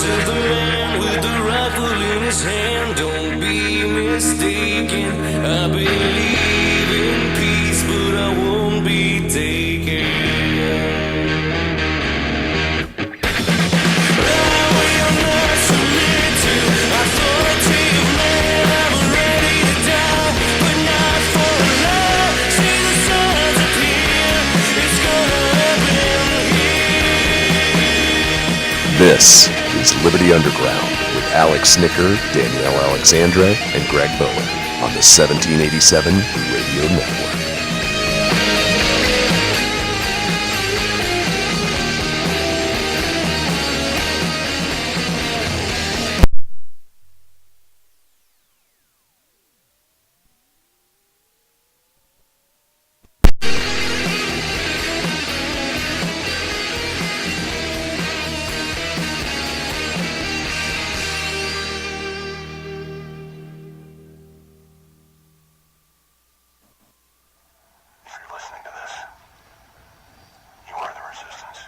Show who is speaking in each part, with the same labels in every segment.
Speaker 1: of the man with the rifle in his hand. Don't be mistaken. I believe in peace, but I won't be taken. I will not submit to authoritative man. I'm ready to die, but not for love. See the signs appear. It's gonna happen here.
Speaker 2: This is Liberty Underground with Alex Snicker, Danielle Alexandra, and Greg Bowen on the 1787 Radio Network.
Speaker 3: If you're listening to this, you are the resistance.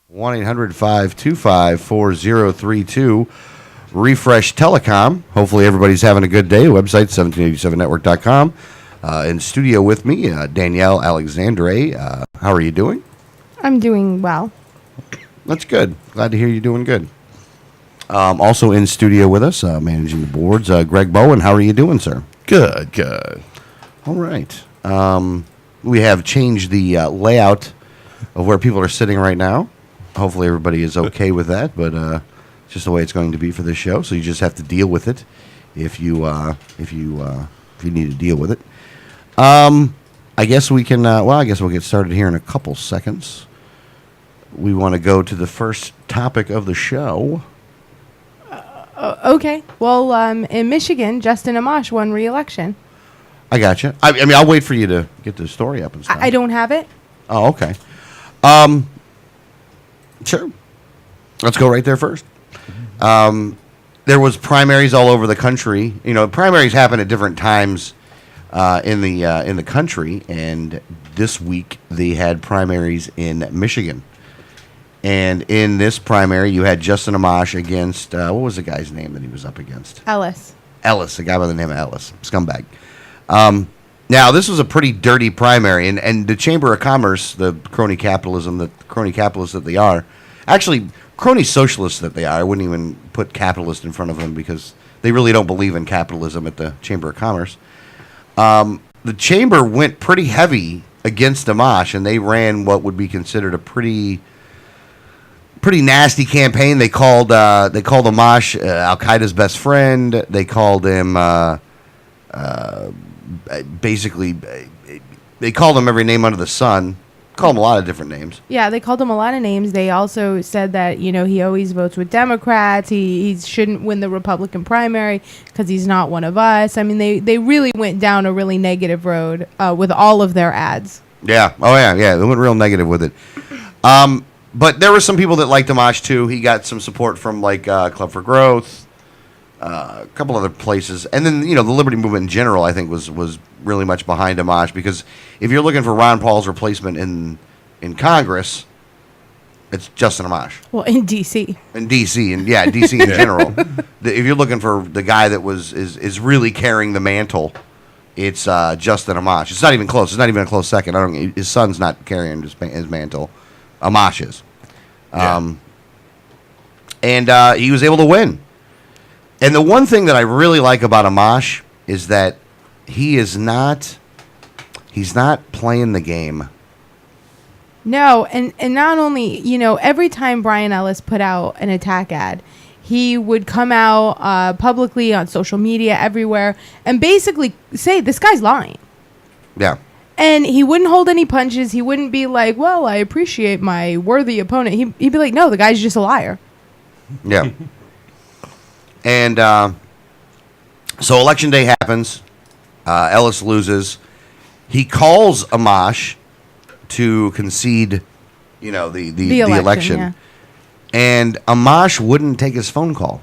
Speaker 4: One 800-525-4032. Refresh Telecom. Hopefully everybody's having a good day. Website 1787network.com. In studio with me, Danielle Alexandre. How are you doing?
Speaker 5: I'm doing well.
Speaker 4: That's good. Glad to hear you're doing good. Also in studio with us, managing the boards, Greg Bowen. How are you doing, sir?
Speaker 6: Good.
Speaker 4: All right. We have changed the layout of where people are sitting right now. Hopefully everybody is okay with that, but it's just the way it's going to be for this show. So you just have to deal with it if you need to deal with it. I guess we can. I guess we'll get started here in a couple seconds. We want to go to the first topic of the show.
Speaker 5: Okay. Well, in Michigan, Justin Amash won re-election.
Speaker 4: I gotcha. I mean, I'll wait for you to get the story up and stuff.
Speaker 5: I don't have it.
Speaker 4: Oh, okay. Sure. Let's go right there first. There was primaries all over the country. You know, primaries happen at different times in the country, and this week they had primaries in Michigan. And in this primary, you had Justin Amash against what was the guy's name that he was up against?
Speaker 5: Ellis,
Speaker 4: a guy by the name of Ellis, scumbag. Now, this was a pretty dirty primary, and the Chamber of Commerce, the crony capitalists that they are, actually crony socialists that they are. I wouldn't even put capitalist in front of them because they really don't believe in capitalism at the Chamber of Commerce. The Chamber went pretty heavy against Amash, and they ran what would be considered a pretty nasty campaign. They called Amash Al Qaeda's best friend. They called him basically, they called him every name under the sun. Called him a lot of different names.
Speaker 5: Yeah, they called him a lot of names. They also said that, he always votes with Democrats. He shouldn't win the Republican primary because he's not one of us. I mean, they really went down a really negative road with all of their ads.
Speaker 4: Yeah. Oh, yeah. They went real negative with it. But there were some people that liked Amash, too. He got some support from, Club for Growth, a couple other places. And then, the Liberty Movement in general, I think, was really much behind Amash. Because if you're looking for Ron Paul's replacement in Congress, it's Justin Amash.
Speaker 5: Well, in D.C.
Speaker 4: In D.C. in general. If you're looking for the guy that is really carrying the mantle, it's Justin Amash. It's not even close. It's not even a close second. His son's not carrying his mantle. Amash is. And he was able to win. And the one thing that I really like about Amash is that he's not playing the game.
Speaker 5: No, and not only, every time Brian Ellis put out an attack ad, he would come out publicly on social media everywhere and basically say, this guy's lying.
Speaker 4: Yeah.
Speaker 5: And he wouldn't hold any punches. He wouldn't be like, well, I appreciate my worthy opponent. He'd be like, no, the guy's just a liar.
Speaker 4: Yeah. And so Election Day happens. Ellis loses. He calls Amash to concede, the election. Yeah. and Amash wouldn't take his phone call.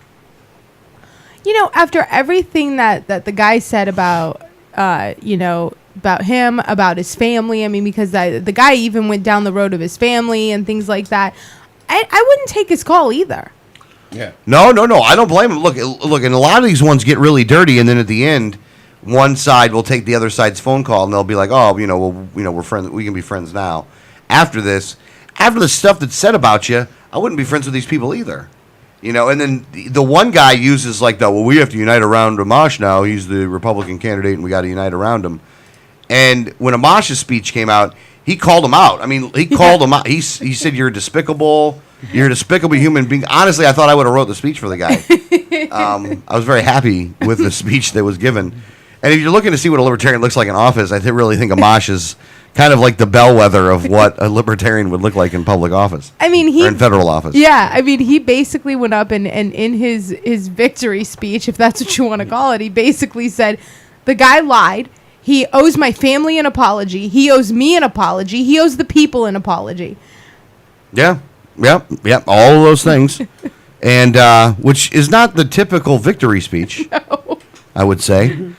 Speaker 5: You know, after everything that the guy said about, about him, about his family, I mean, because the guy even went down the road of his family and things like that, I wouldn't take his call either.
Speaker 4: Yeah. No. I don't blame him. Look, and a lot of these ones get really dirty, and then at the end, one side will take the other side's phone call, and they'll be like, "Oh, we're friends. We can be friends now." After the stuff that's said about you, I wouldn't be friends with these people either. And then the one guy uses like we have to unite around Amash now. He's the Republican candidate, and we got to unite around him. And when Amash's speech came out, he called him out. I mean, he called him out. He said, "You're despicable. You're a despicable human being." Honestly, I thought I would have wrote the speech for the guy. I was very happy with the speech that was given. And if you're looking to see what a libertarian looks like in office, I really think Amash is kind of like the bellwether of what a libertarian would look like in public office.
Speaker 5: I mean,
Speaker 4: or in federal office.
Speaker 5: Yeah, I mean, he basically went up and in his victory speech, if that's what you want to call it, he basically said, the guy lied. He owes my family an apology. He owes me an apology. He owes the people an apology.
Speaker 4: Yeah. Yep. All of those things. And which is not the typical victory speech, no. I would say.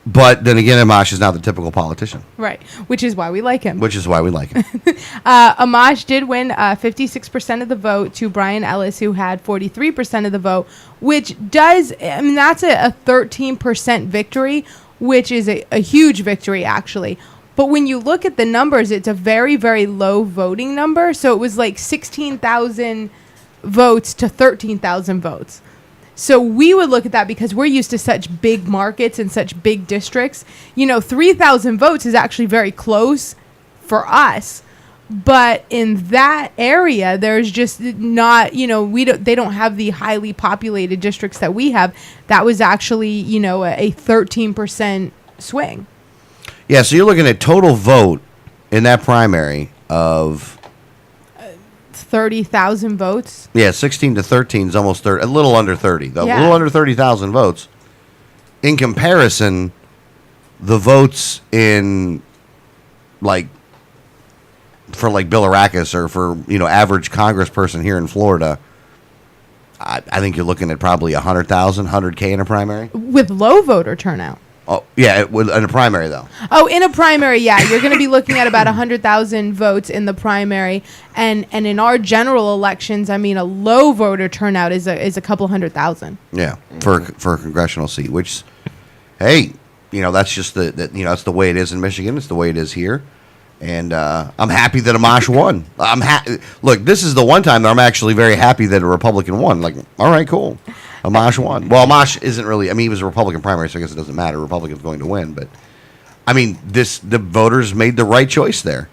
Speaker 4: But then again, Amash is not the typical politician.
Speaker 5: Right, which is why we like him.
Speaker 4: Amash
Speaker 5: did win 56% of the vote to Brian Ellis, who had 43% of the vote, which that's a 13% victory, which is a huge victory, actually. But when you look at the numbers, it's a very, very low voting number. So it was like 16,000 votes to 13,000 votes. So we would look at that because we're used to such big markets and such big districts. 3,000 votes is actually very close for us. But in that area, there's just not, they don't have the highly populated districts that we have. That was actually, a 13% swing.
Speaker 4: Yeah, so you're looking at total vote in that primary of
Speaker 5: 30,000 votes.
Speaker 4: Yeah, 16 to 13 is almost 30, a little under 30, though. Yeah. A little under 30,000 votes. In comparison, the votes in for Bill Arrakis or for average congressperson here in Florida, I think you're looking at probably 100,000, 100K in a primary
Speaker 5: with low voter turnout.
Speaker 4: Oh yeah, in a primary though.
Speaker 5: Oh, in a primary, yeah, you're going to be looking at about 100,000 votes in the primary, and in our general elections, I mean, a low voter turnout is a couple 100,000.
Speaker 4: Yeah, for a congressional seat, which, hey, that's just that's the way it is in Michigan. It's the way it is here, and I'm happy that Amash won. Look, this is the one time that I'm actually very happy that a Republican won. Like, all right, cool. Amash won. Well, Amash isn't really. I mean, he was a Republican primary, so I guess it doesn't matter. Republican's going to win, but I mean, the voters made the right choice there.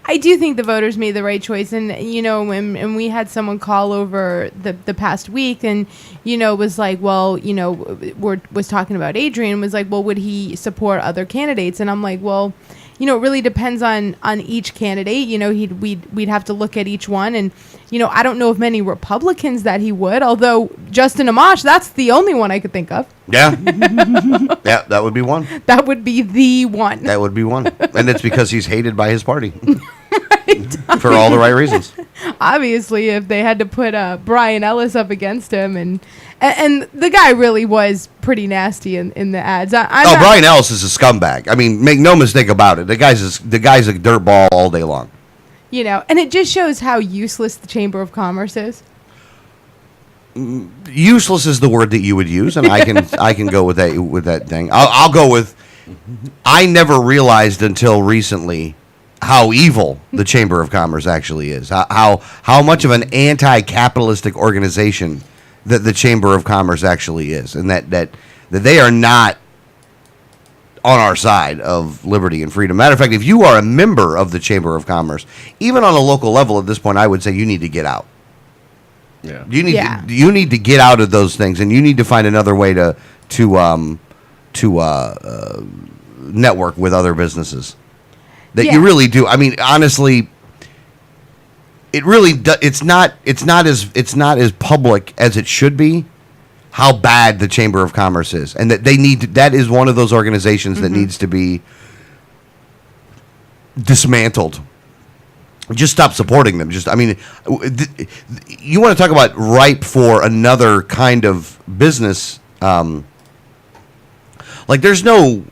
Speaker 5: I do think the voters made the right choice, and and we had someone call over the past week, and was like, well, was talking about Adrian, was like, well, would he support other candidates? And I'm like, well, it really depends on each candidate. We'd have to look at each one, and I don't know of many Republicans that he would. Although Justin Amash, that's the only one I could think of.
Speaker 4: Yeah, yeah, that would be one.
Speaker 5: That would be the one.
Speaker 4: That would be one, and it's because he's hated by his party. Right. For all the right reasons.
Speaker 5: Obviously, if they had to put Brian Ellis up against him, and the guy really was pretty nasty in the ads.
Speaker 4: Brian Ellis is a scumbag. I mean, make no mistake about it. The guy's a dirtball all day long.
Speaker 5: And it just shows how useless the Chamber of Commerce is.
Speaker 4: Useless is the word that you would use, and I can go with that thing. I'll go with. I never realized until recently how evil the Chamber of Commerce actually is. How much of an anti-capitalistic organization that the Chamber of Commerce actually is, and that they are not on our side of liberty and freedom. Matter of fact, if you are a member of the Chamber of Commerce, even on a local level at this point, I would say you need to get out. Yeah, you need to get out of those things, and you need to find another way to network with other businesses. You really do. I mean, honestly, it really it's not as public as it should be. How bad the Chamber of Commerce is, and that that is one of those organizations that needs to be dismantled. just stop supporting them. Just, I mean, you want to talk about ripe for another kind of business? Like there's no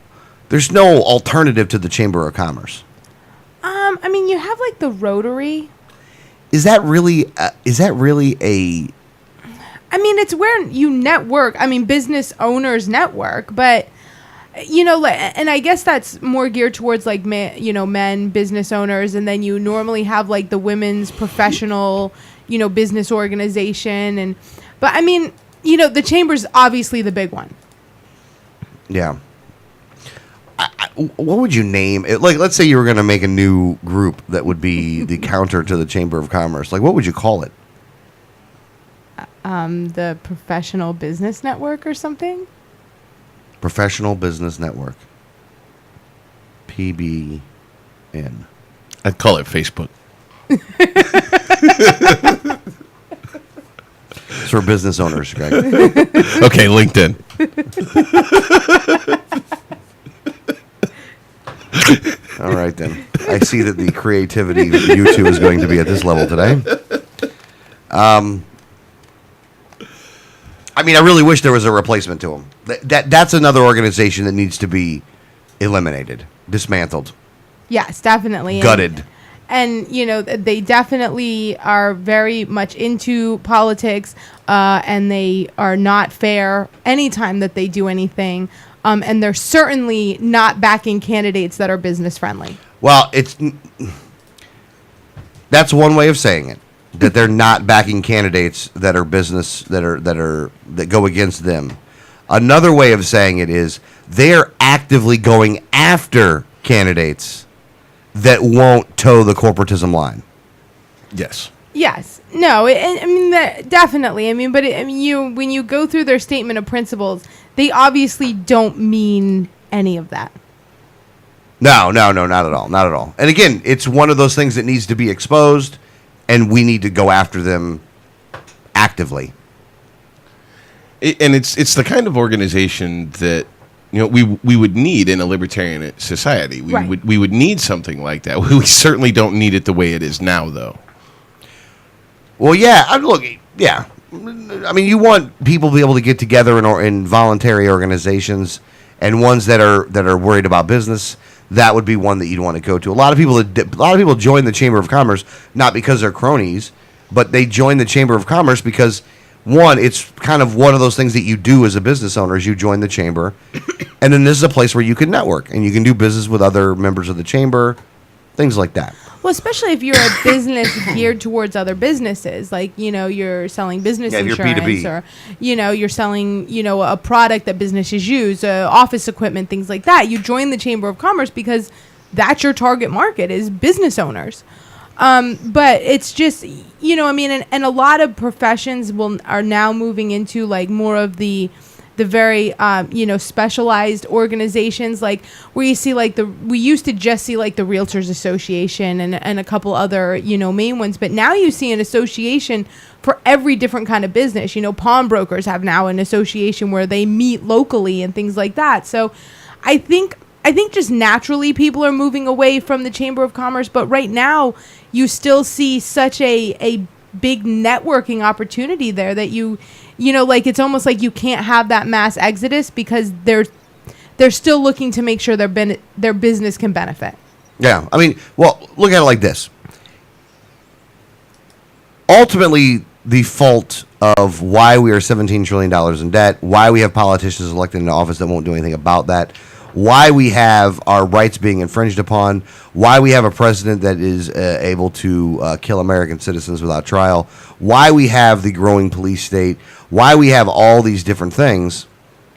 Speaker 4: alternative to the Chamber of Commerce.
Speaker 5: I mean, you have like the Rotary.
Speaker 4: Is that really a?
Speaker 5: I mean, it's where you network. I mean, business owners network, but you know, and I guess that's more geared towards like men business owners, and then you normally have like the women's professional, business organization, but I mean, the chamber's obviously the big one.
Speaker 4: Yeah. What would you name it? Like, let's say you were going to make a new group that would be the counter to the Chamber of Commerce. Like, what would you call it?
Speaker 5: The Professional Business Network or something?
Speaker 4: Professional Business Network. PBN.
Speaker 6: I'd call it Facebook.
Speaker 4: It's for business owners, Greg.
Speaker 6: Okay, LinkedIn.
Speaker 4: All right, then. I see that the creativity of you two is going to be at this level today. I mean, I really wish there was a replacement to them. That's another organization that needs to be eliminated, dismantled,
Speaker 5: Yes, definitely.
Speaker 4: gutted.
Speaker 5: And they definitely are very much into politics, and they are not fair anytime that they do anything. And they're certainly not backing candidates that are business friendly.
Speaker 4: Well, that's one way of saying it. That they're not backing candidates that are business that go against them. Another way of saying it is they're actively going after candidates that won't toe the corporatism line.
Speaker 6: Yes.
Speaker 5: Yes. No. I mean, definitely. I mean, but when you go through their statement of principles, they obviously don't mean any of that.
Speaker 4: No, not at all. Not at all. And again, it's one of those things that needs to be exposed, and we need to go after them actively.
Speaker 6: And it's the kind of organization that we would need in a libertarian society. We would need something like that. We certainly don't need it the way it is now, though.
Speaker 4: Well, yeah. I mean, you want people to be able to get together in voluntary organizations, and ones that are worried about business. That would be one that you'd want to go to. A lot of people join the Chamber of Commerce not because they're cronies, but they join the Chamber of Commerce because, one, it's kind of one of those things that you do as a business owner is you join the chamber, and then this is a place where you can network and you can do business with other members of the chamber, things like that.
Speaker 5: Well, especially if you're a business geared towards other businesses, like, you're selling business
Speaker 4: if you're
Speaker 5: insurance,
Speaker 4: B2B.
Speaker 5: or, you're selling, a product that businesses use, office equipment, things like that. You join the Chamber of Commerce because that's your target market is business owners. But it's just, I mean, and a lot of professions are now moving into like more of the very, specialized organizations, like where you see like we used to just see like the Realtors Association and a couple other, main ones. But now you see an association for every different kind of business. Pawnbrokers have now an association where they meet locally and things like that. So I think just naturally people are moving away from the Chamber of Commerce. But right now you still see such a big networking opportunity there that like it's almost like you can't have that mass exodus because they're still looking to make sure their business can benefit.
Speaker 4: Yeah, I mean, well, look at it like this. Ultimately, the fault of why we are $17 trillion in debt, why we have politicians elected into office that won't do anything about that, why we have our rights being infringed upon, why we have a president that is able to kill American citizens without trial, why we have the growing police state, why we have all these different things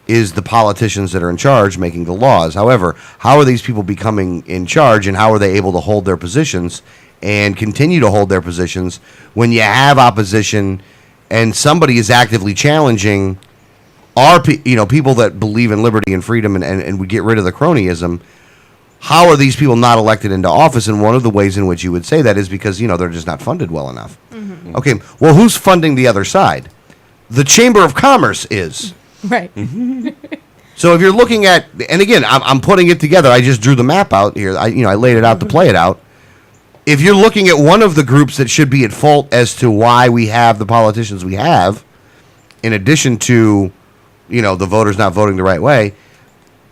Speaker 4: is the politicians that are in charge making the laws. However, how are these people becoming in charge, and how are they able to hold their positions and continue to hold their positions when you have opposition and somebody is actively challenging people that believe in liberty and freedom and we get rid of the cronyism? How are these people not elected into office? And one of the ways in which you would say that is because, they're just not funded well enough. Mm-hmm. Okay, well, who's funding the other side? The Chamber of Commerce is.
Speaker 5: Right.
Speaker 4: So if you're looking at, and again, I'm putting it together. I just drew the map out here. I laid it out to play it out. if you're looking at one of the groups that should be at fault as to why we have the politicians we have, in addition to, the voters not voting the right way,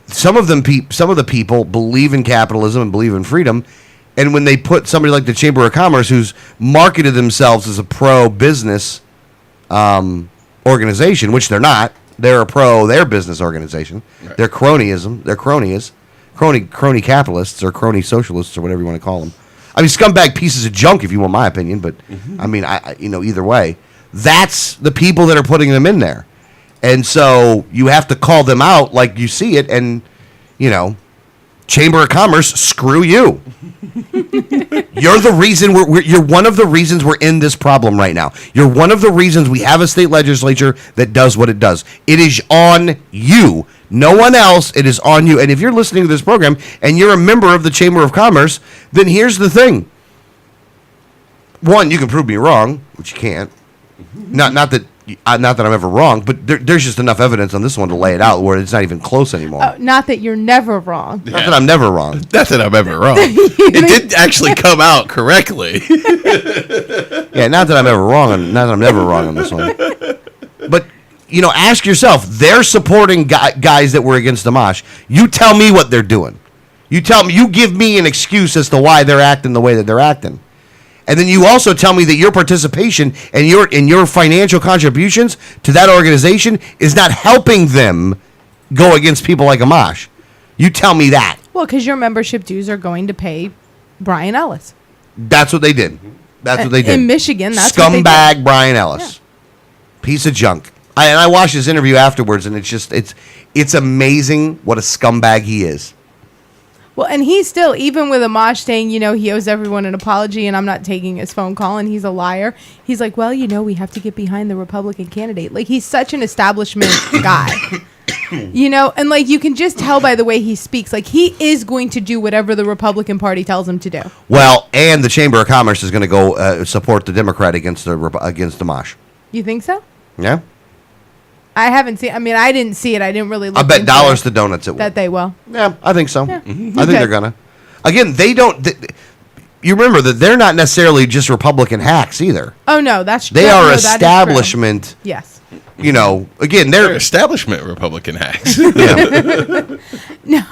Speaker 4: some of the people believe in capitalism and believe in freedom, and when they put somebody like the Chamber of Commerce, who's marketed themselves as a pro-business organization, which they're not, they're their business organization. Right. They're cronyism. They're crony capitalists or crony socialists or whatever you want to call them. I mean, scumbag pieces of junk, if you want my opinion. But I mean, either way, that's the people that are putting them in there, and so you have to call them out like you see it. And Chamber of Commerce, screw you. You're the reason you're one of the reasons we're in this problem right now. You're one of the reasons we have a state legislature that does what it does. It is on you. No one else. It is on you. And if you're listening to this program and you're a member of the Chamber of Commerce, then here's the thing. One, you can prove me wrong, which you can't. Not that I'm ever wrong, but there's just enough evidence on this one to lay it out where it's not even close anymore.
Speaker 5: Oh, not that you're never wrong.
Speaker 4: Not that I'm never wrong.
Speaker 6: Not that I'm ever wrong. It did actually come out correctly.
Speaker 4: Yeah, not that I'm ever wrong, and not that I'm never wrong on this one. But ask yourself: they're supporting guys that were against Amash. You tell me what they're doing. You give me an excuse as to why they're acting the way that they're acting. And then you also tell me that your participation and your financial contributions to that organization is not helping them go against people like Amash. You tell me that.
Speaker 5: Well, because your membership dues are going to pay Brian Ellis.
Speaker 4: That's what they did. That's what they did.
Speaker 5: In Michigan, that's
Speaker 4: scumbag
Speaker 5: what they did.
Speaker 4: Brian Ellis. Yeah. Piece of junk. I watched his interview afterwards, and it's amazing what a scumbag he is.
Speaker 5: Well, and he's still, even with Amash saying, he owes everyone an apology and I'm not taking his phone call and he's a liar. He's like, well, we have to get behind the Republican candidate. Like, he's such an establishment guy, and you can just tell by the way he speaks, like he is going to do whatever the Republican Party tells him to do.
Speaker 4: Well, and the Chamber of Commerce is going to go support the Democrat against Amash.
Speaker 5: You think so?
Speaker 4: Yeah.
Speaker 5: I haven't seen. I mean, I didn't see it. I didn't really look.
Speaker 4: I bet dollars to donuts it will.
Speaker 5: That they will.
Speaker 4: Yeah, I think so. Yeah.
Speaker 5: Mm-hmm.
Speaker 4: I think they're gonna. Again, they don't. You remember that they're not necessarily just Republican hacks either.
Speaker 5: Oh no, that's true.
Speaker 4: They are establishment.
Speaker 5: Yes.
Speaker 4: Again,
Speaker 6: they're establishment Republican hacks.
Speaker 5: No,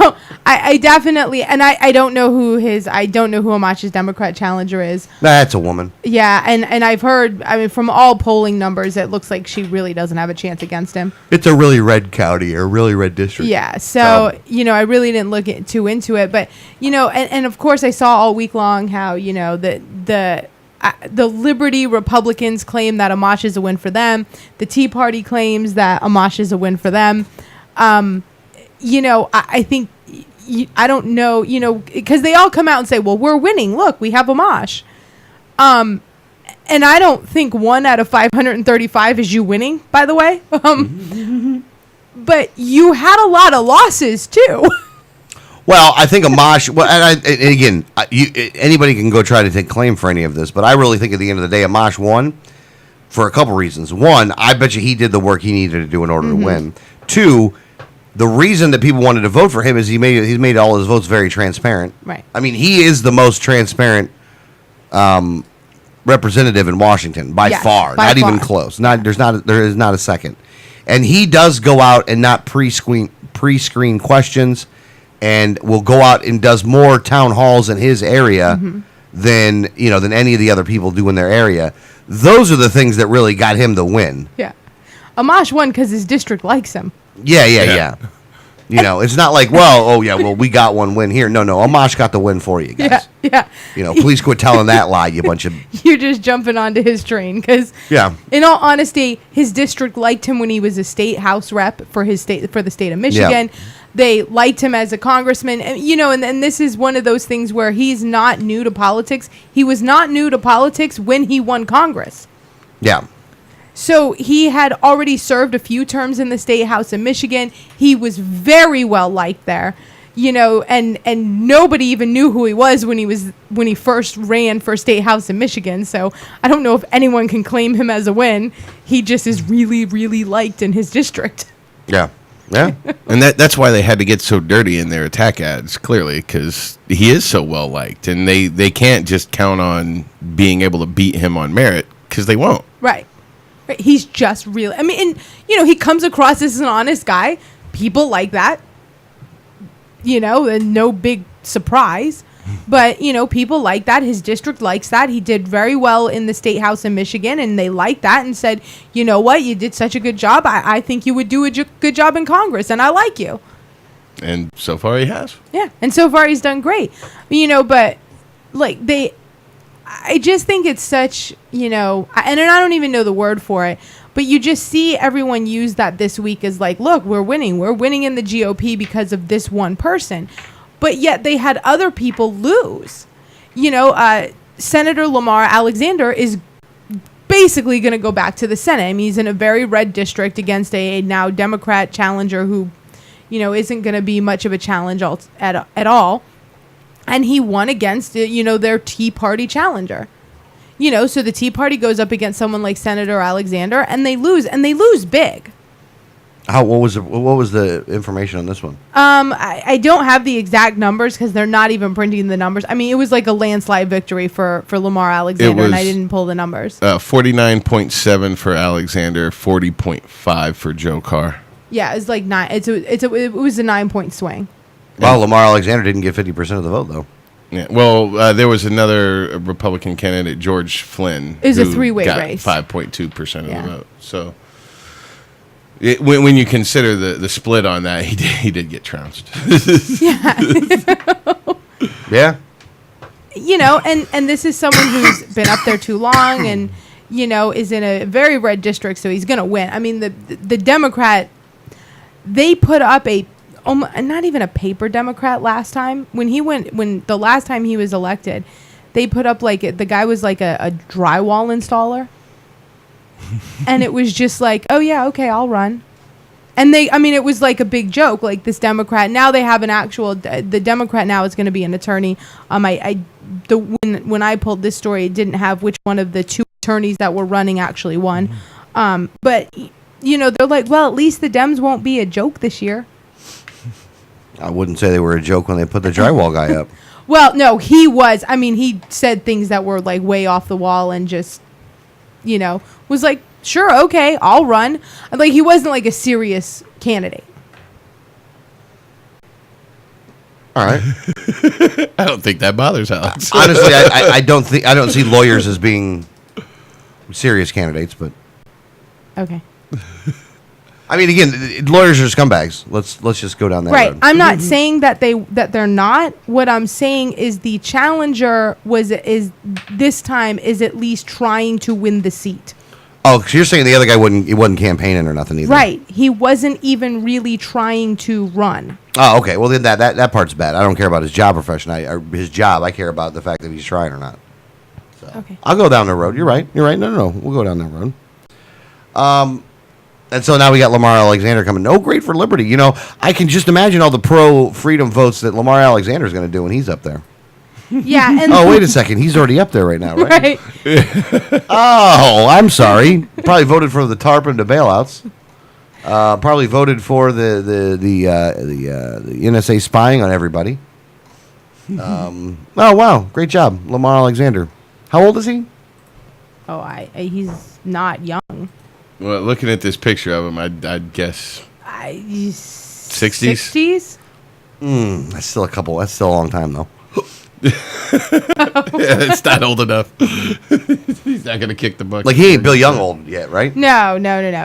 Speaker 5: I definitely, and I don't know who Amash's Democrat challenger is.
Speaker 4: That's a woman.
Speaker 5: Yeah, and I've heard, from all polling numbers, it looks like she really doesn't have a chance against him.
Speaker 4: It's a really red county or really red district.
Speaker 5: Yeah, so I really didn't look too into it, but and of course I saw all week long how the Liberty Republicans claim that Amash is a win for them. The Tea Party claims that Amash is a win for them. I think, I don't know, because they all come out and say, well, we're winning. Look, we have Amash. And I don't think 1 out of 535 is you winning, by the way. But you had a lot of losses, too.
Speaker 4: Well, I think Amash. Well, and again, anybody can go try to take claim for any of this, but I really think at the end of the day, Amash won for a couple reasons. One, I bet you he did the work he needed to do in order to win. Two, the reason that people wanted to vote for him is he's made all his votes very transparent.
Speaker 5: Right.
Speaker 4: I mean, he is the most transparent representative in Washington by far. Not even close. There is not a second. And he does go out and not pre-screen questions. And will go out and does more town halls in his area than any of the other people do in their area. Those are the things that really got him the win.
Speaker 5: Yeah, Amash won because his district likes him.
Speaker 4: Yeah. It's not like, we got one win here. No, Amash got the win for you guys.
Speaker 5: Yeah.
Speaker 4: Please quit telling that lie, you bunch of.
Speaker 5: You're just jumping onto his train because.
Speaker 4: Yeah.
Speaker 5: In all honesty, his district liked him when he was a state house rep for the state of Michigan. Yeah. They liked him as a congressman, and this is one of those things where he's not new to politics. He was not new to politics when he won Congress.
Speaker 4: Yeah.
Speaker 5: So he had already served a few terms in the state house in Michigan. He was very well liked there, and nobody even knew who he was when he first ran for state house in Michigan. So I don't know if anyone can claim him as a win. He just is really, really liked in his district.
Speaker 4: Yeah. Yeah.
Speaker 6: And that's why they had to get so dirty in their attack ads, clearly, because he is so well liked, and they can't just count on being able to beat him on merit, because they won't.
Speaker 5: Right. He's just really, I mean, and, he comes across as an honest guy. People like that, and no big surprise. But, people like that. His district likes that. He did very well in the state house in Michigan, and they liked that and said, you know what, you did such a good job. I think you would do a good job in Congress, and I like you.
Speaker 6: And so far he has.
Speaker 5: Yeah, and so far he's done great. But, like, I just think it's such, and I don't even know the word for it, but you just see everyone use that this week as like, look, we're winning. We're winning in the GOP because of this one person. But yet they had other people lose. Senator Lamar Alexander is basically going to go back to the Senate. I mean, he's in a very red district against a now Democrat challenger who, isn't going to be much of a challenge at all. And he won against, their Tea Party challenger. So the Tea Party goes up against someone like Senator Alexander, and they lose big.
Speaker 4: What was the information on this one?
Speaker 5: I don't have the exact numbers because they're not even printing the numbers. I mean, it was like a landslide victory for Lamar Alexander, and I didn't pull the numbers.
Speaker 6: 49.7 for Alexander, 40.5 for Joe Carr.
Speaker 5: Yeah, it's like 9. It was a 9-point swing.
Speaker 4: Well, Lamar Alexander didn't get 50% of the vote, though.
Speaker 6: Yeah, well, there was another Republican candidate, George Flynn.
Speaker 5: It was a three-way race.
Speaker 6: 5.2% of the vote. So when you consider the split on that, he did get trounced.
Speaker 4: Yeah.
Speaker 5: And this is someone who's been up there too long and, is in a very red district, so he's going to win. I mean, the Democrat, they put up not even a paper Democrat last time. When the last time he was elected, they put up the guy was like a drywall installer. And it was just like, oh yeah, okay, I'll run. And it was like a big joke, like this Democrat. Now they have the Democrat now is going to be an attorney. When I pulled this story, it didn't have which one of the two attorneys that were running actually won. But they're like, well, at least the Dems won't be a joke this year.
Speaker 4: I wouldn't say they were a joke when they put the drywall guy up.
Speaker 5: Well, no, he was. I mean, he said things that were like way off the wall and just, was like, sure, okay, I'll run. Like, he wasn't like a serious candidate.
Speaker 4: All right.
Speaker 6: I don't think that bothers Alex.
Speaker 4: Honestly, I don't see lawyers as being serious candidates, but
Speaker 5: okay.
Speaker 4: I mean, again, lawyers are scumbags. Let's just go down that
Speaker 5: road.
Speaker 4: Right.
Speaker 5: I'm not saying that they're not. What I'm saying is the challenger is this time is at least trying to win the seat.
Speaker 4: Oh, so you're saying the other guy wasn't campaigning or nothing either?
Speaker 5: Right. He wasn't even really trying to run.
Speaker 4: Oh, okay. Well, then that part's bad. I don't care about his job profession. His job. I care about the fact that he's trying or not. So
Speaker 5: okay.
Speaker 4: I'll go down the road. You're right. No. We'll go down that road. And so now we got Lamar Alexander coming. No, great for liberty. I can just imagine all the pro-freedom votes that Lamar Alexander is going to do when he's up there.
Speaker 5: Yeah. And
Speaker 4: wait a second. He's already up there right now, right?
Speaker 5: Right.
Speaker 4: Oh, I'm sorry. Probably voted for the TARP and the bailouts. Probably voted for the NSA spying on everybody. Oh, wow. Great job, Lamar Alexander. How old is he?
Speaker 5: Oh, he's not young.
Speaker 6: Well, looking at this picture of him, I'd guess 60s.
Speaker 5: 60s?
Speaker 4: That's still a long time, though.
Speaker 6: Yeah, it's not old enough. He's not gonna kick the bucket.
Speaker 4: Like, he ain't Bill Young old yet, right?
Speaker 5: No.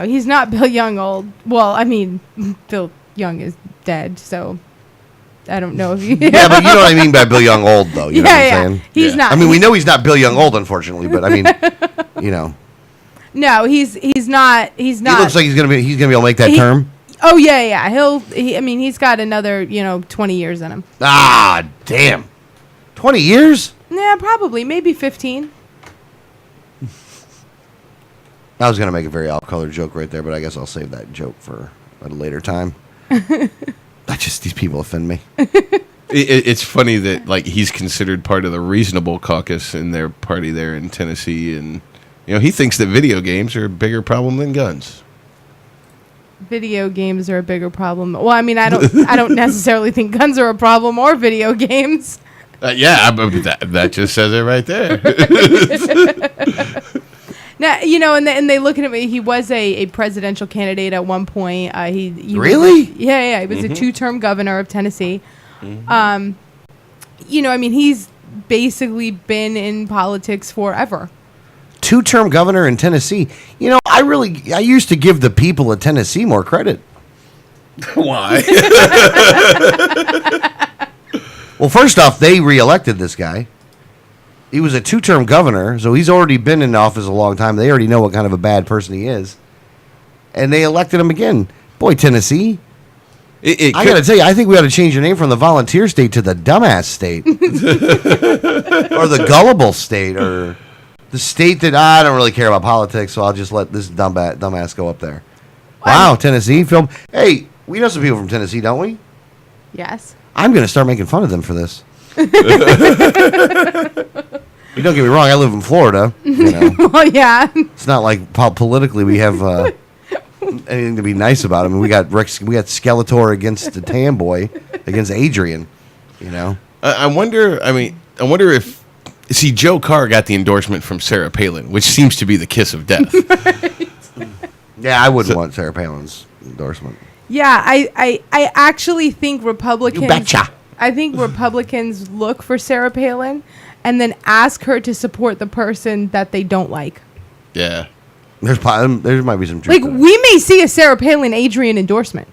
Speaker 5: He's not Bill Young old. Well, I mean, Bill Young is dead, so I don't know if you...
Speaker 4: Yeah, but you know what I mean by Bill Young old, though. You know what I'm saying?
Speaker 5: He's not.
Speaker 4: I mean, we know he's not Bill Young old, unfortunately, but I mean,
Speaker 5: No, he's not. He
Speaker 4: looks like he's gonna be able to make that term.
Speaker 5: Oh yeah. He's got another 20 years in him.
Speaker 4: Ah, damn. 20 years?
Speaker 5: Yeah, probably. Maybe 15.
Speaker 4: I was going to make a very off-color joke right there, but I guess I'll save that joke for at a later time. These people offend me.
Speaker 6: It's funny that he's considered part of the reasonable caucus in their party there in Tennessee, and he thinks that video games are a bigger problem than guns.
Speaker 5: Video games are a bigger problem. Well, I mean, I don't necessarily think guns are a problem or video games.
Speaker 6: That just says it right there.
Speaker 5: Now, and they look at him. He was a presidential candidate at one point. He
Speaker 4: Really?
Speaker 5: Yeah. He was a 2-term governor of Tennessee. I mean, he's basically been in politics forever.
Speaker 4: 2-term governor in Tennessee. I used to give the people of Tennessee more credit.
Speaker 6: Why?
Speaker 4: Well, first off, they reelected this guy. He was a 2-term governor, so he's already been in office a long time. They already know what kind of a bad person he is. And they elected him again. Boy, Tennessee. I got to tell you, I think we ought to change your name from the volunteer state to the dumbass state. Or the gullible state, or the state that I don't really care about politics, so I'll just let this dumbass go up there. Wow, Tennessee. Hey, we know some people from Tennessee, don't we?
Speaker 5: Yes.
Speaker 4: I'm going to start making fun of them for this. Don't get me wrong, I live in Florida.
Speaker 5: Well, yeah.
Speaker 4: It's not like politically we have anything to be nice about. I mean, we got Skeletor against the Tan Boy against Adrian.
Speaker 6: I wonder if Joe Carr got the endorsement from Sarah Palin, which seems to be the kiss of death.
Speaker 4: Yeah, I wouldn't want Sarah Palin's endorsement.
Speaker 5: Yeah, I actually think Republicans.
Speaker 4: You betcha.
Speaker 5: I think Republicans look for Sarah Palin and then ask her to support the person that they don't like.
Speaker 6: Yeah.
Speaker 4: There might be some truth.
Speaker 5: Like,
Speaker 4: to that.
Speaker 5: we may see a Sarah Palin Adrian endorsement.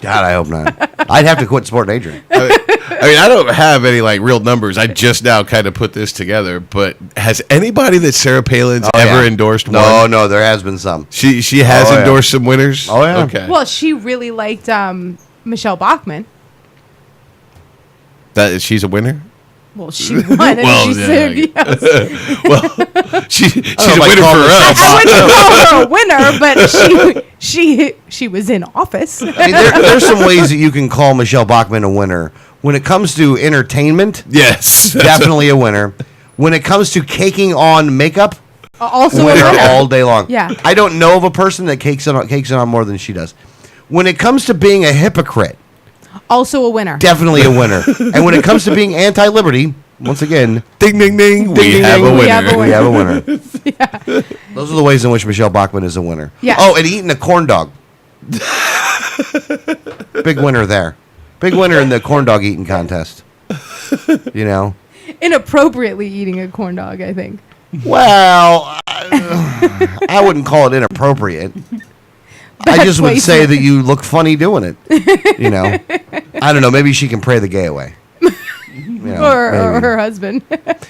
Speaker 4: God, I hope not. I'd have to quit supporting Adrian.
Speaker 6: I don't have any real numbers. I just now kind of put this together. But has anybody that Sarah Palin's ever endorsed won?
Speaker 4: No, there has been some.
Speaker 6: She has endorsed some winners.
Speaker 4: Oh yeah.
Speaker 6: Okay.
Speaker 5: Well, she really liked Michelle Bachmann.
Speaker 6: She's a winner.
Speaker 5: Well, she won. And she said yes.
Speaker 6: Well, she's a winner for us.
Speaker 5: I wouldn't call her a winner, but she was in office.
Speaker 4: I mean, there's some ways that you can call Michelle Bachmann a winner. When it comes to entertainment,
Speaker 6: Yes,
Speaker 4: definitely a winner. When it comes to caking on makeup,
Speaker 5: Also a
Speaker 4: winner
Speaker 5: winner.
Speaker 4: all day long.
Speaker 5: Yeah.
Speaker 4: I don't know of a person that cakes it on more than she does. When it comes to being a hypocrite,
Speaker 5: Also a winner.
Speaker 4: definitely a winner. And when it comes to being anti-liberty, once again,
Speaker 6: ding ding ding. We
Speaker 4: ding,
Speaker 6: have
Speaker 4: ding,
Speaker 6: a
Speaker 5: we
Speaker 6: winner.
Speaker 5: have a
Speaker 4: we have a winner. Those are the ways in which Michelle Bachmann is a winner.
Speaker 5: Yes.
Speaker 4: Oh, and eating a corn dog. Big winner there. Big winner in the corn dog eating contest.
Speaker 5: Inappropriately eating a corn dog, I think.
Speaker 4: Well, I wouldn't call it inappropriate. I just would say that you look funny doing it. I don't know. Maybe she can pray the gay away.
Speaker 5: Or her husband.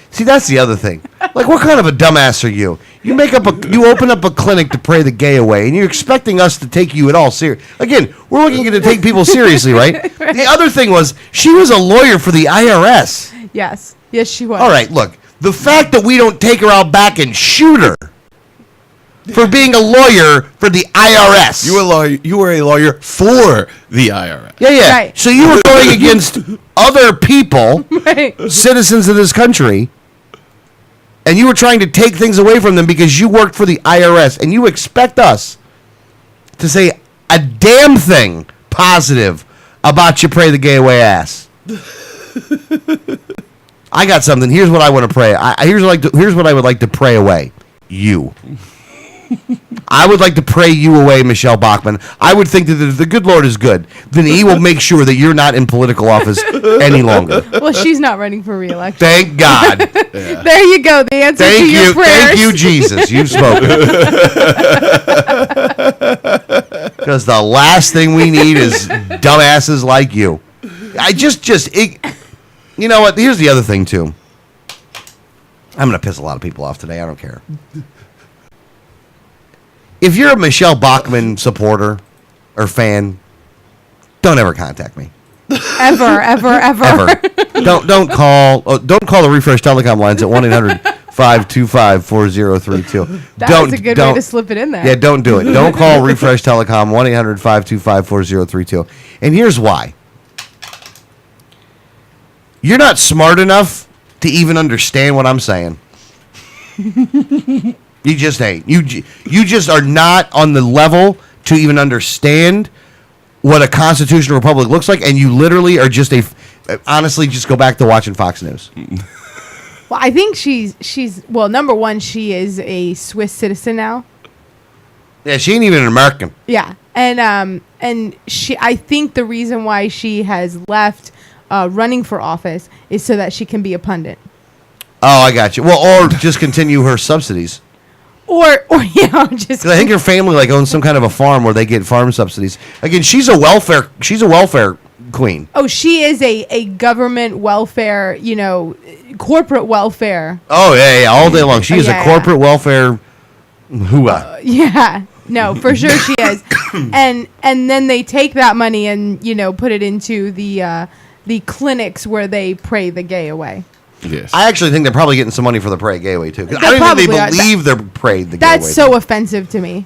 Speaker 4: See, that's the other thing. Like, what kind of a dumbass are you? You open up a clinic to pray the gay away, and you're expecting us to take you at all serious. Again, we're looking to take people seriously, right? The other thing was, she was a lawyer for the IRS.
Speaker 5: Yes, she was.
Speaker 4: All right, look, the fact that we don't take her out back and shoot her for being a lawyer for the IRS.
Speaker 6: You were a lawyer for the IRS.
Speaker 4: Yeah.
Speaker 5: Right.
Speaker 4: So you were going against other people,
Speaker 5: Right.
Speaker 4: citizens of this country, and you were trying to take things away from them because you worked for the IRS, and you expect us to say a damn thing positive about your pray the gay away ass. I got something. Here's what I want to pray. Here's what I would like to pray away. You. I would like to pray you away, Michelle Bachmann. I would think that if the good Lord is good, then he will make sure that you're not in political office any longer.
Speaker 5: Well, she's not running for re-election.
Speaker 4: Thank God.
Speaker 5: There you go. The answer to your prayers.
Speaker 4: Thank you, Jesus. You've spoken. Because the last thing we need is dumbasses like you. You know what? Here's the other thing, too. I'm going to piss a lot of people off today. I don't care. If you're a Michelle Bachmann supporter or fan, don't ever contact me.
Speaker 5: Ever.
Speaker 4: Don't call the Refresh Telecom lines at 1-800-525-4032.
Speaker 5: That's a good way to slip it in there.
Speaker 4: Yeah, don't do it. Don't call Refresh Telecom 1-800-525-4032. And here's why. You're not smart enough to even understand what I'm saying. You just ain't. You just are not on the level to even understand what a constitutional republic looks like, and you literally are just honestly, just go back to watching Fox News.
Speaker 5: Well, I think she's well, number one, she is a Swiss citizen now.
Speaker 4: Yeah, she ain't even an American.
Speaker 5: Yeah, and she, I think the reason why she has left running for office is so that she can be a pundit.
Speaker 4: Oh, I got you. Well, or just continue her subsidies.
Speaker 5: Or yeah, just.
Speaker 4: I think her family owns some kind of a farm where they get farm subsidies. Again, she's a welfare queen.
Speaker 5: Oh, she is a government welfare, corporate welfare.
Speaker 4: Oh yeah, all day long. She is
Speaker 5: Yeah,
Speaker 4: a corporate welfare hooah.
Speaker 5: Yeah, no, for sure she is. and then they take that money and put it into the clinics where they pray the gay away.
Speaker 6: Yes.
Speaker 4: I actually think they're probably getting some money for the pray gay away too. 'Cause
Speaker 5: They
Speaker 4: I don't even think
Speaker 5: probably
Speaker 4: they
Speaker 5: are.
Speaker 4: believe they're prayed the gay
Speaker 5: That's
Speaker 4: away.
Speaker 5: so offensive to me.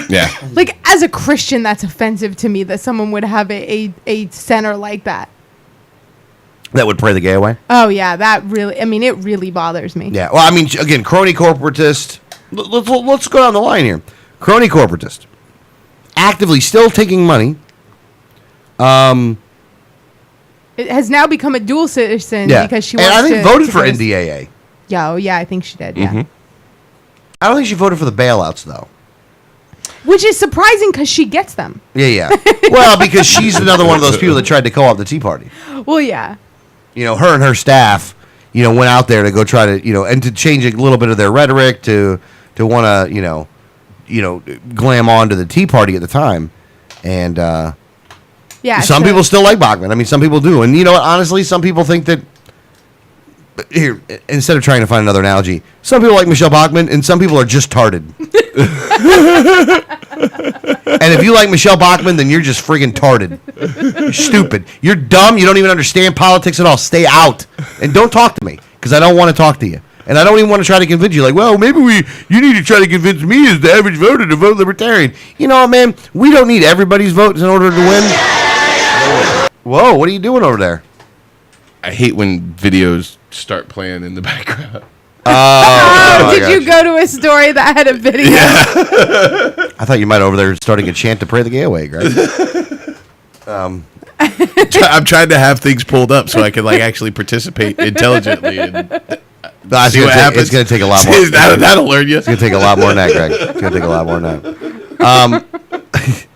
Speaker 6: Yeah.
Speaker 5: Like, as a Christian, that's offensive to me that someone would have a center like that.
Speaker 4: That would pray the gay away.
Speaker 5: Oh yeah, that really. I mean, it really bothers me.
Speaker 4: Yeah. Well, I mean, again, crony corporatist. Let's go down the line here. Crony corporatist, actively still taking money.
Speaker 5: It has now become a dual citizen
Speaker 4: Yeah,
Speaker 5: because she
Speaker 4: and
Speaker 5: wants
Speaker 4: I think
Speaker 5: to
Speaker 4: voted
Speaker 5: to
Speaker 4: for
Speaker 5: go to-
Speaker 4: NDAA.
Speaker 5: Yeah, oh yeah, I think she did. Yeah,
Speaker 4: I don't think she voted for the bailouts though.
Speaker 5: which is surprising because she gets them.
Speaker 4: Yeah. Well, because she's another one of those people that tried to co-opt the Tea Party.
Speaker 5: Well, yeah,
Speaker 4: Her and her staff, went out there to go try to, and to change a little bit of their rhetoric to want to, glam on to the Tea Party at the time, and
Speaker 5: yeah.
Speaker 4: some
Speaker 5: so-
Speaker 4: people still like Bachmann. I mean, some people do, and you know what? Honestly, some people think that. Here, instead of trying to find another analogy, some people like Michelle Bachmann, and some people are just tarded. And if you like Michelle Bachmann, then you're just friggin' tarded. You're stupid. You're dumb. You don't even understand politics at all. Stay out. And don't talk to me, because I don't want to talk to you. And I don't even want to try to convince you, well, maybe you need to try to convince me as the average voter to vote Libertarian. You know what, man? We don't need everybody's votes in order to win. Whoa, what are you doing over there?
Speaker 6: I hate when videos start playing in the background.
Speaker 5: Oh, did you go to a story that had a video?
Speaker 4: I thought you might over there starting a chant to pray the gay away, Greg.
Speaker 6: I'm trying to have things pulled up so I can actually participate intelligently and see what happens.
Speaker 4: It's going to take a lot more.
Speaker 6: That'll learn you.
Speaker 4: It's going to take a lot more than that, Greg. It's going to take a lot more than that.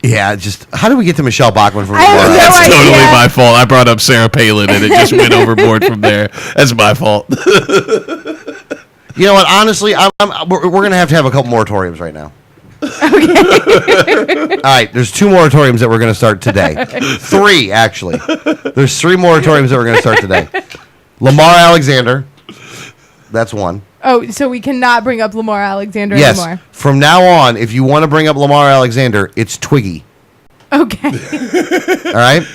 Speaker 4: Yeah, just how do we get to Michelle Bachmann from
Speaker 5: I have no
Speaker 6: That's
Speaker 5: idea.
Speaker 6: totally my fault. I brought up Sarah Palin and it just went overboard from there. That's my fault.
Speaker 4: You know what? Honestly, we're going to have a couple moratoriums right now. Okay. All right, there's 2 moratoriums that we're going to start today. 3, actually. There's 3 moratoriums that we're going to start today. Lamar Alexander, that's one.
Speaker 5: Oh, so we cannot bring up Lamar Alexander
Speaker 4: Yes,
Speaker 5: anymore.
Speaker 4: from now on, if you want to bring up Lamar Alexander, it's Twiggy.
Speaker 5: Okay.
Speaker 4: All right?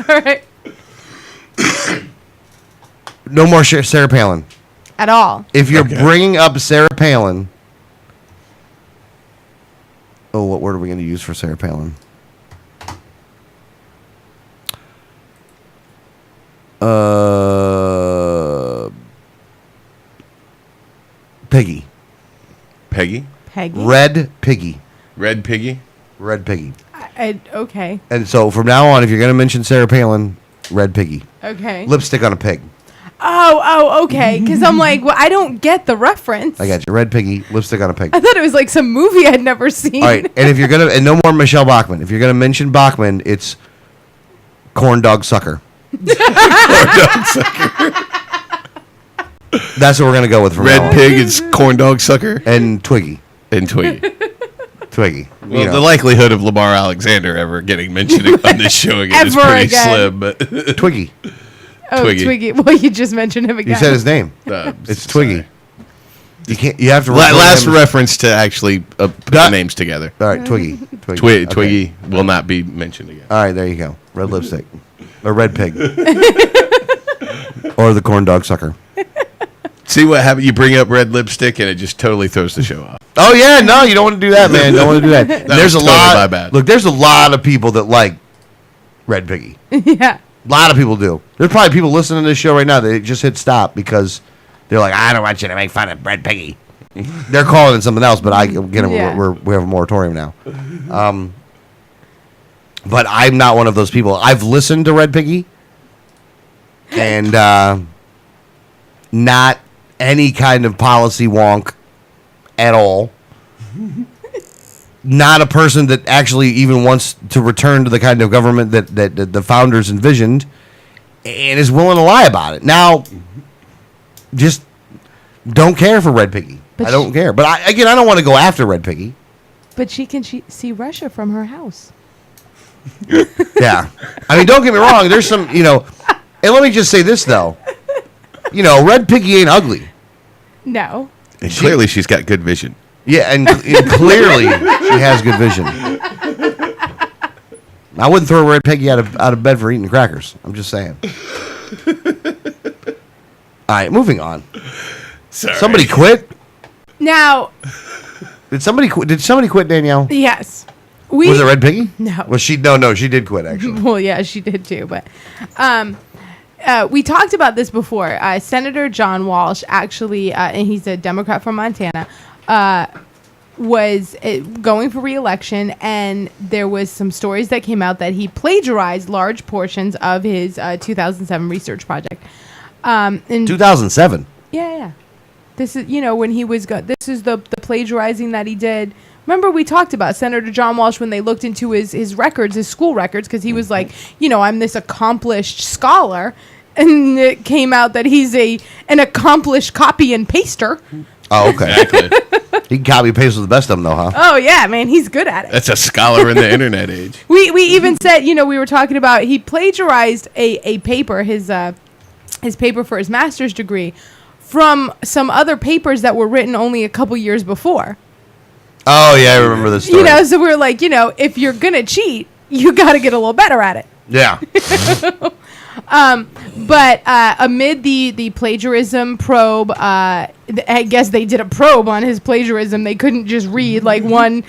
Speaker 5: All right.
Speaker 4: No more Sarah Palin.
Speaker 5: At all.
Speaker 4: If you're bringing up Sarah Palin, what word are we going to use for Sarah Palin? Piggy.
Speaker 6: Peggy?
Speaker 5: Peggy.
Speaker 4: Red Piggy.
Speaker 6: Red Piggy?
Speaker 4: Red Piggy.
Speaker 5: Okay.
Speaker 4: And so from now on, if you're going to mention Sarah Palin, Red Piggy.
Speaker 5: Okay.
Speaker 4: Lipstick on a pig.
Speaker 5: Oh, okay. Because I'm like, well, I don't get the reference.
Speaker 4: I got you. Red Piggy, lipstick on a pig.
Speaker 5: I thought it was like some movie I'd never seen.
Speaker 4: All right. And if you're going to, and no more Michelle Bachmann. If you're going to mention Bachmann, it's corn dog sucker. That's what we're going to go with from now
Speaker 6: Red
Speaker 4: on.
Speaker 6: Pig is corn dog sucker?
Speaker 4: And Twiggy.
Speaker 6: And Twiggy.
Speaker 4: Twiggy.
Speaker 6: Well, the likelihood of Lamar Alexander ever getting mentioned on this show again is
Speaker 5: Ever
Speaker 6: pretty
Speaker 5: again.
Speaker 6: slim. But
Speaker 4: Twiggy.
Speaker 5: Oh,
Speaker 6: Twiggy.
Speaker 5: Well, you just mentioned him again.
Speaker 4: You said his name. It's Twiggy. You can't. You have to.
Speaker 6: Last
Speaker 4: him.
Speaker 6: reference to actually put the names together.
Speaker 4: All right, Twiggy. Twiggy. Okay.
Speaker 6: Twiggy will not be mentioned again.
Speaker 4: All right, there you go. Red lipstick, or red pig, or the corn dog sucker.
Speaker 6: See what happens? You bring up red lipstick and it just totally throws the show off.
Speaker 4: Oh yeah, no, you don't want to do that, man. Don't want to do that. There's a
Speaker 6: was totally
Speaker 4: lot.
Speaker 6: my bad.
Speaker 4: Look, there's a lot of people that like red piggy.
Speaker 5: Yeah.
Speaker 4: A lot of people do. There's probably people listening to this show right now that just hit stop because they're like, I don't want you to make fun of Red Piggy. They're calling it something else, but
Speaker 5: Yeah.
Speaker 4: we have a moratorium now. But I'm not one of those people. I've listened to Red Piggy, and not any kind of policy wonk at all. Not a person that actually even wants to return to the kind of government that the founders envisioned, and is willing to lie about it. Now, just don't care for Red Piggy.
Speaker 5: But
Speaker 4: I don't care. But I don't want to go after Red Piggy.
Speaker 5: But she can see Russia from her house.
Speaker 4: Yeah. I mean, don't get me wrong. There's some, and let me just say this, though. Red Piggy ain't ugly.
Speaker 5: No.
Speaker 6: And clearly, she's got good vision.
Speaker 4: Yeah, and clearly she has good vision. I wouldn't throw Red Piggy out of bed for eating crackers. I'm just saying. All right, moving on.
Speaker 6: Sorry.
Speaker 4: Somebody quit?
Speaker 5: Now,
Speaker 4: Did somebody quit? Did somebody quit, Danielle?
Speaker 5: yes.
Speaker 4: Was it Red Piggy?
Speaker 5: No.
Speaker 4: Was she? No, she did quit, actually.
Speaker 5: Well, yeah, she did too. But we talked about this before. Senator John Walsh, actually, and he's a Democrat from Montana, was going for re-election, and there was some stories that came out that he plagiarized large portions of his 2007 research project. In
Speaker 4: 2007.
Speaker 5: Yeah. This is, when he was this is the plagiarizing that he did. Remember, we talked about Senator John Walsh when they looked into his records, his school records, because he was like, I'm this accomplished scholar, and it came out that he's an accomplished copy and paster.
Speaker 4: Oh, okay.
Speaker 6: Exactly.
Speaker 4: He can copy and paste with the best of them, though, huh?
Speaker 5: Oh yeah, man, he's good at it.
Speaker 6: That's a scholar in the internet age.
Speaker 5: We even said, we were talking about he plagiarized a paper, his paper for his master's degree, from some other papers that were written only a couple years before.
Speaker 4: Oh, yeah, I remember this story.
Speaker 5: So we're like, if you're going to cheat, you got to get a little better at it.
Speaker 4: Yeah.
Speaker 5: But amid the plagiarism probe, I guess they did a probe on his plagiarism. They couldn't just read like one,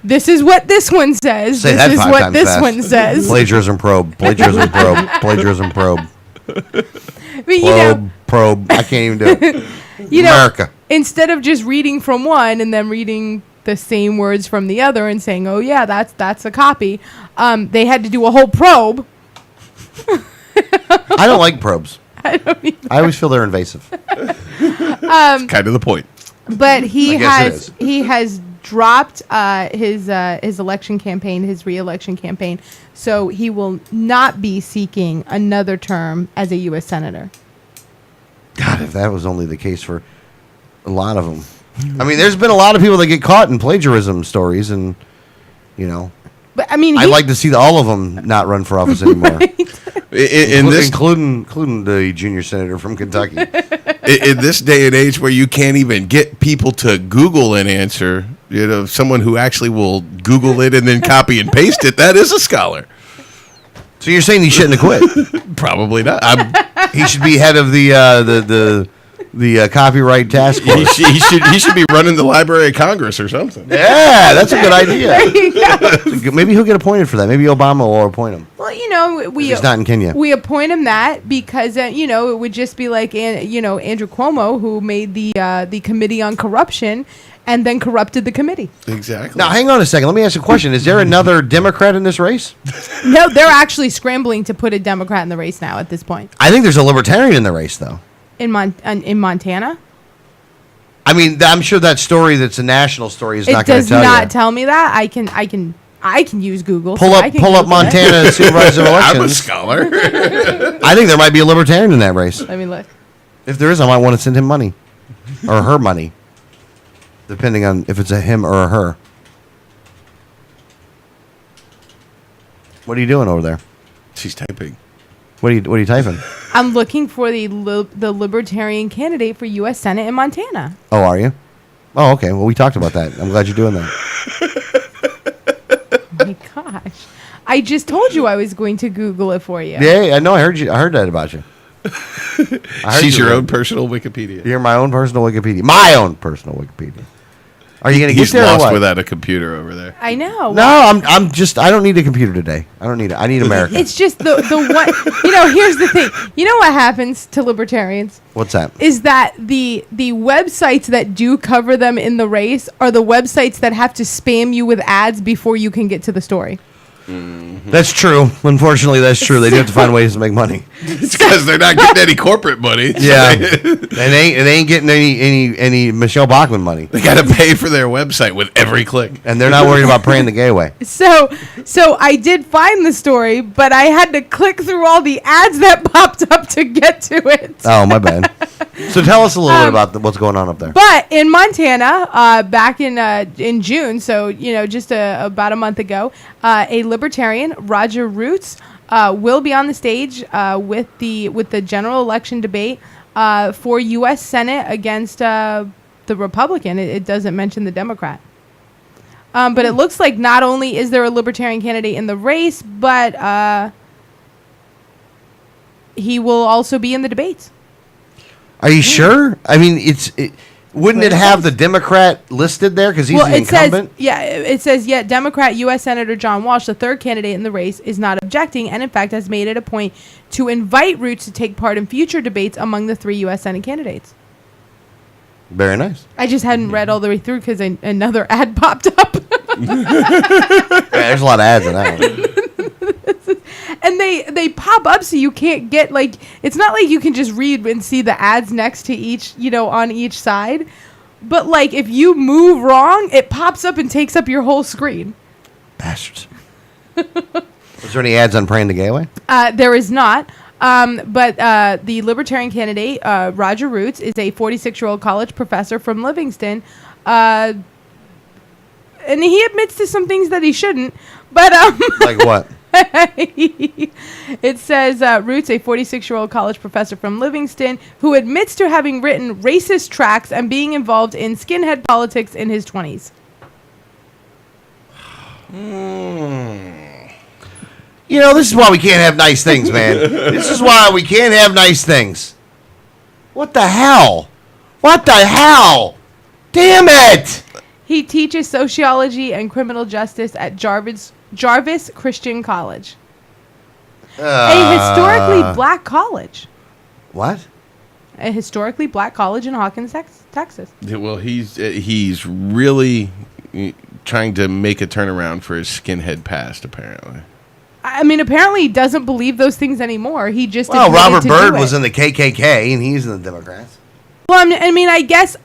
Speaker 5: this is what this one says.
Speaker 4: Say that
Speaker 5: This is
Speaker 4: 5
Speaker 5: what
Speaker 4: times
Speaker 5: this
Speaker 4: fast.
Speaker 5: one says.
Speaker 4: Plagiarism probe. Plagiarism probe. Plagiarism probe.
Speaker 5: But,
Speaker 4: Probe. I can't even do it. America.
Speaker 5: Instead of just reading from one and then reading the same words from the other and saying, oh yeah, that's a copy, they had to do a whole probe.
Speaker 4: I don't like probes.
Speaker 5: I don't either.
Speaker 4: I always feel they're invasive.
Speaker 6: It's kind of the point.
Speaker 5: But he
Speaker 4: I guess it
Speaker 5: has dropped his election campaign, his re-election campaign, so he will not be seeking another term as a U.S. senator.
Speaker 4: God, if that was only the case for a lot of them. I mean, there's been a lot of people that get caught in plagiarism stories, and
Speaker 5: But I mean,
Speaker 4: I'd like to see all of them not run for office anymore. Including the junior senator from Kentucky.
Speaker 6: In this day and age where you can't even get people to Google an answer, someone who actually will Google it and then copy and paste it, that is a scholar.
Speaker 4: So you're saying he shouldn't have quit?
Speaker 6: Probably not.
Speaker 4: He should be head of the copyright task force.
Speaker 6: he should be running the Library of Congress or something.
Speaker 4: Yeah, that's a good idea.
Speaker 5: there you go.
Speaker 4: Maybe he'll get appointed for that. Maybe Obama will appoint him.
Speaker 5: Well,
Speaker 4: He's not in Kenya.
Speaker 5: We appoint him that because it would just be like Andrew Cuomo, who made the committee on corruption and then corrupted the committee.
Speaker 6: Exactly.
Speaker 4: Now, hang on a second. Let me ask you a question. Is there another Democrat in this race?
Speaker 5: No, they're actually scrambling to put a Democrat in the race now at this point.
Speaker 4: I think there's a Libertarian in the race, though.
Speaker 5: In Montana?
Speaker 4: I mean, I'm sure that story that's a national story is
Speaker 5: It
Speaker 4: not going
Speaker 5: does
Speaker 4: to tell
Speaker 5: not
Speaker 4: you.
Speaker 5: tell me that. I can use Google.
Speaker 4: Pull
Speaker 5: so
Speaker 4: up
Speaker 5: I can
Speaker 4: Montana
Speaker 5: Google it.
Speaker 4: supervisor of
Speaker 6: I'm a
Speaker 4: elections.
Speaker 6: scholar.
Speaker 4: I think there might be a Libertarian in that race.
Speaker 5: Let me look.
Speaker 4: If there is, I might want to send him money. Or her money. Depending on if it's a him or a her. What are you doing over there?
Speaker 6: She's typing.
Speaker 4: What are you typing?
Speaker 5: I'm looking for the Libertarian candidate for U.S. Senate in Montana.
Speaker 4: Oh, are you? Oh, okay. Well, we talked about that. I'm glad you're doing that.
Speaker 5: Oh my gosh. I just told you I was going to Google it for you.
Speaker 4: Yeah, I know. I heard that about you.
Speaker 6: She's your own personal Wikipedia.
Speaker 4: You're my own personal Wikipedia. My own personal Wikipedia. Are you going to get
Speaker 6: He's
Speaker 4: there or
Speaker 6: lost
Speaker 4: what?
Speaker 6: without a computer over there.
Speaker 5: I know.
Speaker 4: No, I'm just. I don't need a computer today. I don't need it. I need America.
Speaker 5: It's just the one. Here's the thing. You know what happens to libertarians?
Speaker 4: What's that?
Speaker 5: Is that the websites that do cover them in the race are the websites that have to spam you with ads before you can get to the story.
Speaker 4: That's true. Unfortunately, that's true. They do have to find ways to make money.
Speaker 6: It's because they're not getting any corporate money. So
Speaker 4: Yeah, and they ain't getting any Michelle Bachmann money,
Speaker 6: they got to pay for their website with every click.
Speaker 4: and they're not worried about praying the gay way.
Speaker 5: So I did find the story, but I had to click through all the ads that popped up to get to it.
Speaker 4: Oh, my bad. So tell us a little bit about what's going on up there.
Speaker 5: But in Montana, back in June, so just about a month ago, a libertarian, Roger Roots, will be on the stage with the general election debate for U.S. Senate against the Republican. It doesn't mention the Democrat. But it looks like not only is there a libertarian candidate in the race, but he will also be in the debates.
Speaker 4: Are you sure? I mean, wouldn't it have the Democrat listed there because he's the incumbent?
Speaker 5: It says Democrat U.S. Senator John Walsh, the third candidate in the race, is not objecting, and in fact has made it a point to invite Roots to take part in future debates among the 3 U.S. Senate candidates.
Speaker 4: Very nice.
Speaker 5: I just hadn't read all the way through because another ad popped up.
Speaker 4: Yeah, there's a lot of ads in that one.
Speaker 5: And they pop up so you can't get, like, it's not like you can just read and see the ads next to each, on each side. But, like, if you move wrong, it pops up and takes up your whole screen.
Speaker 4: Bastards. Was there any ads on praying the gay way?
Speaker 5: There is not. But the libertarian candidate, Roger Roots, is a 46-year-old college professor from Livingston. And he admits to some things that he shouldn't. But
Speaker 4: Like what?
Speaker 5: It says Roots, a 46-year-old college professor from Livingston, who admits to having written racist tracts and being involved in skinhead politics in his 20s.
Speaker 4: This is why we can't have nice things, man. This is why we can't have nice things. What the hell? What the hell? Damn it!
Speaker 5: He teaches sociology and criminal justice at Jarvis Christian College. A historically black college.
Speaker 4: What?
Speaker 5: A historically black college in Hawkins, Texas.
Speaker 6: Yeah, well, he's really trying to make a turnaround for his skinhead past, apparently.
Speaker 5: I mean, apparently he doesn't believe those things anymore. He just
Speaker 4: Robert
Speaker 5: to
Speaker 4: Byrd
Speaker 5: do
Speaker 4: was
Speaker 5: it.
Speaker 4: in the KKK, and he's in the Democrats.
Speaker 5: Well, I mean, I guess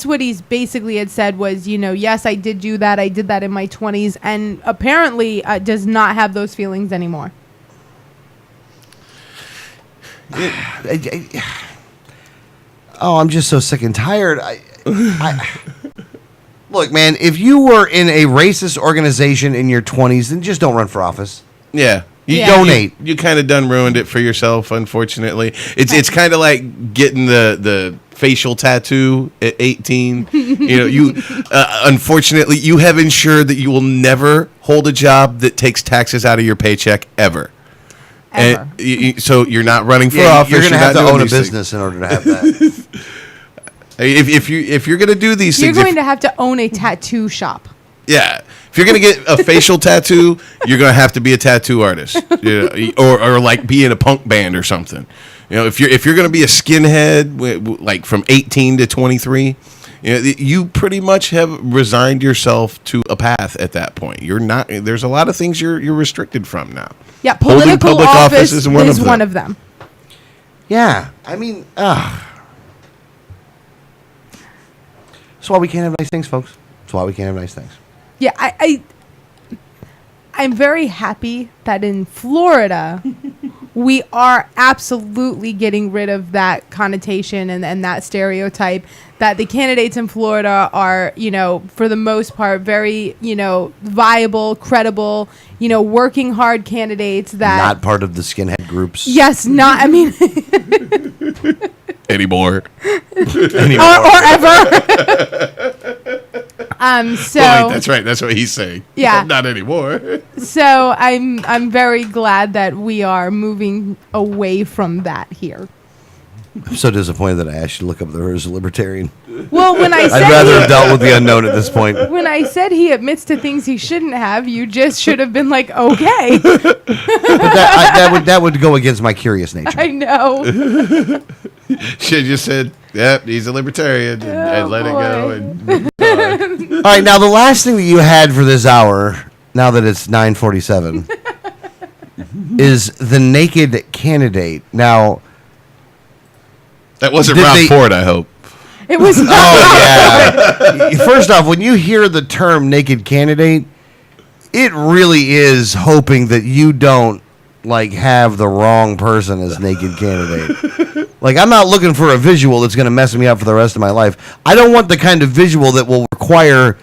Speaker 5: what he's basically had said was, yes, I did do that. I did that in my 20s, and apparently does not have those feelings anymore.
Speaker 4: I'm just so sick and tired. Look, man, if you were in a racist organization in your 20s, then just don't run for office.
Speaker 6: Yeah.
Speaker 4: Donate.
Speaker 6: You kind of done ruined it for yourself, unfortunately. It's kind of like getting the facial tattoo at 18. Unfortunately, you have ensured that you will never hold a job that takes taxes out of your paycheck ever.
Speaker 5: Ever.
Speaker 6: And so you're not running for office.
Speaker 4: You're going to have to
Speaker 6: not doing
Speaker 4: own a
Speaker 6: these things.
Speaker 4: business in order to have that.
Speaker 6: If you're going to do these
Speaker 5: You're
Speaker 6: things,
Speaker 5: going to have to own a tattoo shop.
Speaker 6: yeah. If you're going to get a facial tattoo, you're going to have to be a tattoo artist, or like be in a punk band or something. If you're going to be a skinhead, like from 18 to 23, you pretty much have resigned yourself to a path at that point. You're not. There's a lot of things you're restricted from now.
Speaker 5: Yeah,
Speaker 6: Holding
Speaker 5: political
Speaker 6: public
Speaker 5: office
Speaker 6: office is
Speaker 5: one of them.
Speaker 4: Yeah, I mean, that's why we can't have nice things, folks. That's why we can't have nice things.
Speaker 5: Yeah, I'm very happy that in Florida we are absolutely getting rid of that connotation and that stereotype that the candidates in Florida are, for the most part, very, viable, credible, working hard candidates that
Speaker 4: Not part of the skinhead groups.
Speaker 5: yes, not I mean
Speaker 6: Anymore.
Speaker 5: or ever. So
Speaker 6: Well, wait, that's right. That's what he's saying.
Speaker 5: Yeah.
Speaker 6: Not anymore.
Speaker 5: So I'm very glad that we are moving away from that here.
Speaker 4: I'm so disappointed that I asked you to look up the word as a libertarian.
Speaker 5: Well, when I said
Speaker 4: I'd rather have dealt with the unknown at this point.
Speaker 5: when I said he admits to things he shouldn't have, you just should have been like, okay.
Speaker 4: But that would go against my curious nature.
Speaker 5: I know.
Speaker 6: Should have just said, "Yep, he's a libertarian," and let it go. And
Speaker 4: All right, now the last thing that you had for this hour, now that it's 9:47, is the naked candidate. Now,
Speaker 6: that wasn't
Speaker 4: Did
Speaker 6: Rob
Speaker 4: they-
Speaker 6: Ford, I hope.
Speaker 5: It was not.
Speaker 4: oh yeah. First off, when you hear the term naked candidate, it really is hoping that you don't like have the wrong person as naked candidate. Like, I'm not looking for a visual that's going to mess me up for the rest of my life. I don't want the kind of visual that will require,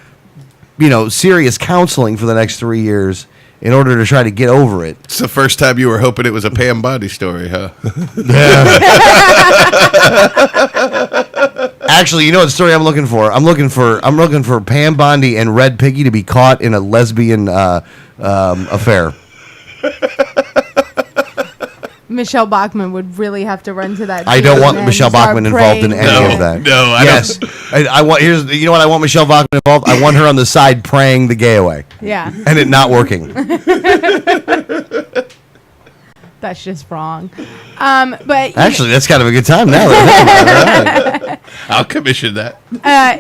Speaker 4: serious counseling for the next 3 years in order to try to get over it.
Speaker 6: It's the first time you were hoping it was a Pam Bondi story, huh?
Speaker 4: Actually, you know what story I'm looking for? I'm looking for Pam Bondi and Red Piggy to be caught in a lesbian affair.
Speaker 5: Michelle Bachmann would really have to run to that.
Speaker 4: I don't
Speaker 5: scene
Speaker 4: want
Speaker 5: and
Speaker 4: Michelle
Speaker 5: start
Speaker 4: Bachmann involved in
Speaker 5: praying.
Speaker 4: any of that.
Speaker 6: No, I
Speaker 4: yes.
Speaker 6: don't.
Speaker 4: I want. You know what I want Michelle Bachmann involved? I want her on the side praying the gay away,
Speaker 5: Yeah,
Speaker 4: and it not working.
Speaker 5: that's just wrong. But
Speaker 4: Actually, that's kind of a good time now. That I think about it.
Speaker 6: I'll commission that.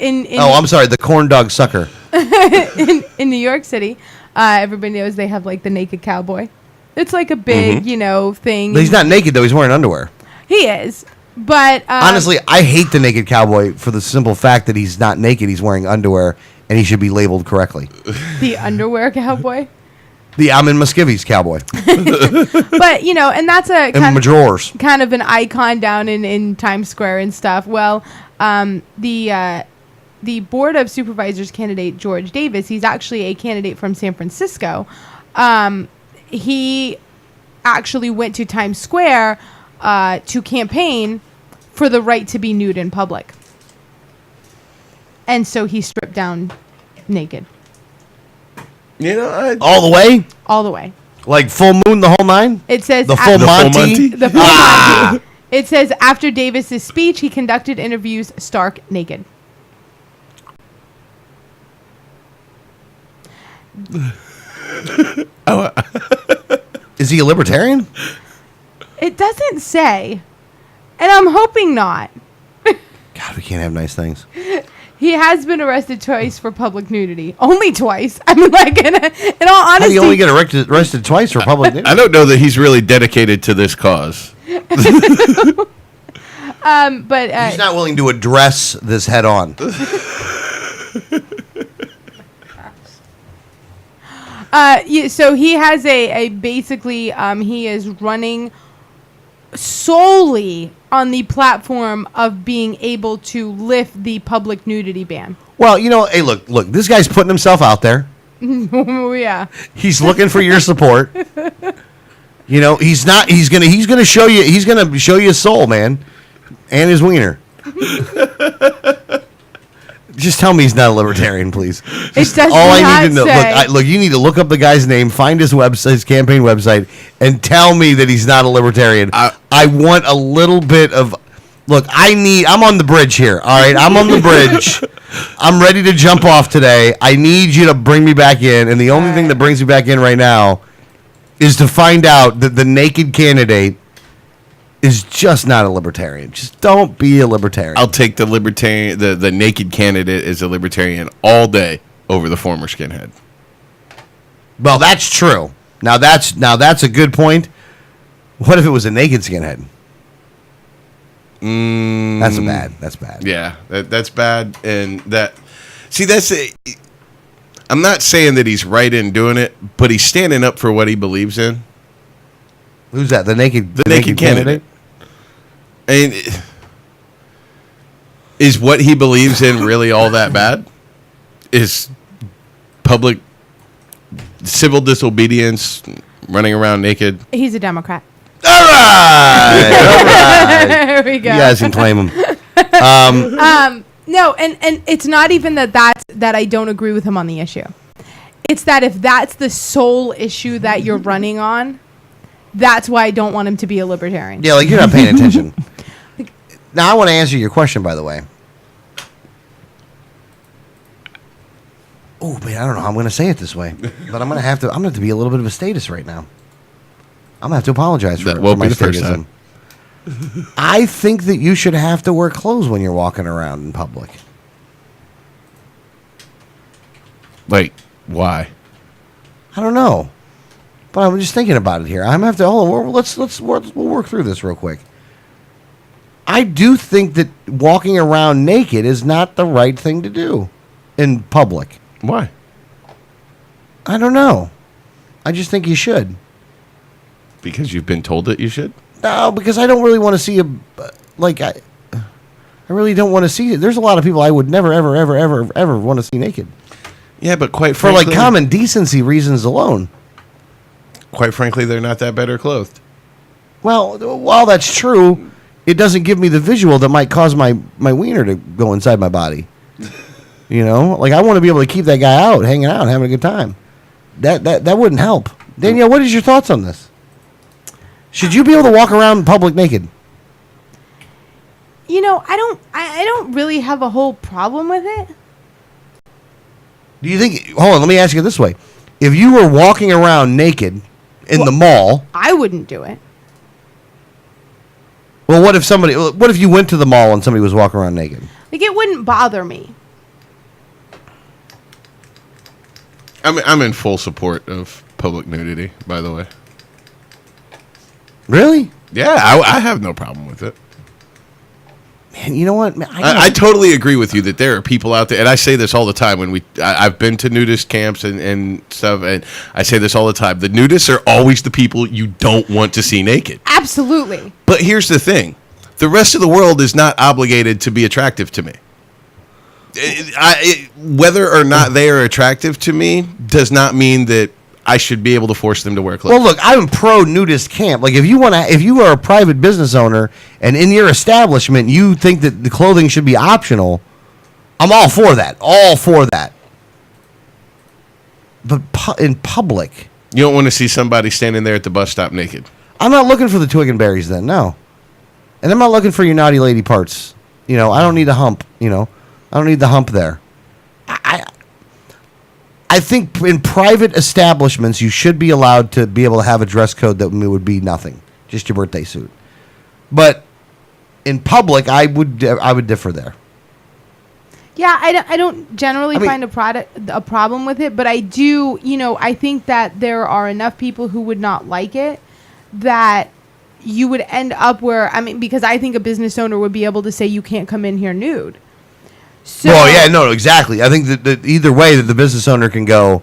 Speaker 5: in
Speaker 4: Oh, I'm sorry. The corn dog sucker.
Speaker 5: in New York City, everybody knows they have like the naked cowboy. It's like a big, thing.
Speaker 4: But he's not naked though. He's wearing underwear.
Speaker 5: He is, but
Speaker 4: Honestly, I hate the naked cowboy for the simple fact that he's not naked. He's wearing underwear, and he should be labeled correctly.
Speaker 5: the underwear cowboy.
Speaker 4: The I'm in Muscovy's cowboy.
Speaker 5: But and that's a
Speaker 4: In my drawers.
Speaker 5: kind of an icon down in Times Square and stuff. Well, the Board of Supervisors candidate George Davis, he's actually a candidate from San Francisco. He actually went to Times Square to campaign for the right to be nude in public. And so he stripped down naked.
Speaker 4: All the way?
Speaker 5: All the way.
Speaker 4: Like full moon, the whole nine?
Speaker 5: It says
Speaker 4: The full Monty?
Speaker 5: The full Monty. It says after Davis's speech, he conducted interviews stark naked.
Speaker 4: Is he a libertarian?
Speaker 5: It doesn't say, and I'm hoping not.
Speaker 4: God, we can't have nice things.
Speaker 5: He has been arrested twice for public nudity. Only twice. I mean, like, in all
Speaker 4: How do
Speaker 5: honesty,
Speaker 4: you only get arrested twice for public nudity?
Speaker 6: I don't know that he's really dedicated to this cause.
Speaker 5: but
Speaker 4: He's not willing to address this head on.
Speaker 5: so he has a basically he is running solely on the platform of being able to lift the public nudity ban.
Speaker 4: Well, hey, look, this guy's putting himself out there.
Speaker 5: Yeah.
Speaker 4: He's looking for your support. He's gonna show you his soul, man, and his wiener. Just tell me he's not a libertarian, please.
Speaker 5: It does
Speaker 4: all I
Speaker 5: not
Speaker 4: need to know.
Speaker 5: say.
Speaker 4: Look, you need to look up the guy's name, find his website, his campaign website, and tell me that he's not a libertarian. I want a little bit of. Look, I'm on the bridge here. All right, I'm on the bridge. I'm ready to jump off today. I need you to bring me back in, and the only thing that brings me back in right now is to find out that the naked candidate is just not a libertarian. Just don't be a libertarian.
Speaker 6: I'll take the libertarian, the naked candidate as a libertarian all day over the former skinhead.
Speaker 4: Well, that's true. Now that's a good point. What if it was a naked skinhead? That's bad. That's bad.
Speaker 6: Yeah, that's bad. And I'm not saying that he's right in doing it, but he's standing up for what he believes in.
Speaker 4: Who's that? The naked
Speaker 6: candidate. And is what he believes in really all that bad? Is public civil disobedience, running around naked?
Speaker 5: He's a Democrat.
Speaker 4: All right.
Speaker 5: There we go.
Speaker 4: You guys can claim him.
Speaker 5: No, and it's not even that I don't agree with him on the issue. It's that if that's the sole issue that you're running on, that's why I don't want him to be a libertarian.
Speaker 4: Yeah, like you're not paying attention. Now, I want to answer your question, by the way. Oh, man, I don't know how I'm going to say it this way. But I'm going to have to be a little bit of a status right now. I'm going to have to apologize for my statism. I think that you should have to wear clothes when you're walking around in public.
Speaker 6: Like, why?
Speaker 4: I don't know. But I'm just thinking about it here. I'm going to have to... Hold on, we'll work through this real quick. I do think that walking around naked is not the right thing to do in public.
Speaker 6: Why?
Speaker 4: I don't know. I just think you should.
Speaker 6: Because you've been told that you should?
Speaker 4: No, because I don't really want to see I really don't want to see it. There's a lot of people I would never, ever, ever, ever, ever want to see naked.
Speaker 6: Yeah, but quite
Speaker 4: for
Speaker 6: frankly...
Speaker 4: like common decency reasons alone.
Speaker 6: Quite frankly, they're not that better clothed.
Speaker 4: Well, while that's true, it doesn't give me the visual that might cause my wiener to go inside my body. You know? Like, I want to be able to keep that guy out, hanging out, having a good time. That wouldn't help. Danielle, what is your thoughts on this? Should you be able to walk around in public naked?
Speaker 5: You know, I don't really have a whole problem with it.
Speaker 4: Do you think... Hold on, let me ask you this way. If you were walking around naked in the mall...
Speaker 5: I wouldn't do it.
Speaker 4: Well, what if you went to the mall and somebody was walking around naked?
Speaker 5: Like, it wouldn't bother me.
Speaker 6: I'm in full support of public nudity, by the way.
Speaker 4: Really?
Speaker 6: Yeah, I have no problem with it.
Speaker 4: Man, you know what?
Speaker 6: I totally agree with you that there are people out there, and I say this all the time when I've been to nudist camps and stuff, and I say this all the time. The nudists are always the people you don't want to see naked.
Speaker 5: Absolutely.
Speaker 6: But here's the thing. The rest of the world is not obligated to be attractive to me. Whether or not they are attractive to me does not mean that I should be able to force them to wear clothes.
Speaker 4: Well, look, I'm pro nudist camp. Like, if you are a private business owner and in your establishment you think that the clothing should be optional, I'm all for that. All for that. But in public,
Speaker 6: you don't want to see somebody standing there at the bus stop naked.
Speaker 4: I'm not looking for the twig and berries then. No, and I'm not looking for your naughty lady parts. You know, I don't need a hump. You know, I don't need the hump there. I think in private establishments, you should be allowed to be able to have a dress code that would be nothing, just your birthday suit. But in public, I would differ there.
Speaker 5: Yeah, I don't generally find a problem with it, but I do, I think that there are enough people who would not like it that you would end up because I think a business owner would be able to say you can't come in here nude. So,
Speaker 4: well, yeah, no, exactly. I think that either way that the business owner can go,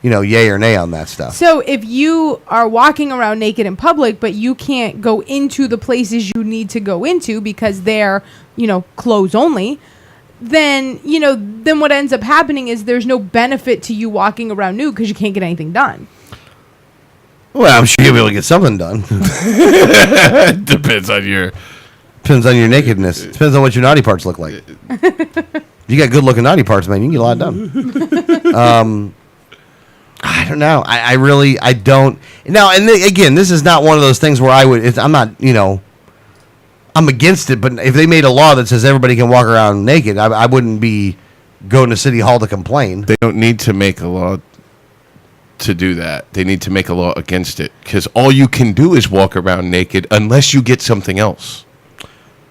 Speaker 4: yay or nay on that stuff.
Speaker 5: So if you are walking around naked in public, but you can't go into the places you need to go into because they're, clothes only, then what ends up happening is there's no benefit to you walking around nude because you can't get anything done.
Speaker 4: Well, I'm sure you'll be able to get something done.
Speaker 6: Depends on your
Speaker 4: nakedness. It depends on what your naughty parts look like. You got good looking naughty parts, man. You can get a lot done. I don't know. I don't. Now, and again, this is not one of those things where I'm not, I'm against it. But if they made a law that says everybody can walk around naked, I wouldn't be going to City Hall to complain.
Speaker 6: They don't need to make a law to do that. They need to make a law against it because all you can do is walk around naked unless you get something else.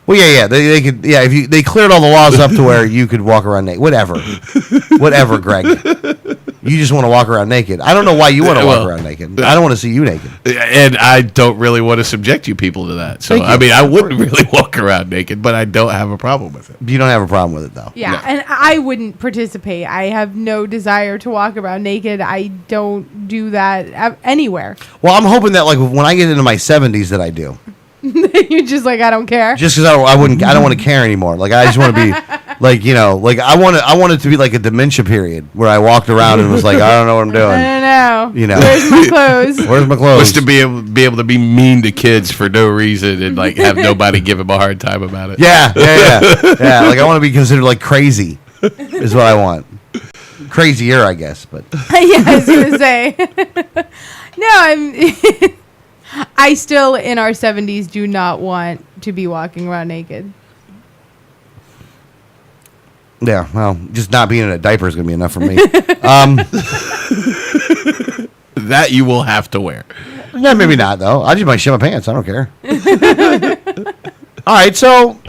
Speaker 4: Well, yeah, they could, yeah. If they cleared all the laws up to where you could walk around naked, whatever, Greg. You just want to walk around naked. I don't know why you want to walk around naked. I don't want to see you naked,
Speaker 6: and I don't really want to subject you people to that. So I wouldn't really walk around naked, but I don't have a problem with it.
Speaker 4: You don't have a problem with it, though.
Speaker 5: Yeah,
Speaker 6: No.
Speaker 5: and I wouldn't participate. I have no desire to walk around naked. I don't do that anywhere.
Speaker 4: Well, I'm hoping that when I get into my 70s, that I do.
Speaker 5: You're just like, I don't care.
Speaker 4: Just because I don't want to care anymore. Like, I just want to be I want it to be like a dementia period where I walked around and was like, I don't know what I'm doing.
Speaker 5: I don't know.
Speaker 4: Where's
Speaker 5: my clothes?
Speaker 4: Where's my clothes?
Speaker 6: Was to be able to be mean to kids for no reason and have nobody give them a hard time about it.
Speaker 4: Yeah. Like, I want to be considered like crazy, is what I want. Crazier, I guess, but
Speaker 5: yeah, I was gonna say. No, I still, in our 70s, do not want to be walking around naked.
Speaker 4: Yeah, well, just not being in a diaper is going to be enough for me.
Speaker 6: That you will have to wear.
Speaker 4: Yeah, maybe not, though. I just might shit my pants. I don't care. All right, so,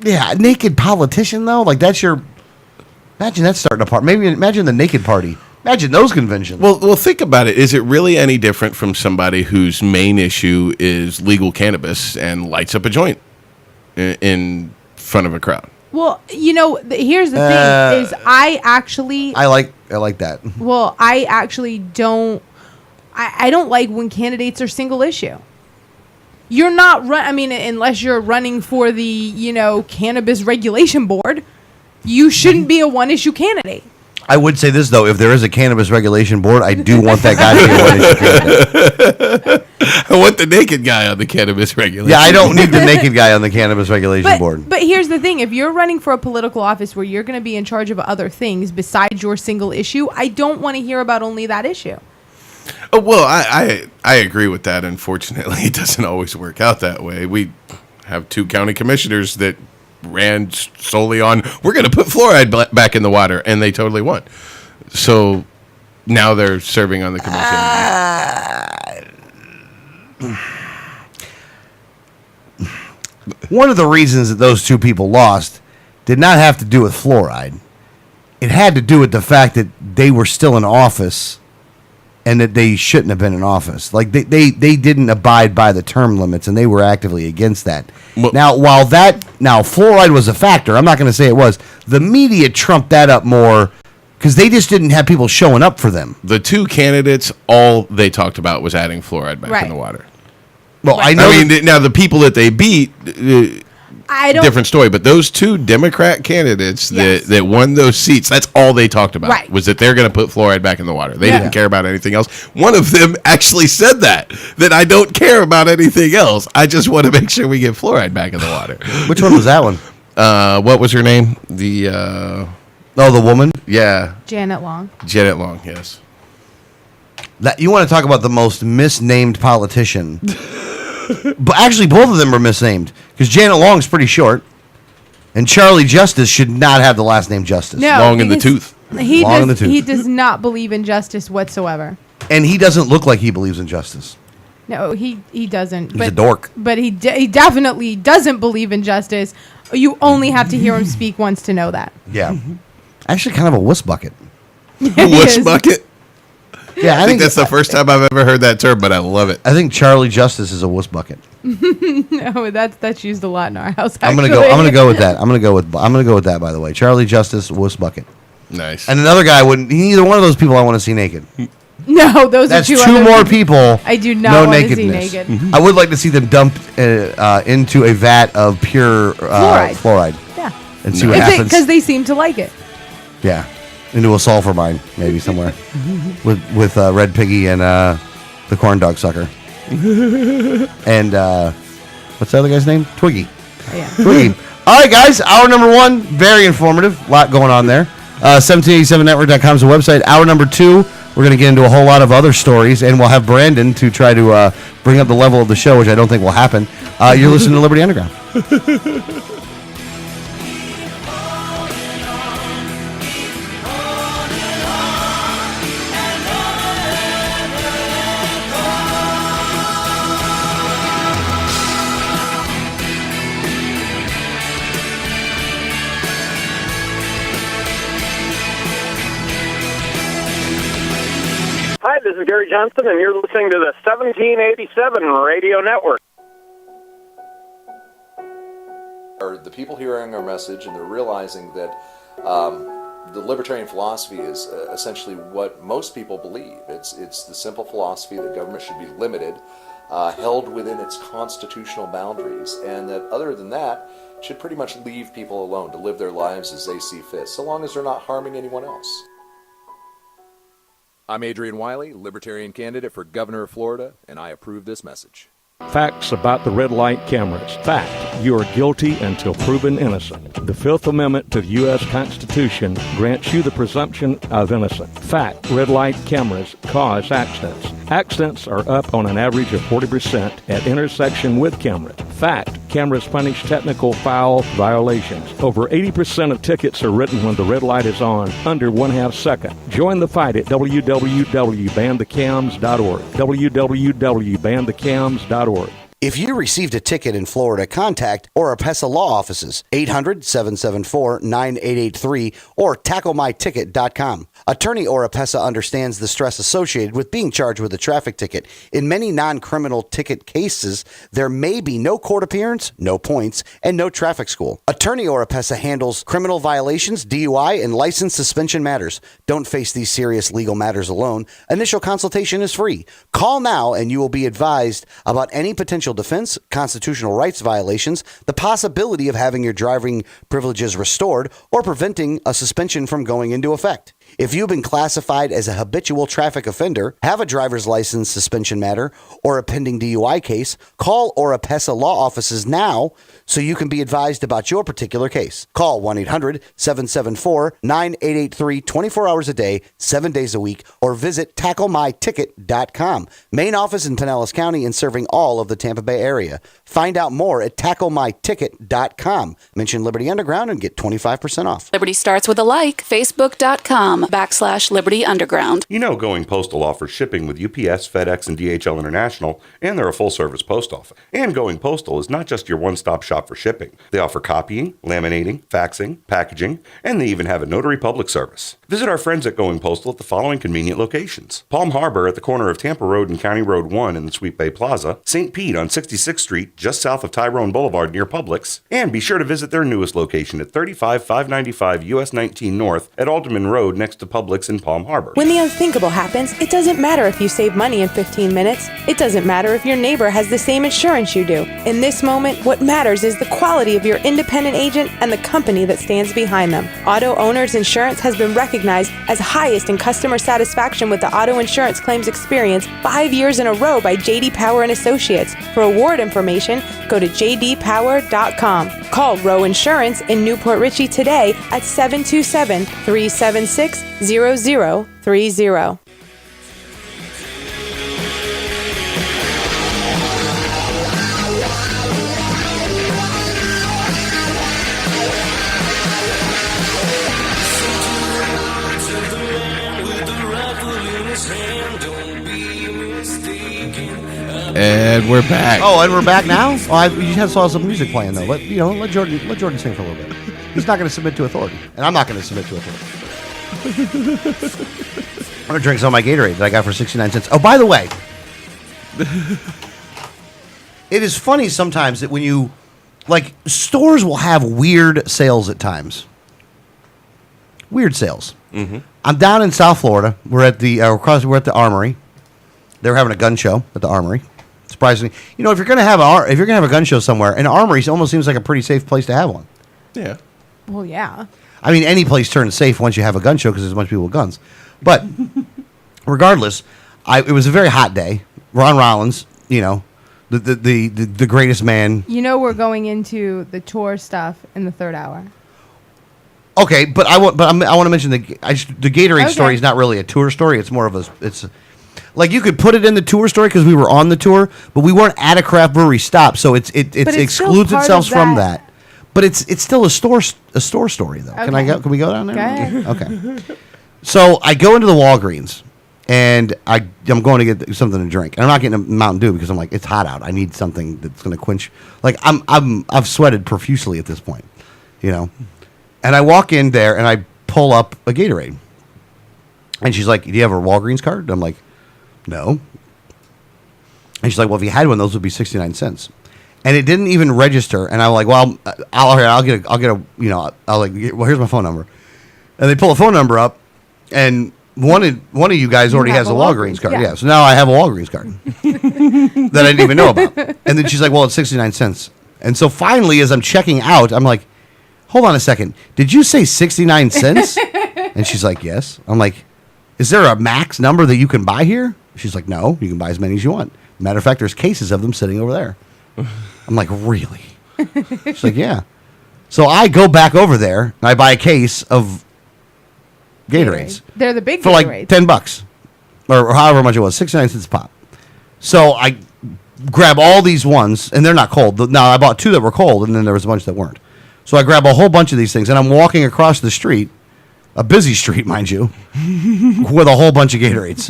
Speaker 4: yeah, naked politician, though? Like, that's your... Imagine that starting a party. Maybe imagine the naked party. Imagine those conventions.
Speaker 6: Well, think about it. Is it really any different from somebody whose main issue is legal cannabis and lights up a joint in front of a crowd?
Speaker 5: Well, here's the thing: is
Speaker 4: I like that.
Speaker 5: Well, I actually don't. I don't like when candidates are single issue. You're not unless you're running for the Cannabis Regulation Board, you shouldn't be a one issue candidate.
Speaker 4: I would say this, though. If there is a Cannabis Regulation Board, I do want that guy to be a one-issue candidate.
Speaker 6: I want the naked guy on the Cannabis Regulation.
Speaker 4: Yeah, I don't need the naked guy on the Cannabis Regulation Board.
Speaker 5: But here's the thing. If you're running for a political office where you're going to be in charge of other things besides your single issue, I don't want to hear about only that issue.
Speaker 6: Oh, well, I agree with that. Unfortunately, it doesn't always work out that way. We have 2 county commissioners that ran solely on, we're going to put fluoride back in the water, and they totally won. So now they're serving on the commission.
Speaker 4: One of the reasons that those 2 people lost did not have to do with fluoride. It had to do with the fact that they were still in office and that they shouldn't have been in office. Like, they didn't abide by the term limits, and they were actively against that.
Speaker 6: Well,
Speaker 4: now, fluoride was a factor. I'm not going to say it was. The media trumped that up more because they just didn't have people showing up for them.
Speaker 6: The 2 candidates, all they talked about was adding fluoride back in the water.
Speaker 4: Well, I know.
Speaker 6: Now the people that they beat,
Speaker 5: I don't.
Speaker 6: different story. But those 2 Democrat candidates that won those seats, that's all they talked about was that they're going to put fluoride back in the water. They didn't care about anything else. One of them actually said that I don't care about anything else. I just want to make sure we get fluoride back in the water.
Speaker 4: Which one was that one?
Speaker 6: What was her name?
Speaker 4: The woman?
Speaker 6: Yeah.
Speaker 5: Janet Long.
Speaker 6: Janet Long, yes.
Speaker 4: That you want to talk about the most misnamed politician. But actually, both of them were misnamed because Janet Long's pretty short, and Charlie Justice should not have the last name Justice.
Speaker 5: No,
Speaker 6: long in the tooth.
Speaker 5: He does not believe in justice whatsoever.
Speaker 4: And he doesn't look like he believes in justice.
Speaker 5: No, he doesn't.
Speaker 4: He's a dork.
Speaker 5: But he definitely doesn't believe in justice. You only have to hear him speak once to know that.
Speaker 4: Yeah. Actually, kind of a wuss bucket.
Speaker 6: Wuss bucket?
Speaker 4: Yeah,
Speaker 6: I think that's the first time I've ever heard that term, but I love it.
Speaker 4: I think Charlie Justice is a wuss bucket.
Speaker 5: No, that's used a lot in our house.
Speaker 4: I'm gonna go with that. I'm gonna go with that. By the way, Charlie Justice, wuss bucket.
Speaker 6: Nice.
Speaker 4: And another guy wouldn't. Neither one of those people I want to see naked.
Speaker 5: No,
Speaker 4: that's
Speaker 5: are
Speaker 4: 2 more people.
Speaker 5: I do not want to see naked.
Speaker 4: I would like to see them dumped into a vat of pure fluoride.
Speaker 5: Yeah.
Speaker 4: And see what happens.
Speaker 5: Because they seem to like it.
Speaker 4: Yeah. Into a sulfur mine, maybe somewhere, with Red Piggy and the corn dog sucker, and what's the other guy's name? Twiggy.
Speaker 5: Oh, yeah.
Speaker 4: Twiggy. All right, guys. Hour number 1, very informative. A lot going on there. 1787network.com is the website. Hour number 2, we're going to get into a whole lot of other stories, and we'll have Brandon to try to bring up the level of the show, which I don't think will happen. You're listening to Liberty Underground.
Speaker 7: Hi, this is Gary Johnson, and you're listening to the 1787 Radio Network.
Speaker 8: Are the people hearing our message, and they're realizing that the libertarian philosophy is essentially what most people believe. It's the simple philosophy that government should be limited, held within its constitutional boundaries, and that other than that, should pretty much leave people alone to live their lives as they see fit, so long as they're not harming anyone else. I'm Adrian Wiley, Libertarian candidate for Governor of Florida, and I approve this message.
Speaker 9: Facts about the red light cameras. Fact, you are guilty until proven innocent. The Fifth Amendment to the U.S. Constitution grants you the presumption of innocence. Fact, red light cameras cause accidents. Accidents are up on an average of 40% at intersection with cameras. Fact, cameras punish technical foul violations. Over 80% of tickets are written when the red light is on, under 1/2 second. Join the fight at www.banthecams.org. www.banthecams.org.
Speaker 4: If you received a ticket in Florida, contact Oropesa Law Offices, 800-774-9883 or tacklemyticket.com. Attorney Oropesa understands the stress associated with being charged with a traffic ticket. In many non-criminal ticket cases, there may be no court appearance, no points, and no traffic school. Attorney Oropesa handles criminal violations, DUI, and license suspension matters. Don't face these serious legal matters alone. Initial consultation is free. Call now and you will be advised about any potential defense, constitutional rights violations, the possibility of having your driving privileges restored, or preventing a suspension from going into effect. If you've been classified as a habitual traffic offender, have a driver's license suspension matter, or a pending DUI case, call Oropesa Law Offices now so you can be advised about your particular case. Call 1-800-774-9883 24 hours a day, 7 days a week, or visit tacklemyticket.com. Main office in Pinellas County and serving all of the Tampa Bay area. Find out more at tacklemyticket.com. Mention Liberty Underground and get 25% off.
Speaker 10: Liberty starts with a like. Facebook.com/Liberty Underground.
Speaker 11: You know Going Postal offers shipping with UPS, FedEx, and DHL International, and they're a full-service post office. And Going Postal is not just your one-stop shop for shipping. They offer copying, laminating, faxing, packaging, and they even have a notary public service. Visit our friends at Going Postal at the following convenient locations: Palm Harbor at the corner of Tampa Road and County Road 1 in the Sweet Bay Plaza, St. Pete on 66th Street just south of Tyrone Boulevard near Publix, and be sure to visit their newest location at 35595 US 19 North at Alderman Road next to Publix in Palm Harbor.
Speaker 12: When the unthinkable happens, it doesn't matter if you save money in 15 minutes. It doesn't matter if your neighbor has the same insurance you do. In this moment, what matters is the quality of your independent agent and the company that stands behind them. Auto Owners Insurance has been recognized as highest in customer satisfaction with the auto insurance claims experience 5 years in a row by J.D. Power and Associates. For award information, go to jdpower.com. Call Row Insurance in Newport Richey today at 727-376-0030.
Speaker 6: And we're back.
Speaker 4: Oh, and we're back now? You just saw some music playing, though. Let Jordan sing for a little bit. He's not going to submit to authority. And I'm not going to submit to authority. I'm going to drink some of my Gatorade that I got for 69 cents. Oh, by the way, it is funny sometimes that when you, like, stores will have weird sales at times. Weird sales. Mm-hmm. I'm down in South Florida. We're at the Armory. They're having a gun show at the Armory. Surprisingly, if you're gonna have a gun show somewhere, an Armory almost seems like a pretty safe place to have one.
Speaker 6: Yeah.
Speaker 5: Well, yeah.
Speaker 4: I mean, any place turns safe once you have a gun show because there's a bunch of people with guns. But regardless, it was a very hot day. Ron Rollins, the greatest man.
Speaker 5: We're going into the tour stuff in the third hour.
Speaker 4: Okay, but I want to mention the Gatorade story is not really a tour story. It's more of like you could put it in the tour story because we were on the tour, but we weren't at a craft brewery stop, so it excludes itself from that. But it's still a store story though.
Speaker 5: Okay.
Speaker 4: Can we go down there?
Speaker 5: Go ahead.
Speaker 4: Okay. So I go into the Walgreens and I'm going to get something to drink. And I'm not getting a Mountain Dew because I'm like, it's hot out. I need something that's going to quench. Like I've sweated profusely at this point, And I walk in there and I pull up a Gatorade. And she's like, "Do you have a Walgreens card?" And I'm like, "No." And she's like, "Well, if you had one, those would be 69 cents." And it didn't even register. And I'm like, "Well, I'll get a here's my phone number." And they pull a phone number up, and one of you guys already has a Walgreens card. Yeah. So now I have a Walgreens card that I didn't even know about. And then she's like, "Well, it's 69 cents." And so finally, as I'm checking out, I'm like, "Hold on a second. Did you say 69 cents?" And she's like, "Yes." I'm like, "Is there a max number that you can buy here?" She's like, "No, you can buy as many as you want. Matter of fact, there's cases of them sitting over there." I'm like, "Really?" She's like, "Yeah." So I go back over there and I buy a case of Gatorades.
Speaker 5: They're the big
Speaker 4: for
Speaker 5: Gatorades.
Speaker 4: like $10 or however much it was, 69 cents a pop. So I grab all these ones, and they're not cold. Now, I bought 2 that were cold, and then there was a bunch that weren't. So I grab a whole bunch of these things, and I'm walking across the street, a busy street, mind you, with a whole bunch of Gatorades.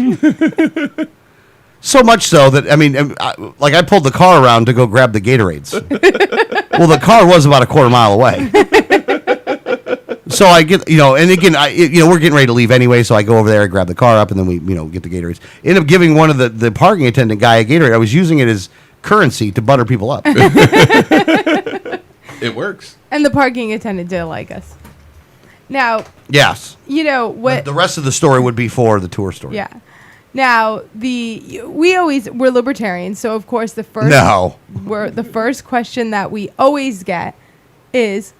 Speaker 4: So much so that, I pulled the car around to go grab the Gatorades. Well, the car was about a quarter mile away. So I get, and again, we're getting ready to leave anyway, so I go over there, I grab the car up, and then we, get the Gatorades. End up giving one of the parking attendant guy a Gatorade. I was using it as currency to butter people up.
Speaker 6: It works.
Speaker 5: And the parking attendant did like us. Now,
Speaker 4: yes.
Speaker 5: What
Speaker 4: the rest of the story would be for the tour story.
Speaker 5: Yeah. Now, we're libertarians, so of course the first question that we always get is,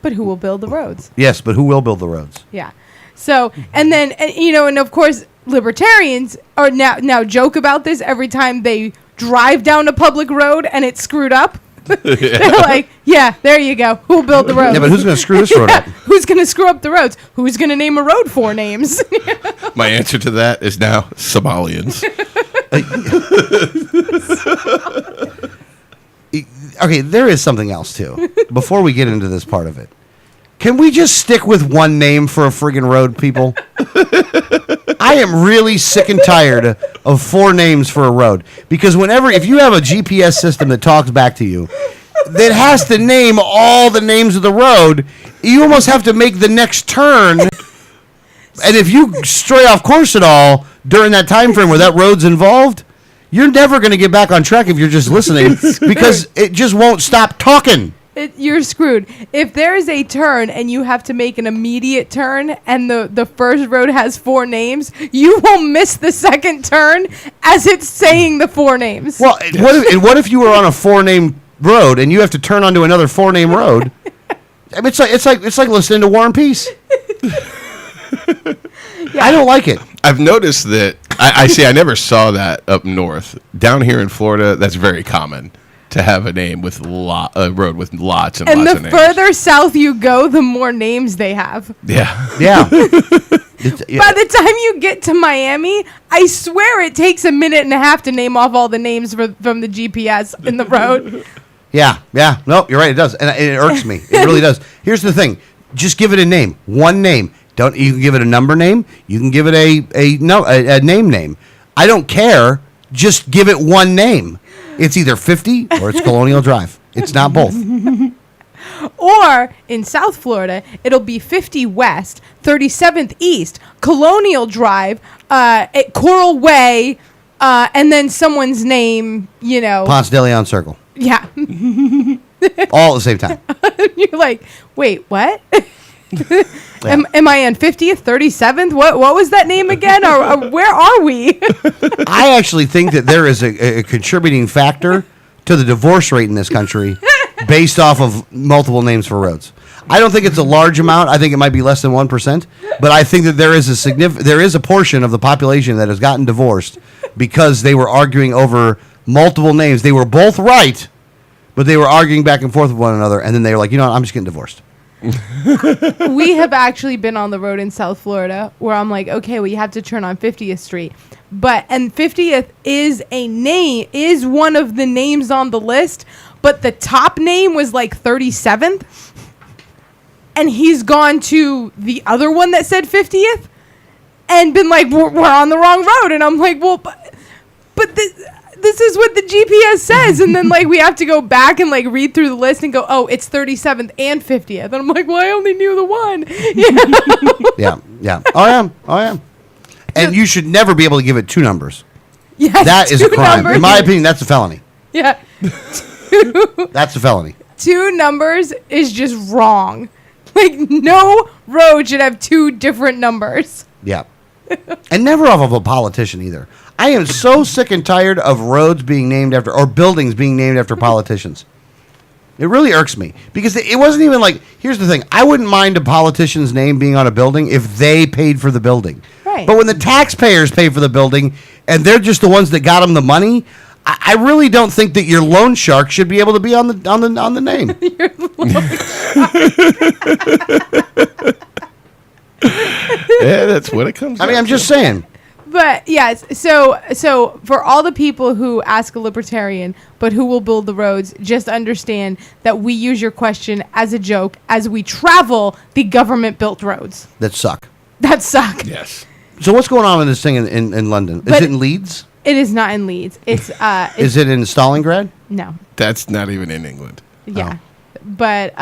Speaker 5: but who will build the roads?
Speaker 4: Yes, but who will build the roads?
Speaker 5: Yeah. So, and then, and of course, libertarians are now joke about this every time they drive down a public road and it's screwed up. They're like, yeah, there you go. Who'll build the roads?
Speaker 4: Yeah, but who's going to screw this road up?
Speaker 5: Who's going to screw up the roads? Who's going to name a road 4 names?
Speaker 6: My answer to that is now Somalians.
Speaker 4: Okay, there is something else, too. Before we get into this part of it. Can we just stick with one name for a friggin' road, people? I am really sick and tired of 4 names for a road. Because if you have a GPS system that talks back to you, that has to name all the names of the road, you almost have to make the next turn. And if you stray off course at all during that time frame where that road's involved, you're never going to get back on track if you're just listening because it just won't stop talking.
Speaker 5: You're screwed. If there is a turn and you have to make an immediate turn and the first road has 4 names, you will miss the second turn as it's saying the 4 names.
Speaker 4: Well, what if you were on a 4-name road and you have to turn onto another 4-name road? It's like listening to War and Peace. I don't like it.
Speaker 6: I've noticed that. I never saw that up north. Down here in Florida, that's very common to have a name with a road with lots and lots of names.
Speaker 5: And the further south you go, the more names they have.
Speaker 6: Yeah.
Speaker 4: Yeah.
Speaker 5: By the time you get to Miami, I swear it takes a minute and a half to name off all the names from the GPS in the road.
Speaker 4: Yeah. No, you're right. It does, and it irks me. It really does. Here's the thing: just give it a name, one name. You can give it a number name. You can give it a name. I don't care. Just give it one name. It's either 50 or it's Colonial Drive. It's not both.
Speaker 5: Or in South Florida, it'll be 50 West, 37th East, Colonial Drive, Coral Way, and then someone's name,
Speaker 4: Ponce de Leon Circle.
Speaker 5: Yeah.
Speaker 4: All at the same time.
Speaker 5: You're like, wait, what? Am I on 50th, 37th? What was that name again? Or where are we?
Speaker 4: I actually think that there is a contributing factor to the divorce rate in this country based off of multiple names for roads. I don't think it's a large amount. I think it might be less than 1%. But I think that there is a portion of the population that has gotten divorced because they were arguing over multiple names. They were both right, but they were arguing back and forth with one another. And then they were like, I'm just getting divorced.
Speaker 5: We have actually been on the road in South Florida where I'm like, okay, well, you have to turn on 50th Street. And 50th is one of the names on the list, but the top name was like 37th. And he's gone to the other one that said 50th and been like, we're on the wrong road. And I'm like, well, but this is what the GPS says. And then we have to go back and read through the list and go, oh, it's 37th and 50th. And I'm like, well, I only knew the one.
Speaker 4: Yeah. Oh, yeah. And you should never be able to give it 2 numbers.
Speaker 5: Yes,
Speaker 4: that is a crime.
Speaker 5: Numbers.
Speaker 4: In my opinion, that's a felony.
Speaker 5: Yeah.
Speaker 4: That's a felony.
Speaker 5: 2 numbers is just wrong. No road should have 2 different numbers.
Speaker 4: Yeah. And never off of a politician either. I am so sick and tired of roads being named after, or buildings being named after politicians. It really irks me. Because it wasn't even here's the thing. I wouldn't mind a politician's name being on a building if they paid for the building.
Speaker 5: Right.
Speaker 4: But when the taxpayers pay for the building, and they're just the ones that got them the money, I really don't think that your loan shark should be able to be on the name.
Speaker 5: Your loan
Speaker 6: Yeah, that's what it comes
Speaker 4: I mean, I'm just saying.
Speaker 5: But yes, so for all the people who ask a libertarian, but who will build the roads, just understand that we use your question as a joke as we travel the government-built roads.
Speaker 4: That suck.
Speaker 5: That suck.
Speaker 6: Yes.
Speaker 4: So what's going on with this thing in London? Is it in Leeds?
Speaker 5: It is not in Leeds. It's
Speaker 4: Is it in Stalingrad?
Speaker 5: No.
Speaker 6: That's not even in England.
Speaker 5: Yeah. But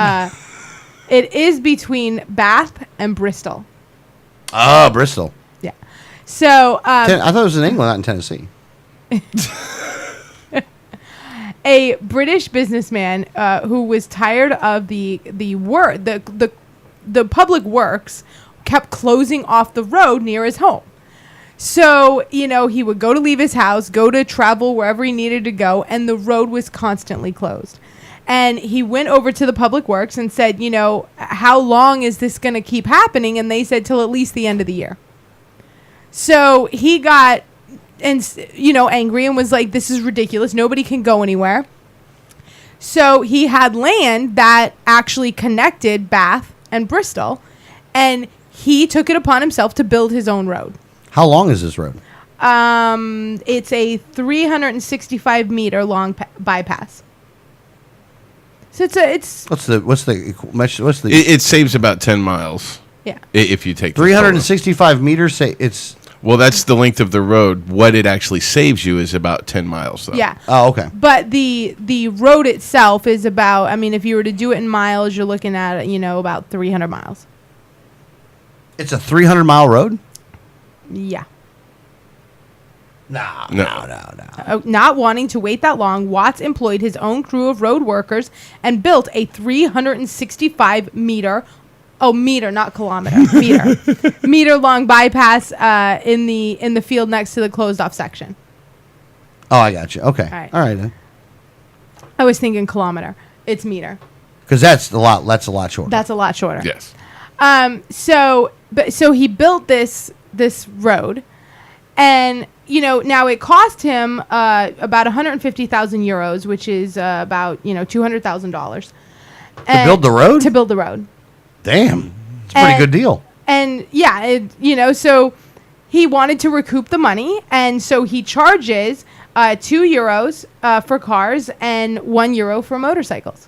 Speaker 5: it is between Bath and Bristol.
Speaker 4: Oh, Bristol.
Speaker 5: Yeah. So
Speaker 4: I thought it was in England, not in Tennessee.
Speaker 5: a British businessman who was tired of the public works kept closing off the road near his home. So, he would go to leave his house, go to travel wherever he needed to go, and the road was constantly closed. And he went over to the public works and said, how long is this going to keep happening? And they said till at least the end of the year. So he got, angry and was like, this is ridiculous. Nobody can go anywhere. So he had land that actually connected Bath and Bristol, and he took it upon himself to build his own road.
Speaker 4: How long is this road?
Speaker 5: It's a 365 meter long bypass. So it's
Speaker 4: what's the
Speaker 6: It saves about 10 miles.
Speaker 5: Yeah.
Speaker 6: If you take
Speaker 4: 365 meters. Say it's.
Speaker 6: Well, that's the length of the road. What it actually saves you is about 10 miles, though.
Speaker 5: Yeah.
Speaker 4: Oh, okay.
Speaker 5: But the road itself is about, if you were to do it in miles, you're looking at, about 300 miles.
Speaker 4: It's a 300-mile road?
Speaker 5: Yeah.
Speaker 4: No.
Speaker 5: Not wanting to wait that long, Watts employed his own crew of road workers and built a 365 meter, not kilometer, meter long bypass in the field next to the closed off section.
Speaker 4: Oh, I got you. Okay.
Speaker 5: All
Speaker 4: right then.
Speaker 5: I was thinking kilometer. It's meter.
Speaker 4: Because that's a lot shorter.
Speaker 5: That's a lot shorter.
Speaker 6: Yes.
Speaker 5: So he built this road, and now it cost him about 150,000 euros, which is about $200,000
Speaker 4: to build the road.
Speaker 5: To build the road.
Speaker 4: Damn, it's a pretty good deal.
Speaker 5: And yeah, so he wanted to recoup the money, and so he charges €2 for cars and €1 for motorcycles.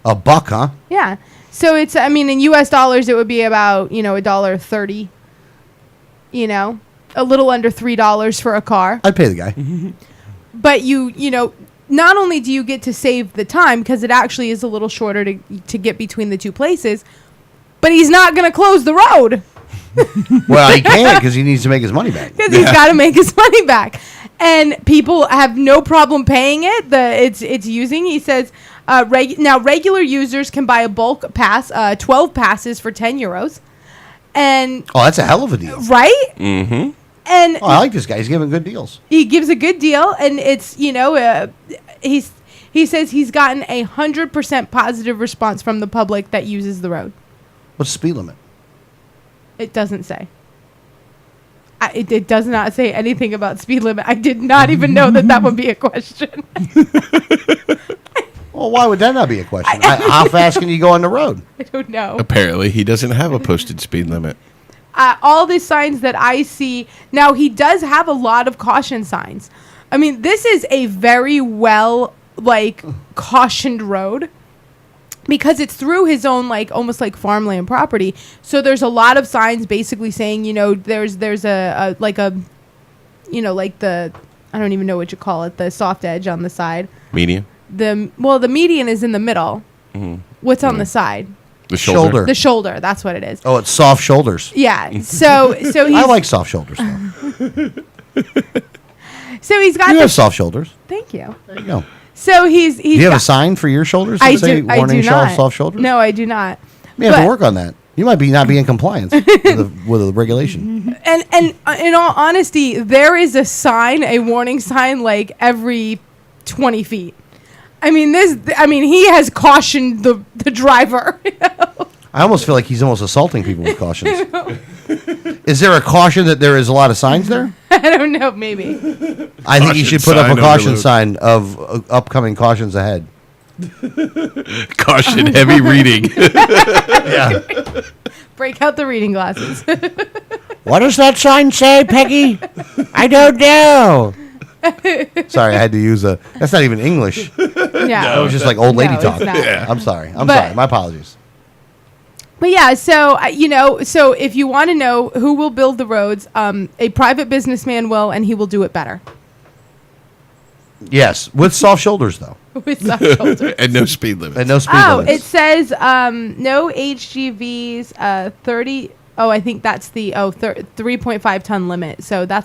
Speaker 4: $1, huh?
Speaker 5: Yeah. So it's, in US dollars, it would be about, $1.30, a little under $3 for a car.
Speaker 4: I'd pay the guy.
Speaker 5: But not only do you get to save the time, because it actually is a little shorter to get between the two places, but he's not going to close the road.
Speaker 4: Well, he can't because he needs to make his money back.
Speaker 5: Because he's got to make his money back. And people have no problem paying it. It's using, he says, now regular users can buy a bulk pass, 12 passes for €10. And
Speaker 4: oh, that's a hell of a deal.
Speaker 5: Right?
Speaker 6: Mm-hmm.
Speaker 5: And
Speaker 4: I like this guy. He's giving good deals.
Speaker 5: He gives a good deal, and it's, he says he's gotten 100% positive response from the public that uses the road.
Speaker 4: What's the speed limit? It
Speaker 5: doesn't say. It does not say anything about speed limit. I did not even know that would be a question.
Speaker 4: Well, why would that not be a question? How fast can you go on the road?
Speaker 5: I don't know.
Speaker 6: Apparently, he doesn't have a posted speed limit.
Speaker 5: All the signs that I see now, he does have a lot of caution signs. This is a very well cautioned road, because it's through his own almost like farmland property. So there's a lot of signs basically saying there's a the, I don't even know what you call it, the soft edge on the side.
Speaker 6: Median.
Speaker 5: The median is in the middle. Mm-hmm. What's on the side?
Speaker 6: The shoulder.
Speaker 5: The shoulder. That's what it is.
Speaker 4: Oh, it's soft shoulders.
Speaker 5: Yeah. So he's,
Speaker 4: I like soft shoulders, though.
Speaker 5: So he's got.
Speaker 4: You have soft shoulders.
Speaker 5: Thank you.
Speaker 4: There you go.
Speaker 5: So he's.
Speaker 4: Do you have a sign for your shoulders?
Speaker 5: I
Speaker 4: say
Speaker 5: do.
Speaker 4: Warning,
Speaker 5: I do not.
Speaker 4: soft shoulders.
Speaker 5: No, I do not.
Speaker 4: You have to work on that. You might not be in compliance with the regulation.
Speaker 5: And in all honesty, there is a warning sign every 20 feet. He has cautioned the driver.
Speaker 4: I almost feel like he's almost assaulting people with cautions. Is there a caution that there is a lot of signs there?
Speaker 5: I don't know, maybe.
Speaker 4: I think he should put up a caution sign of upcoming cautions ahead.
Speaker 6: Caution, heavy reading.
Speaker 4: Yeah.
Speaker 5: Break out the reading glasses.
Speaker 4: What does that sign say, Peggy? I don't know. Sorry, I had to use a. That's not even English.
Speaker 5: Yeah.
Speaker 4: That was just like old lady
Speaker 5: No,
Speaker 4: talk.
Speaker 5: it's not.
Speaker 6: Yeah.
Speaker 4: I'm sorry. I'm
Speaker 5: But-
Speaker 4: sorry. My apologies.
Speaker 5: But yeah, so so if you want to know who will build the roads, a private businessman will, and he will do it better.
Speaker 4: Yes, with soft shoulders though,
Speaker 5: With soft shoulders.
Speaker 6: And no speed limit.
Speaker 4: and no speed
Speaker 5: Oh,
Speaker 4: limits.
Speaker 5: it says no HGVs 30. Oh, I think that's the 3.5 ton limit. So that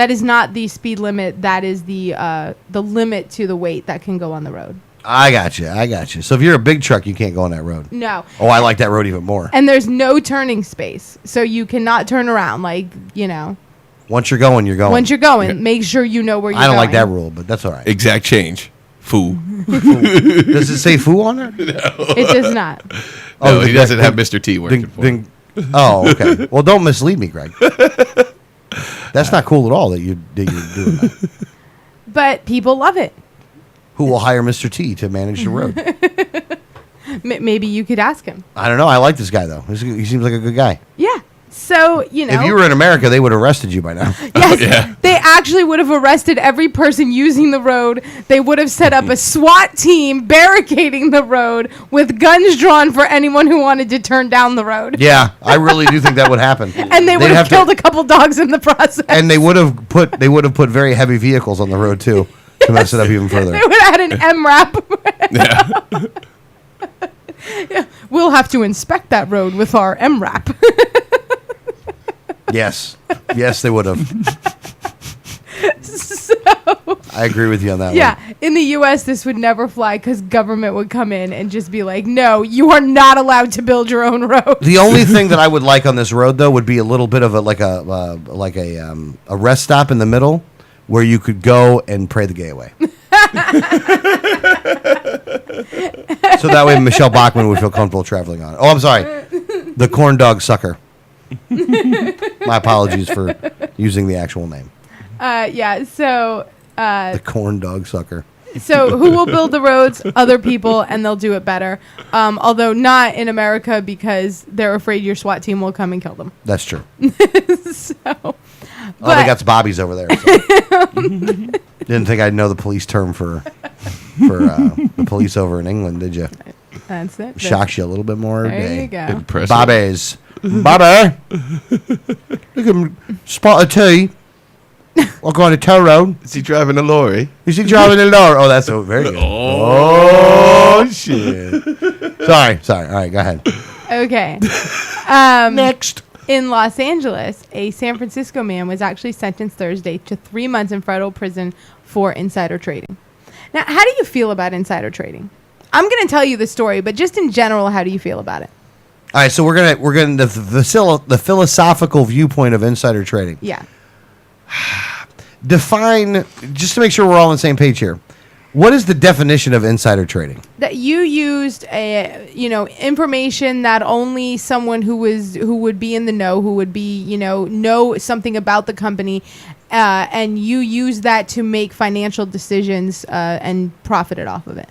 Speaker 5: is not the speed limit. That is the limit to the weight that can go on the road.
Speaker 4: I got you. So if you're a big truck, you can't go on that road.
Speaker 5: No.
Speaker 4: Oh, I like that road even more.
Speaker 5: And there's no turning space, so you cannot turn around.
Speaker 4: Once you're going, you're going.
Speaker 5: Once you're going, make sure you know where you're
Speaker 4: I don't
Speaker 5: going.
Speaker 4: like that rule, but that's all right.
Speaker 6: Exact change. Fool.
Speaker 4: Does it say foo on there?
Speaker 5: It does not.
Speaker 6: No,
Speaker 4: then-
Speaker 6: he doesn't have Mr. T working for him.
Speaker 4: Oh, okay. Well, don't mislead me, Greg. That's not cool at all that you're doing that.
Speaker 5: But people love it.
Speaker 4: Who will hire Mr. T to manage the road?
Speaker 5: Maybe you could ask him.
Speaker 4: I don't know. I like this guy, though. He seems like a good guy.
Speaker 5: Yeah. So,
Speaker 4: If you were in America, they would have arrested you by now.
Speaker 5: Yes, they actually would have arrested every person using the road. They would have set up a SWAT team barricading the road with guns drawn for anyone who wanted to turn down the road.
Speaker 4: Yeah, I really do think that would happen.
Speaker 5: And they would have killed a couple dogs in the process.
Speaker 4: And they would have put very heavy vehicles on the road too to mess it up even further.
Speaker 5: They would have had an MRAP. Yeah, we'll have to inspect that road with our MRAP.
Speaker 4: Yes, they would have.
Speaker 5: So,
Speaker 4: I agree with you on that one.
Speaker 5: yeah, in the U.S., this would never fly because government would come in and just be like, no, you are not allowed to build your own road.
Speaker 4: The only thing that I would like on this road, though, would be a little bit of a rest stop in the middle where you could go and pray the gay away. So that way Michelle Bachmann would feel comfortable traveling on it. Oh, I'm sorry. The corn dog sucker. My apologies for using the actual name.
Speaker 5: Yeah, so...
Speaker 4: The corn dog sucker.
Speaker 5: So who will build the roads? Other people, and they'll do it better. Although not in America because they're afraid your SWAT team will come and kill them.
Speaker 4: That's true.
Speaker 5: So,
Speaker 4: they got some bobbies over there. So. Didn't think I'd know the police term for the police over in England, did you?
Speaker 5: That's it.
Speaker 4: Shocks you a little bit more.
Speaker 5: There you go.
Speaker 6: Impressive.
Speaker 4: Bobbies. Bobby. You can spot a T. Walk on a tow road.
Speaker 6: Is he driving a lorry?
Speaker 4: Is he driving a lorry? Oh, that's very good. Oh, shit. Sorry. All right, go ahead.
Speaker 5: Okay.
Speaker 4: Next.
Speaker 5: In Los Angeles, a San Francisco man was actually sentenced Thursday to 3 months in federal prison for insider trading. Now, how do you feel about insider trading? I'm going to tell you the story, but just in general, how do you feel about it?
Speaker 4: All right, so we're gonna the philosophical viewpoint of insider trading.
Speaker 5: Yeah.
Speaker 4: Define, just to make sure we're all on the same page here. What is the definition of insider trading?
Speaker 5: That you used information that only someone who would be in the know, who would be, know something about the company, and you use that to make financial decisions and profited off of it.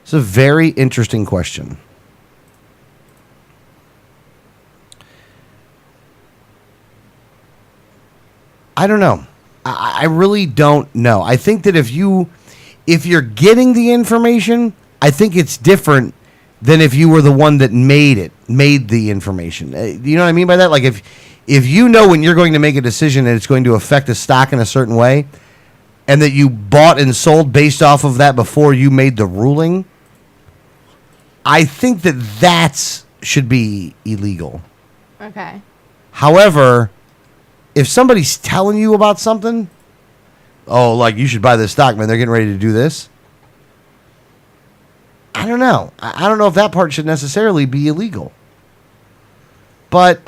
Speaker 4: It's a very interesting question. I don't know. I really don't know. I think that if you're getting the information, I think it's different than if you were the one that made the information. You know what I mean by that? Like if you know when you're going to make a decision and it's going to affect a stock in a certain way, and that you bought and sold based off of that before you made the ruling, I think that should be illegal.
Speaker 5: Okay.
Speaker 4: However, if somebody's telling you about something, like you should buy this stock, man, they're getting ready to do this. I don't know. I don't know if that part should necessarily be illegal. But,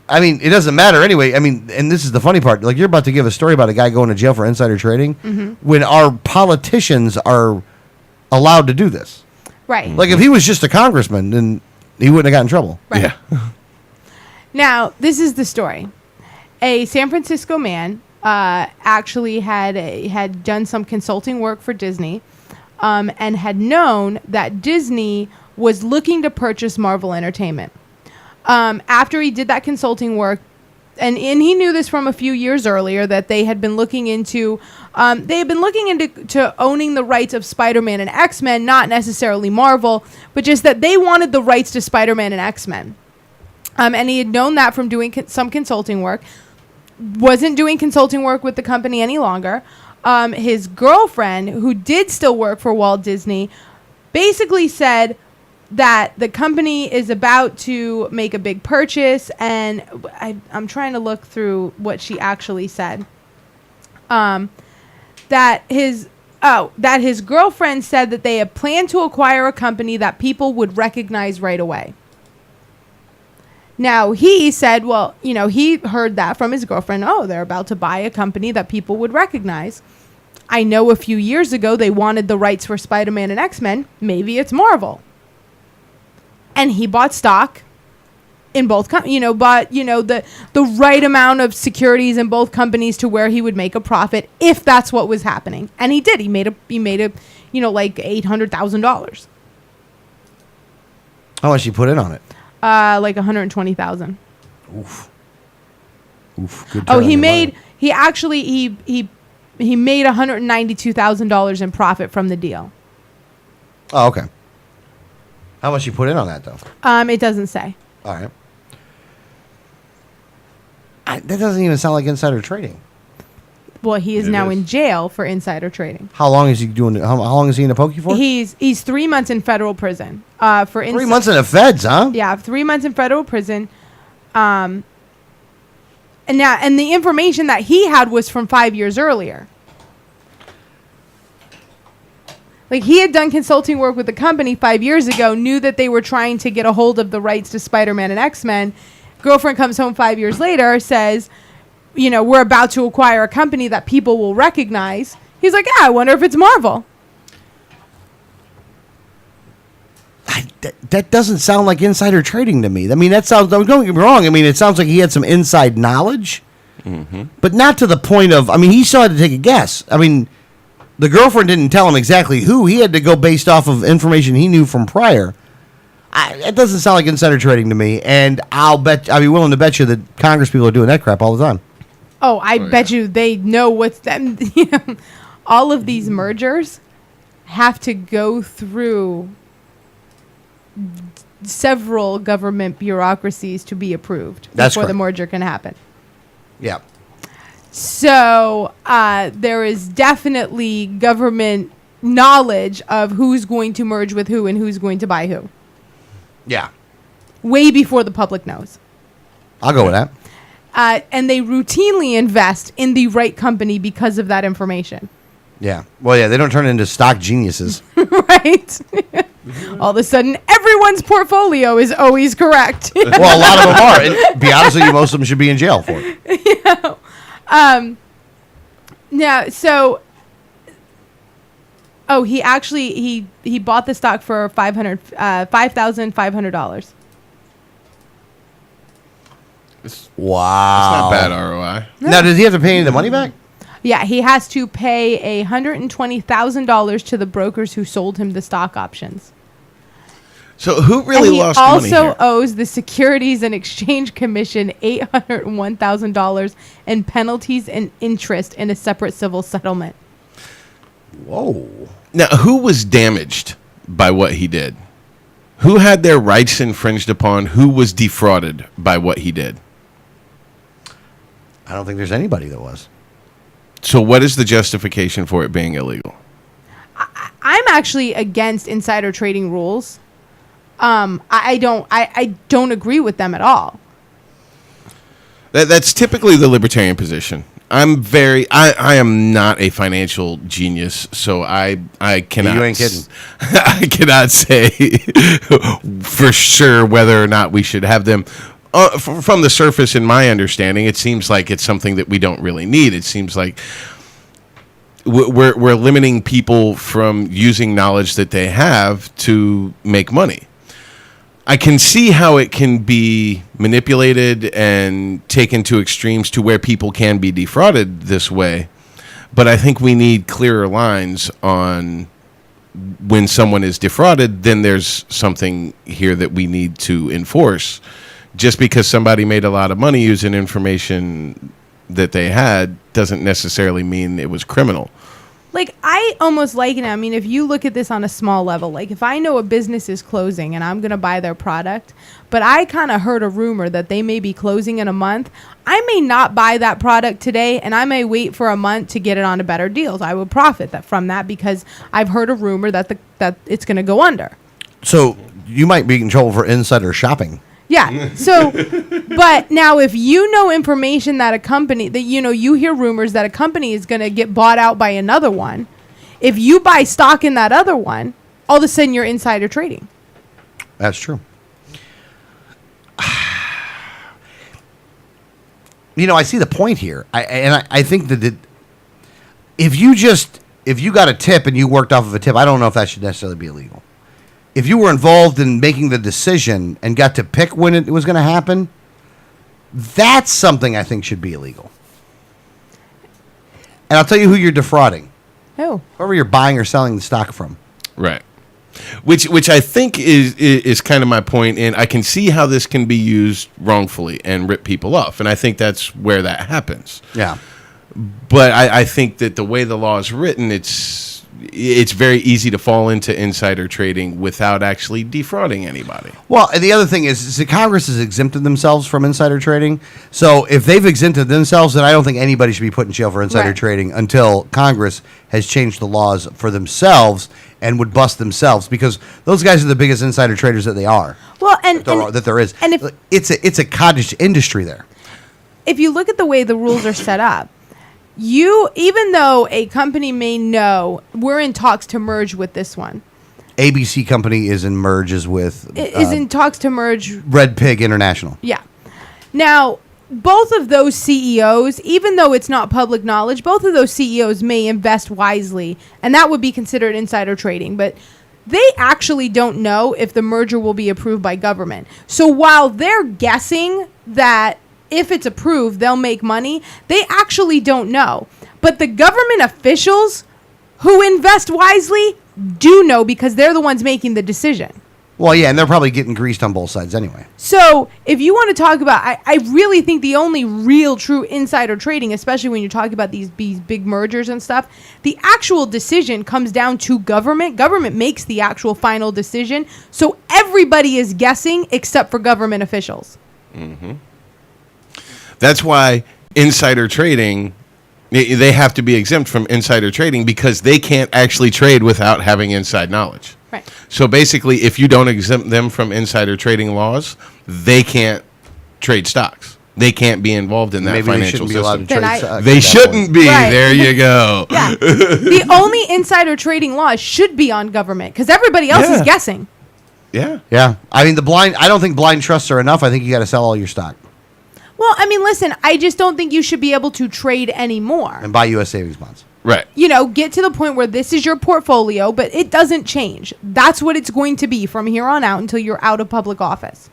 Speaker 4: I mean, it doesn't matter anyway. I mean, and this is the funny part. Like, you're about to give a story about a guy going to jail for insider trading when our politicians are allowed to do this.
Speaker 5: Right.
Speaker 4: Like, if he was just a congressman, then he wouldn't have gotten in trouble.
Speaker 5: Right.
Speaker 6: Yeah.
Speaker 5: Now, this is the story. A San Francisco man actually had done some consulting work for Disney, and had known that Disney was looking to purchase Marvel Entertainment. After he did that consulting work, and he knew this from a few years earlier, that they had been looking into owning the rights of Spider-Man and X-Men, not necessarily Marvel, but just that they wanted the rights to Spider-Man and X-Men. And he had known that from doing some consulting work. Wasn't doing consulting work with the company any longer. His girlfriend, who did still work for Walt Disney, basically said that the company is about to make a big purchase, and I'm trying to look through what she actually said. That his girlfriend said that they had planned to acquire a company that people would recognize right away. Now, he said, well, he heard that from his girlfriend. Oh, they're about to buy a company that people would recognize. I know a few years ago they wanted the rights for Spider-Man and X-Men. Maybe it's Marvel. And he bought stock in both bought the right amount of securities in both companies to where he would make a profit if that's what was happening. And he did. He made a like $800,000.
Speaker 4: How much he put in on it?
Speaker 5: Like $120,000.
Speaker 4: Oof. Good.
Speaker 5: He made $192,000 in profit from the deal.
Speaker 4: Oh, okay. How much you put in on that, though?
Speaker 5: It doesn't say.
Speaker 4: All right. That doesn't even sound like insider trading.
Speaker 5: Well, he is now in jail for insider trading.
Speaker 4: How long is he doing? How long is he in a pokey for?
Speaker 5: He's 3 months in federal prison. For
Speaker 4: 3 months in the feds, huh?
Speaker 5: Yeah, 3 months in federal prison. And the information that he had was from 5 years earlier. Like, he had done consulting work with the company 5 years ago, knew that they were trying to get a hold of the rights to Spider-Man and X-Men. Girlfriend comes home 5 years later, says, we're about to acquire a company that people will recognize. He's like, I wonder if it's Marvel.
Speaker 4: That doesn't sound like insider trading to me. I mean, don't get me wrong. I mean, it sounds like he had some inside knowledge, but not to the point of, he still had to take a guess. The girlfriend didn't tell him exactly who. He had to go based off of information he knew from prior. It doesn't sound like insider trading to me, and I'd be willing to bet you that Congress people are doing that crap all the time.
Speaker 5: Oh, I bet you they know what's them. All of these mergers have to go through several government bureaucracies to be approved before the merger can happen.
Speaker 4: Yeah.
Speaker 5: So there is definitely government knowledge of who's going to merge with who and who's going to buy who.
Speaker 4: Yeah.
Speaker 5: Way before the public knows.
Speaker 4: I'll go with that.
Speaker 5: And they routinely invest in the right company because of that information.
Speaker 4: Yeah. Well, yeah, they don't turn into stock geniuses.
Speaker 5: Right? All of a sudden, everyone's portfolio is always correct.
Speaker 4: Well, a lot of them are. And be honest with you, most of them should be in jail for it.
Speaker 5: Yeah. Now, so... Oh, he actually he bought the stock for $5,500.
Speaker 4: Wow,
Speaker 6: it's not bad ROI.
Speaker 4: Now, does he have to pay any of the money back?
Speaker 5: Yeah, he has to pay $120,000 to the brokers who sold him the stock options.
Speaker 6: So who really lost money here?
Speaker 5: He also owes the Securities and Exchange Commission $801,000 in penalties and interest in a separate civil settlement.
Speaker 4: Whoa.
Speaker 6: Now, who was damaged by what he did? Who had their rights infringed upon? Who was defrauded by what he did?
Speaker 4: I don't think there's anybody that was.
Speaker 6: So what is the justification for it being illegal?
Speaker 5: I'm actually against insider trading rules. I don't agree with them at all.
Speaker 6: That's typically the libertarian position. I am not a financial genius, so I cannot.
Speaker 4: You ain't kidding.
Speaker 6: I cannot say for sure whether or not we should have them. From the surface, in my understanding, it seems like it's something that we don't really need. It seems like we're limiting people from using knowledge that they have to make money. I can see how it can be manipulated and taken to extremes to where people can be defrauded this way, but I think we need clearer lines on when someone is defrauded, then there's something here that we need to enforce. Just because somebody made a lot of money using information that they had doesn't necessarily mean it was criminal.
Speaker 5: Like, I almost liken it. I mean, if you look at this on a small level, like if I know a business is closing and I'm going to buy their product, but I kind of heard a rumor that they may be closing in a month, I may not buy that product today and I may wait for a month to get it on to better deals. I would profit from that because I've heard a rumor that that it's going to go under.
Speaker 4: So you might be in trouble for insider shopping.
Speaker 5: Yeah. So, but now if you know information that a company that, you hear rumors that a company is going to get bought out by another one, if you buy stock in that other one, all of a sudden you're insider trading.
Speaker 4: That's true. I see the point here. I think that if you got a tip and you worked off of a tip, I don't know if that should necessarily be illegal. If you were involved in making the decision and got to pick when it was going to happen, that's something I think should be illegal. And I'll tell you who you're defrauding.
Speaker 5: Who?
Speaker 4: Whoever you're buying or selling the stock from.
Speaker 6: Right. Which I think is kind of my point, and I can see how this can be used wrongfully and rip people off, and I think that's where that happens.
Speaker 4: Yeah.
Speaker 6: But I think that the way the law is written, it's very easy to fall into insider trading without actually defrauding anybody.
Speaker 4: Well, and the other thing is that Congress has exempted themselves from insider trading. So if they've exempted themselves, then I don't think anybody should be put in jail for insider trading until Congress has changed the laws for themselves and would bust themselves, because those guys are the biggest insider traders that they are.
Speaker 5: Well,
Speaker 4: that there is.
Speaker 5: And if
Speaker 4: it's a cottage industry there.
Speaker 5: If you look at the way the rules are set up, even though a company may know we're in talks to merge with this one,
Speaker 4: ABC company is in merges with
Speaker 5: is in talks to merge
Speaker 4: Red Pig International.
Speaker 5: Yeah. Now, both of those CEOs, even though it's not public knowledge, both of those CEOs may invest wisely, and that would be considered insider trading. But they actually don't know if the merger will be approved by government. So while they're guessing that if it's approved, they'll make money, they actually don't know. But the government officials who invest wisely do know, because they're the ones making the decision.
Speaker 4: Well, yeah, and they're probably getting greased on both sides anyway.
Speaker 5: So if you want to talk about, I really think the only real true insider trading, especially when you're talking about these big mergers and stuff, the actual decision comes down to government. Government makes the actual final decision. So everybody is guessing except for government officials.
Speaker 6: Mm-hmm. That's why insider trading, they have to be exempt from insider trading because they can't actually trade without having inside knowledge.
Speaker 5: Right.
Speaker 6: So basically, if you don't exempt them from insider trading laws, they can't trade stocks. They can't be involved in that financial system. They shouldn't be.
Speaker 5: Right.
Speaker 6: There you go.
Speaker 5: Yeah. The only insider trading laws should be on government because everybody else is guessing.
Speaker 6: Yeah.
Speaker 4: Yeah. I mean, I don't think blind trusts are enough. I think you got to sell all your stock.
Speaker 5: Well, I mean, listen, I just don't think you should be able to trade anymore.
Speaker 4: And buy U.S. savings bonds.
Speaker 6: Right.
Speaker 5: Get to the point where this is your portfolio, but it doesn't change. That's what it's going to be from here on out until you're out of public office.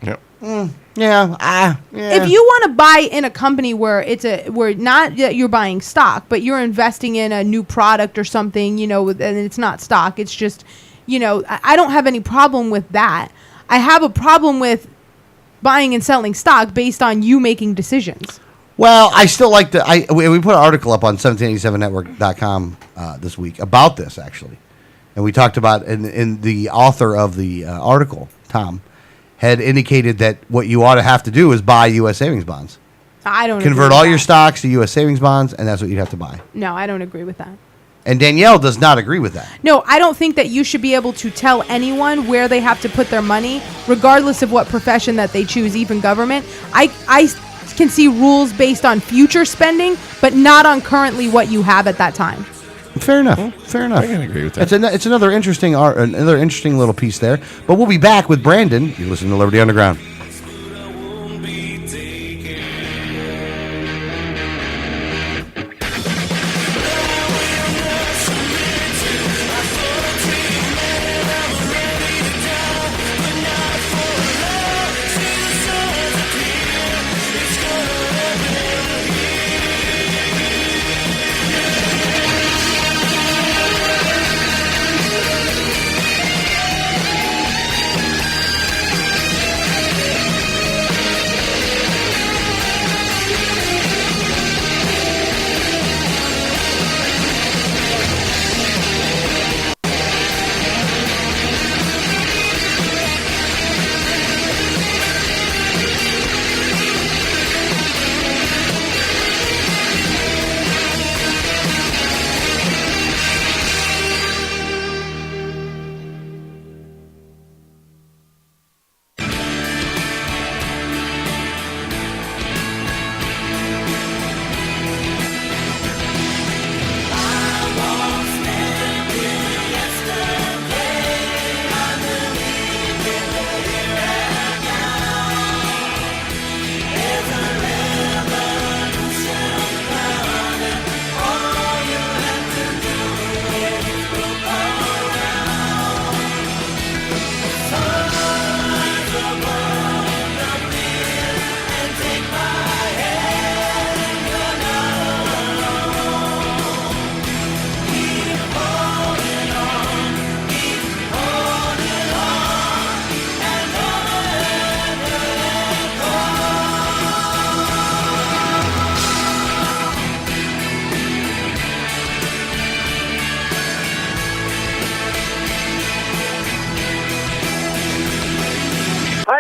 Speaker 6: Yep.
Speaker 4: Yeah.
Speaker 5: If you want to buy in a company where where not that you're buying stock, but you're investing in a new product or something, and it's not stock, it's just, I don't have any problem with that. I have a problem with buying and selling stock based on you making decisions.
Speaker 4: Well, I still like we put an article up on 1787network.com this week about this, actually. And we talked about, in the author of the article, Tom, had indicated that what you ought to have to do is buy U.S. savings bonds.
Speaker 5: I don't
Speaker 4: Convert all your stocks to U.S. savings bonds, and that's what you'd have to buy.
Speaker 5: No, I don't agree with that.
Speaker 4: And Danielle does not agree with that.
Speaker 5: No, I don't think that you should be able to tell anyone where they have to put their money, regardless of what profession that they choose, even government. I can see rules based on future spending, but not on currently what you have at that time.
Speaker 4: Fair enough. Fair enough.
Speaker 6: I can agree with that.
Speaker 4: It's another interesting little piece there. But we'll be back with Brandon. You're listening to Liberty Underground.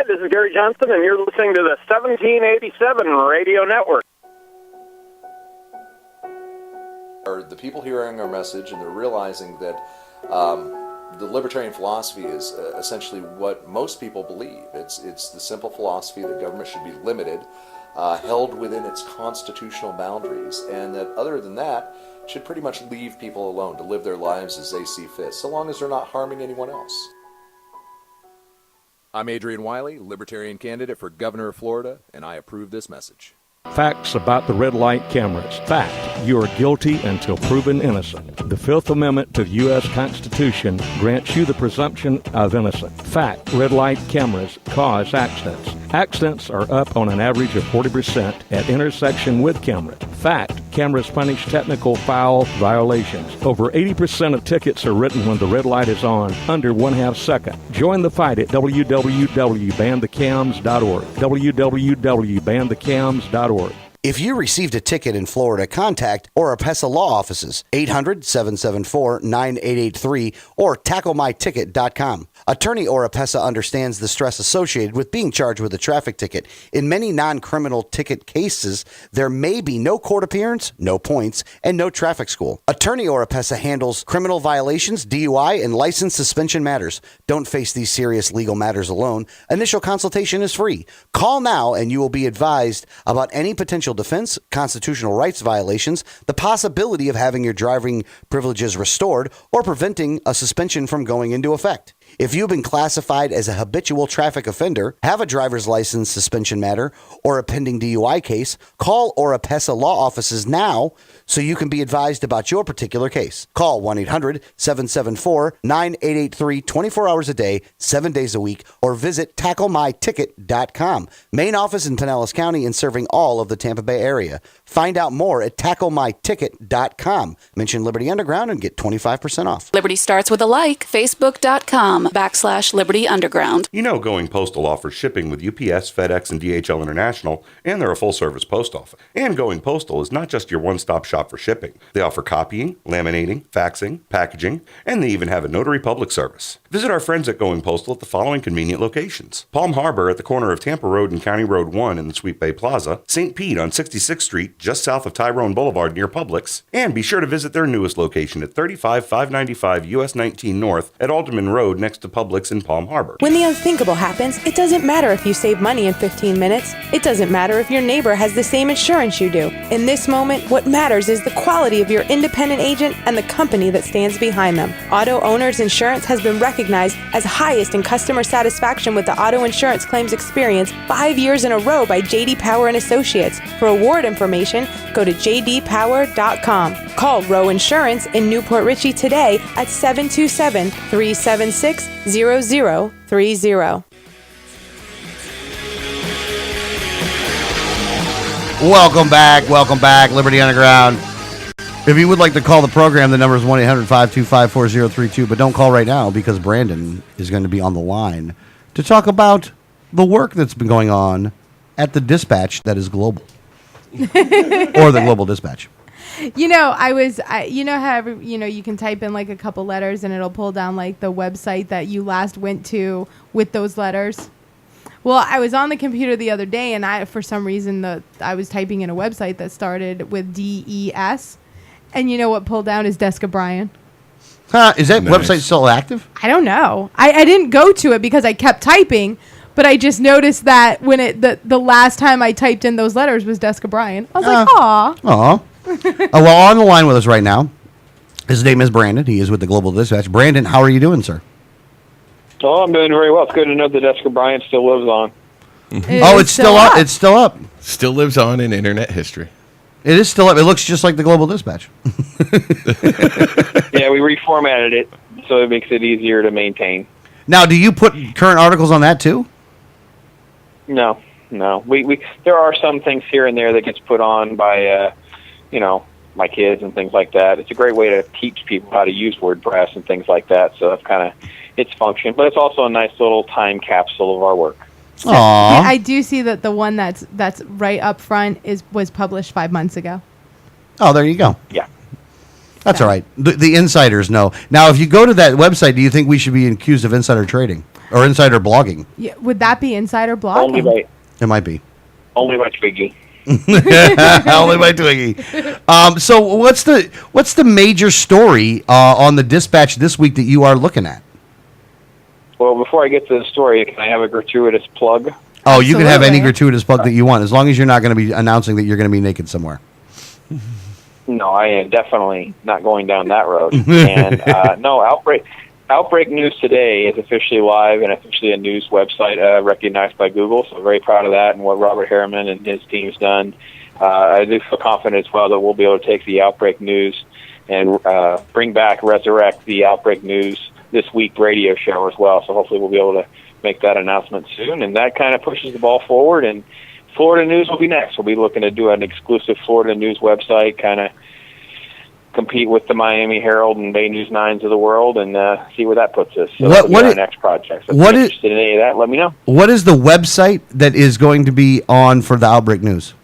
Speaker 7: this is Gary Johnson, and you're listening to the 1787 Radio Network.
Speaker 8: Are the people hearing our message, and they're realizing that the libertarian philosophy is essentially what most people believe. It's the simple philosophy that government should be limited, held within its constitutional boundaries, and that other than that, should pretty much leave people alone to live their lives as they see fit, so long as they're not harming anyone else.
Speaker 13: I'm Adrian Wiley, Libertarian candidate for governor of Florida, and I approve this message.
Speaker 9: Facts about the red light cameras. Fact, you are guilty until proven innocent. The Fifth Amendment to the U.S. Constitution grants you the presumption of innocence. Fact, red light cameras cause accidents. Accidents are up on an average of 40% at intersection with camera. Fact, cameras punish technical foul violations. Over 80% of tickets are written when the red light is on, under 1/2 second. Join the fight at www.banthecams.org. www.banthecams.org.
Speaker 4: If you received a ticket in Florida, contact Oropesa Law Offices, 800-774-9883 or tacklemyticket.com. Attorney Oropesa understands the stress associated with being charged with a traffic ticket. In many non-criminal ticket cases, there may be no court appearance, no points, and no traffic school. Attorney Oropesa handles criminal violations, DUI, and license suspension matters. Don't face these serious legal matters alone. Initial consultation is free. Call now and you will be advised about any potential defense, constitutional rights violations, the possibility of having your driving privileges restored, or preventing a suspension from going into effect. If you've been classified as a habitual traffic offender, have a driver's license suspension matter, or a pending DUI case, call Oropesa Law Offices now so you can be advised about your particular case. Call 1-800-774-9883 24 hours a day, 7 days a week, or visit tacklemyticket.com. Main office in Pinellas County and serving all of the Tampa Bay area. Find out more at tacklemyticket.com. Mention Liberty Underground and get 25% off.
Speaker 10: Liberty starts with a like. Facebook.com/Liberty Underground.
Speaker 11: You know Going Postal offers shipping with UPS, FedEx, and DHL International, and they're a full-service post office. And Going Postal is not just your one-stop shop for shipping. They offer copying, laminating, faxing, packaging, and they even have a notary public service. Visit our friends at Going Postal at the following convenient locations: Palm Harbor at the corner of Tampa Road and County Road 1 in the Sweet Bay Plaza, St. Pete on 66th Street just south of Tyrone Boulevard near Publix, and be sure to visit their newest location at 35595 US 19 North at Alderman Road next to Publix in Palm Harbor.
Speaker 12: When the unthinkable happens, it doesn't matter if you save money in 15 minutes. It doesn't matter if your neighbor has the same insurance you do. In this moment, what matters is the quality of your independent agent and the company that stands behind them. Auto Owners Insurance has been recognized as highest in customer satisfaction with the auto insurance claims experience 5 years in a row by J.D. Power and Associates. For award information, go to jdpower.com. Call Row Insurance in Newport Richey today at 727-376-0030.
Speaker 4: Welcome back, Liberty Underground. If you would like to call the program, the number is 1-800-525-4032, but don't call right now because Brandon is going to be on the line to talk about the work that's been going on at the dispatch that is global, or the Global Dispatch.
Speaker 5: You know, you know how you can type in like a couple letters and it'll pull down like the website that you last went to with those letters. Well, I was on the computer the other day and for some reason I was typing in a website that started with DES, and you know what pulled down is Desk O'Brien.
Speaker 4: Is that website still active?
Speaker 5: I don't know. I didn't go to it because I kept typing, but I just noticed that when the last time I typed in those letters was Desk O'Brien. I was like, aw.
Speaker 4: Aw. Well, on the line with us right now, his name is Brandon. He is with the Global Dispatch. Brandon, how are you doing, sir?
Speaker 7: Oh, I'm doing very well. It's good to know that Desk O'Brien still lives on.
Speaker 4: It's still up. It's still up.
Speaker 6: Still lives on in internet history.
Speaker 4: It is still up. It looks just like the Global Dispatch.
Speaker 7: Yeah, we reformatted it so it makes it easier to maintain.
Speaker 4: Now, do you put current articles on that too?
Speaker 7: No. We there are some things here and there that gets put on by my kids and things like that. It's a great way to teach people how to use WordPress and things like that. So that's kind of its function, but it's also a nice little time capsule of our work.
Speaker 4: Aww.
Speaker 5: Yeah, I do see that the one that's right up front was published 5 months ago.
Speaker 4: Oh, there you go.
Speaker 7: Yeah.
Speaker 4: That's all right. The insiders know. Now, if you go to that website, do you think we should be accused of insider trading? or insider blogging.
Speaker 5: Yeah, would that be insider blogging?
Speaker 4: It might be.
Speaker 7: Only by Twiggy.
Speaker 4: Only by Twiggy. So what's the major story on the dispatch this week that you are looking at?
Speaker 7: Well, before I get to the story, can I have a gratuitous plug?
Speaker 4: Oh, you can have any gratuitous plug that you want, as long as you're not going to be announcing that you're going to be naked somewhere.
Speaker 7: No, I am definitely not going down that road. And no, Outbreak News Today is officially live and officially a news website recognized by Google. So very proud of that and what Robert Harriman and his team's done. I do feel confident as well that we'll be able to take the Outbreak News and resurrect the Outbreak News This Week radio show as well. So hopefully we'll be able to make that announcement soon. And that kind of pushes the ball forward. And Florida News will be next. We'll be looking to do an exclusive Florida News website, kind of compete with the Miami Herald and Bay News 9s of the world, and see where that puts us. So that'll be our next project. So if you're interested in any of that, let me know.
Speaker 4: What is the website that is going to be on for the Outbreak News?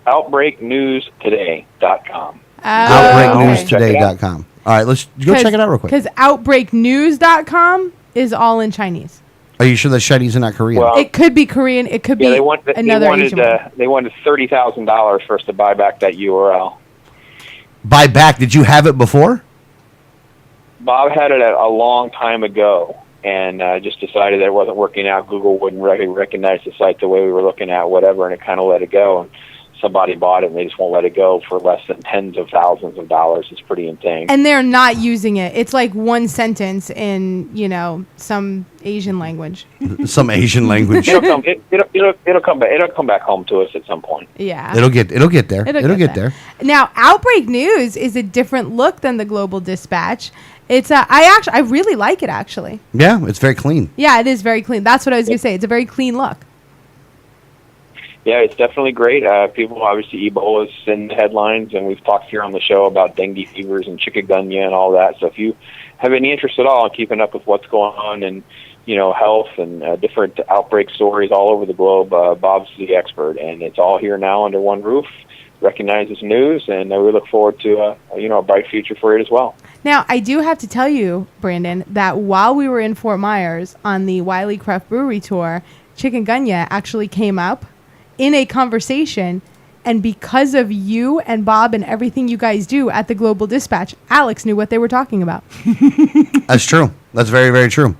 Speaker 7: OutbreakNewsToday.com.
Speaker 4: OutbreakNewsToday.com. All right, let's go check it out real quick.
Speaker 5: Because OutbreakNews.com is all in Chinese.
Speaker 4: Are you sure the Chinese are not Korean?
Speaker 7: Well,
Speaker 5: it could be Korean. It could be another Asian one.
Speaker 7: They wanted $30,000 for us to buy back that URL.
Speaker 4: Buy back? Did you have it before?
Speaker 7: Bob had it a long time ago, and just decided that it wasn't working out. Google wouldn't recognize the site the way we were looking at, whatever, and it kind of let it go. And somebody bought it, and they just won't let it go for less than tens of thousands of dollars. It's pretty insane.
Speaker 5: And they're not using it. It's like one sentence in, some Asian language.
Speaker 4: Some Asian language.
Speaker 7: It'll come back. It'll come back home to us at some point.
Speaker 5: Yeah.
Speaker 4: It'll get there. It'll get there.
Speaker 5: Now, Outbreak News is a different look than the Global Dispatch. It's I really like it, actually.
Speaker 4: Yeah, it's very clean.
Speaker 5: Yeah, it is very clean. That's what I was going to say. It's a very clean look.
Speaker 7: Yeah, it's definitely great. People, obviously, Ebola's in the headlines, and we've talked here on the show about dengue fevers and chikungunya and all that. So if you have any interest at all in keeping up with what's going on in, health and different outbreak stories all over the globe, Bob's the expert, and it's all here now under one roof, recognized as news, and we look forward to a bright future for it as well.
Speaker 5: Now, I do have to tell you, Brandon, that while we were in Fort Myers on the Wiley Craft Brewery tour, chikungunya actually came up in a conversation, and because of you and Bob and everything you guys do at the Global Dispatch, Alex knew what they were talking about.
Speaker 4: That's true. That's very, very true.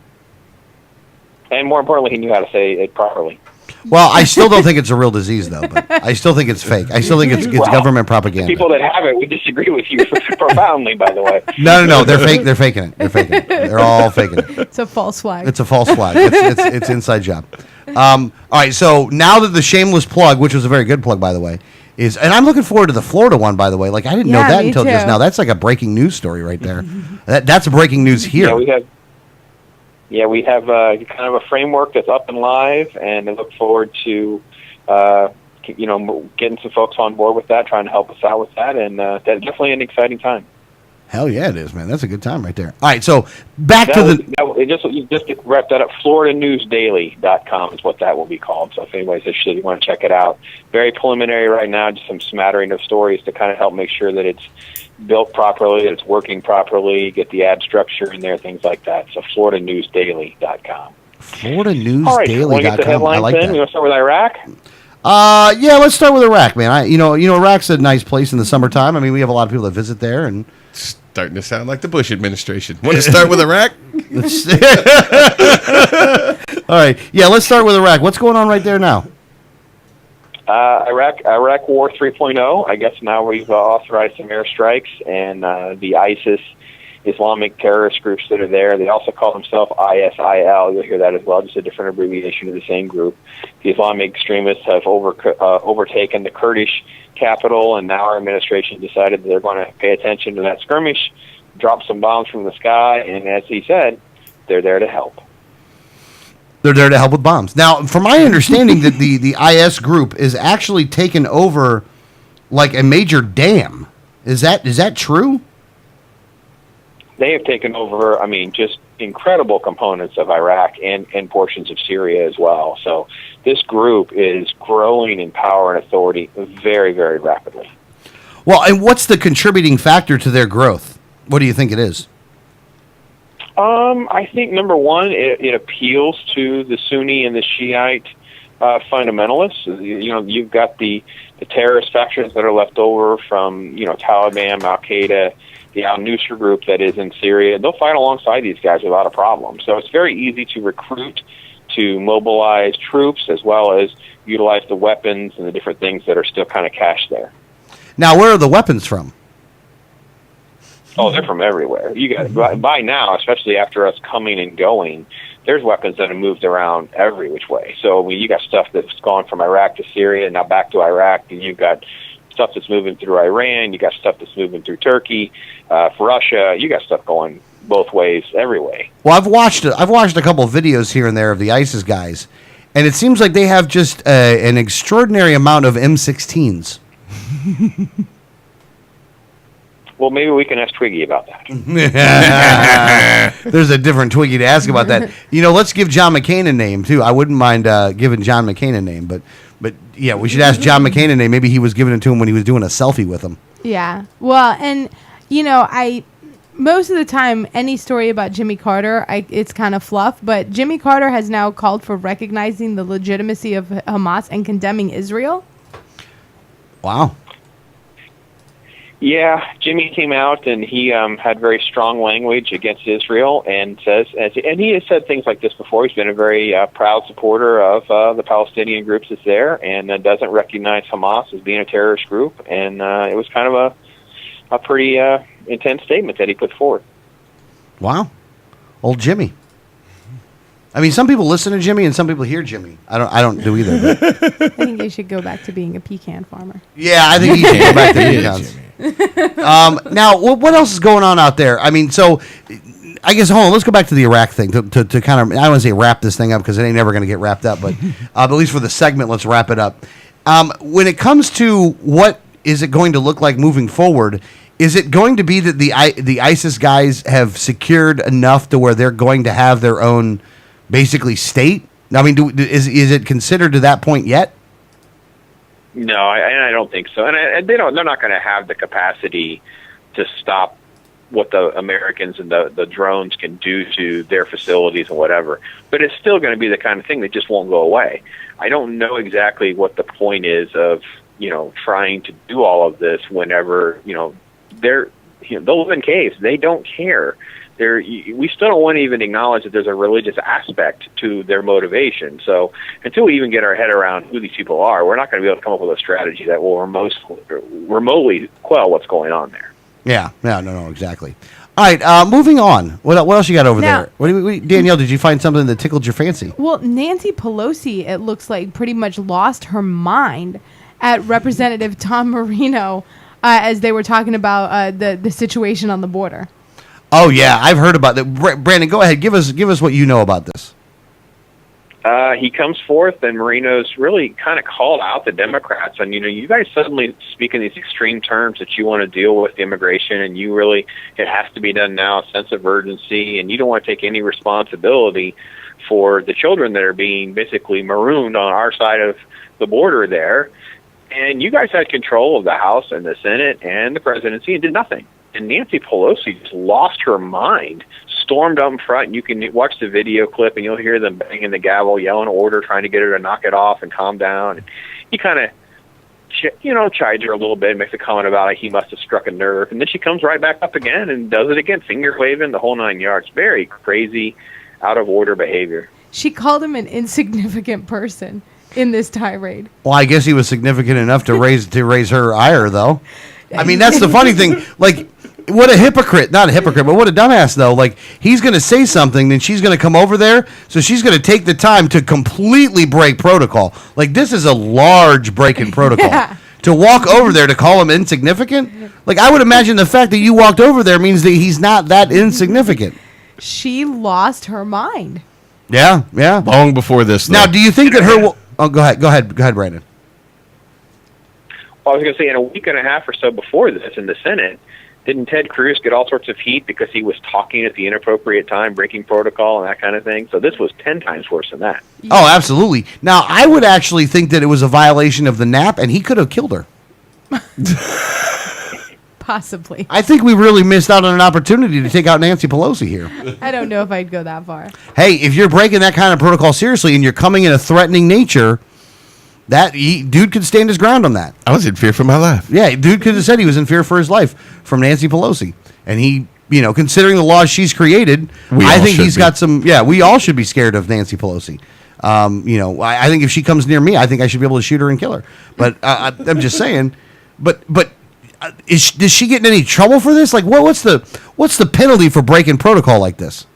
Speaker 7: And more importantly, he knew how to say it properly.
Speaker 4: Well, I still don't think it's a real disease, though, but I still think it's fake. I still think it's government propaganda.
Speaker 7: People that have it would disagree with you profoundly, by the way.
Speaker 4: No, they're fake. They're faking it. They're all faking it.
Speaker 5: It's a false flag.
Speaker 4: It's a false flag. It's inside job. All right, so now that the shameless plug, which was a very good plug, by the way, and I'm looking forward to the Florida one, by the way. Like, I didn't know that until just now. That's like a breaking news story right there. That's breaking news here.
Speaker 7: We have kind of a framework that's up and live, and I look forward to getting some folks on board with that, trying to help us out with that, and that's definitely an exciting time.
Speaker 4: Hell yeah, it is, man. That's a good time right there. All right, so back
Speaker 7: just to wrap that up, FloridaNewsDaily.com is what that will be called. So if anybody's interested, you want to check it out. Very preliminary right now, just some smattering of stories to kind of help make sure that it's built properly, that it's working properly, get the ad structure in there, things like that. So FloridaNewsDaily.com.
Speaker 4: FloridaNewsDaily.com.
Speaker 7: All right, want to get the headlines
Speaker 4: like
Speaker 7: in? You want to start with Iraq?
Speaker 4: Yeah, let's start with Iraq, man. Iraq's a nice place in the summertime. I mean, we have a lot of people that visit there, and
Speaker 6: starting to sound like the Bush administration. Want to start with Iraq?
Speaker 4: All right, yeah, let's start with Iraq. What's going on right there now?
Speaker 7: Iraq War 3.0. I guess now we've authorized some airstrikes, and the ISIS Islamic terrorist groups that are there. They also call themselves ISIL. You'll hear that as well, just a different abbreviation of the same group. The Islamic extremists have overtaken the Kurdish capital, and now our administration decided that they're going to pay attention to that skirmish, drop some bombs from the sky, and as he said, they're there to help.
Speaker 4: They're there to help with bombs. Now, from my understanding, that the IS group is actually taken over like a major dam. Is that true?
Speaker 7: They have taken over, just incredible components of Iraq and portions of Syria as well. So this group is growing in power and authority very, very rapidly.
Speaker 4: Well, and what's the contributing factor to their growth? What do you think it is?
Speaker 7: I think number one, it appeals to the Sunni and the Shiite fundamentalists. You've got the terrorist factions that are left over from Taliban, Al Qaeda, the Al Nusra group that is in Syria. They'll fight alongside these guys without a problem. So it's very easy to recruit, to mobilize troops, as well as utilize the weapons and the different things that are still kind of cached there.
Speaker 4: Now, where are the weapons from?
Speaker 7: Oh, they're from everywhere. You got by now, especially after us coming and going, there's weapons that have moved around every which way. So you got stuff that's gone from Iraq to Syria, now back to Iraq, and you've got stuff that's moving through Iran. You got stuff that's moving through Turkey, Russia. You got stuff going both ways, every way.
Speaker 4: Well, I've watched a couple of videos here and there of the ISIS guys, and it seems like they have just an extraordinary amount of M16s.
Speaker 7: Well, maybe we can ask Twiggy about that.
Speaker 4: There's a different Twiggy to ask about that. Let's give John McCain a name, too. I wouldn't mind giving John McCain a name, but yeah, we should ask John McCain a name. Maybe he was giving it to him when he was doing a selfie with him.
Speaker 5: Yeah. Well, and, most of the time, any story about Jimmy Carter, it's kind of fluff, but Jimmy Carter has now called for recognizing the legitimacy of Hamas and condemning Israel.
Speaker 4: Wow.
Speaker 7: Yeah, Jimmy came out and he had very strong language against Israel and and he has said things like this before. He's been a very proud supporter of the Palestinian groups that's there and doesn't recognize Hamas as being a terrorist group. And it was kind of a pretty intense statement that he put forward.
Speaker 4: Wow. Old Jimmy. I mean, some people listen to Jimmy and some people hear Jimmy. I don't do either. But.
Speaker 5: I think you should go back to being a pecan farmer.
Speaker 4: Yeah, I think you should go back to pecans. Now, what else is going on out there? I mean, so I guess, hold on, let's go back to the Iraq thing to kind of, I don't want to say wrap this thing up because it ain't never going to get wrapped up, but at least for the segment, let's wrap it up. When it comes to what is it going to look like moving forward, is it going to be that the ISIS guys have secured enough to where they're going to have their own basically state? I mean, is it considered to that point yet?
Speaker 7: No, I don't think so. And they're not going to have the capacity to stop what the Americans and the drones can do to their facilities and whatever. But it's still going to be the kind of thing that just won't go away. I don't know exactly what the point is of, trying to do all of this whenever, they'll live in caves. They don't care. We still don't want to even acknowledge that there's a religious aspect to their motivation. So until we even get our head around who these people are, we're not going to be able to come up with a strategy that will remotely quell what's going on there.
Speaker 4: Yeah, no, exactly. All right, moving on. What else you got over there? Danielle, did you find something that tickled your fancy?
Speaker 5: Well, Nancy Pelosi, it looks like, pretty much lost her mind at Representative Tom Marino as they were talking about the situation on the border.
Speaker 4: Oh yeah, I've heard about that. Brandon, go ahead. Give us what you know about this.
Speaker 7: He comes forth, and Marino's really kind of called out the Democrats. And you guys suddenly speak in these extreme terms that you want to deal with the immigration, and it has to be done now. A sense of urgency, and you don't want to take any responsibility for the children that are being basically marooned on our side of the border there. And you guys had control of the House and the Senate and the presidency and did nothing. And Nancy Pelosi just lost her mind, stormed up in front, and you can watch the video clip, and you'll hear them banging the gavel, yelling order, trying to get her to knock it off and calm down. And he kind of, chides her a little bit, makes a comment about it. He must have struck a nerve. And then she comes right back up again and does it again, finger waving, the whole 9 yards. Very crazy, out of order behavior.
Speaker 5: She called him an insignificant person in this tirade.
Speaker 4: Well, I guess he was significant enough to raise her ire, though. I mean, that's the funny thing. Like, what a hypocrite. Not a hypocrite, but what a dumbass, though. Like, he's going to say something, then she's going to come over there, so she's going to take the time to completely break protocol. Like, this is a large break in protocol. Yeah. To walk over there to call him insignificant? Like, I would imagine the fact that you walked over there means that he's not that insignificant.
Speaker 5: She lost her mind.
Speaker 4: Yeah.
Speaker 6: Long before this, though.
Speaker 4: Now, do you think that her... Oh, go ahead, Brandon.
Speaker 7: Well, I was going to say, in a week and a half or so before this in the Senate, didn't Ted Cruz get all sorts of heat because he was talking at the inappropriate time, breaking protocol and that kind of thing? So this was 10 times worse than that.
Speaker 4: Oh, absolutely. Now, I would actually think that it was a violation of the NAP, and he could have killed her.
Speaker 5: Possibly.
Speaker 4: I think we really missed out on an opportunity to take out Nancy Pelosi here.
Speaker 5: I don't know if I'd go that far.
Speaker 4: Hey, if you're breaking that kind of protocol seriously and you're coming in a threatening nature, dude could stand his ground on that.
Speaker 6: I was in fear for my life.
Speaker 4: Yeah, dude could have said he was in fear for his life from Nancy Pelosi. And he, considering the laws she's created, I think he's got some, we all should be scared of Nancy Pelosi. I think if she comes near me, I think I should be able to shoot her and kill her. But I'm just saying, but does she get in any trouble for this? Like, what's the penalty for breaking protocol like this?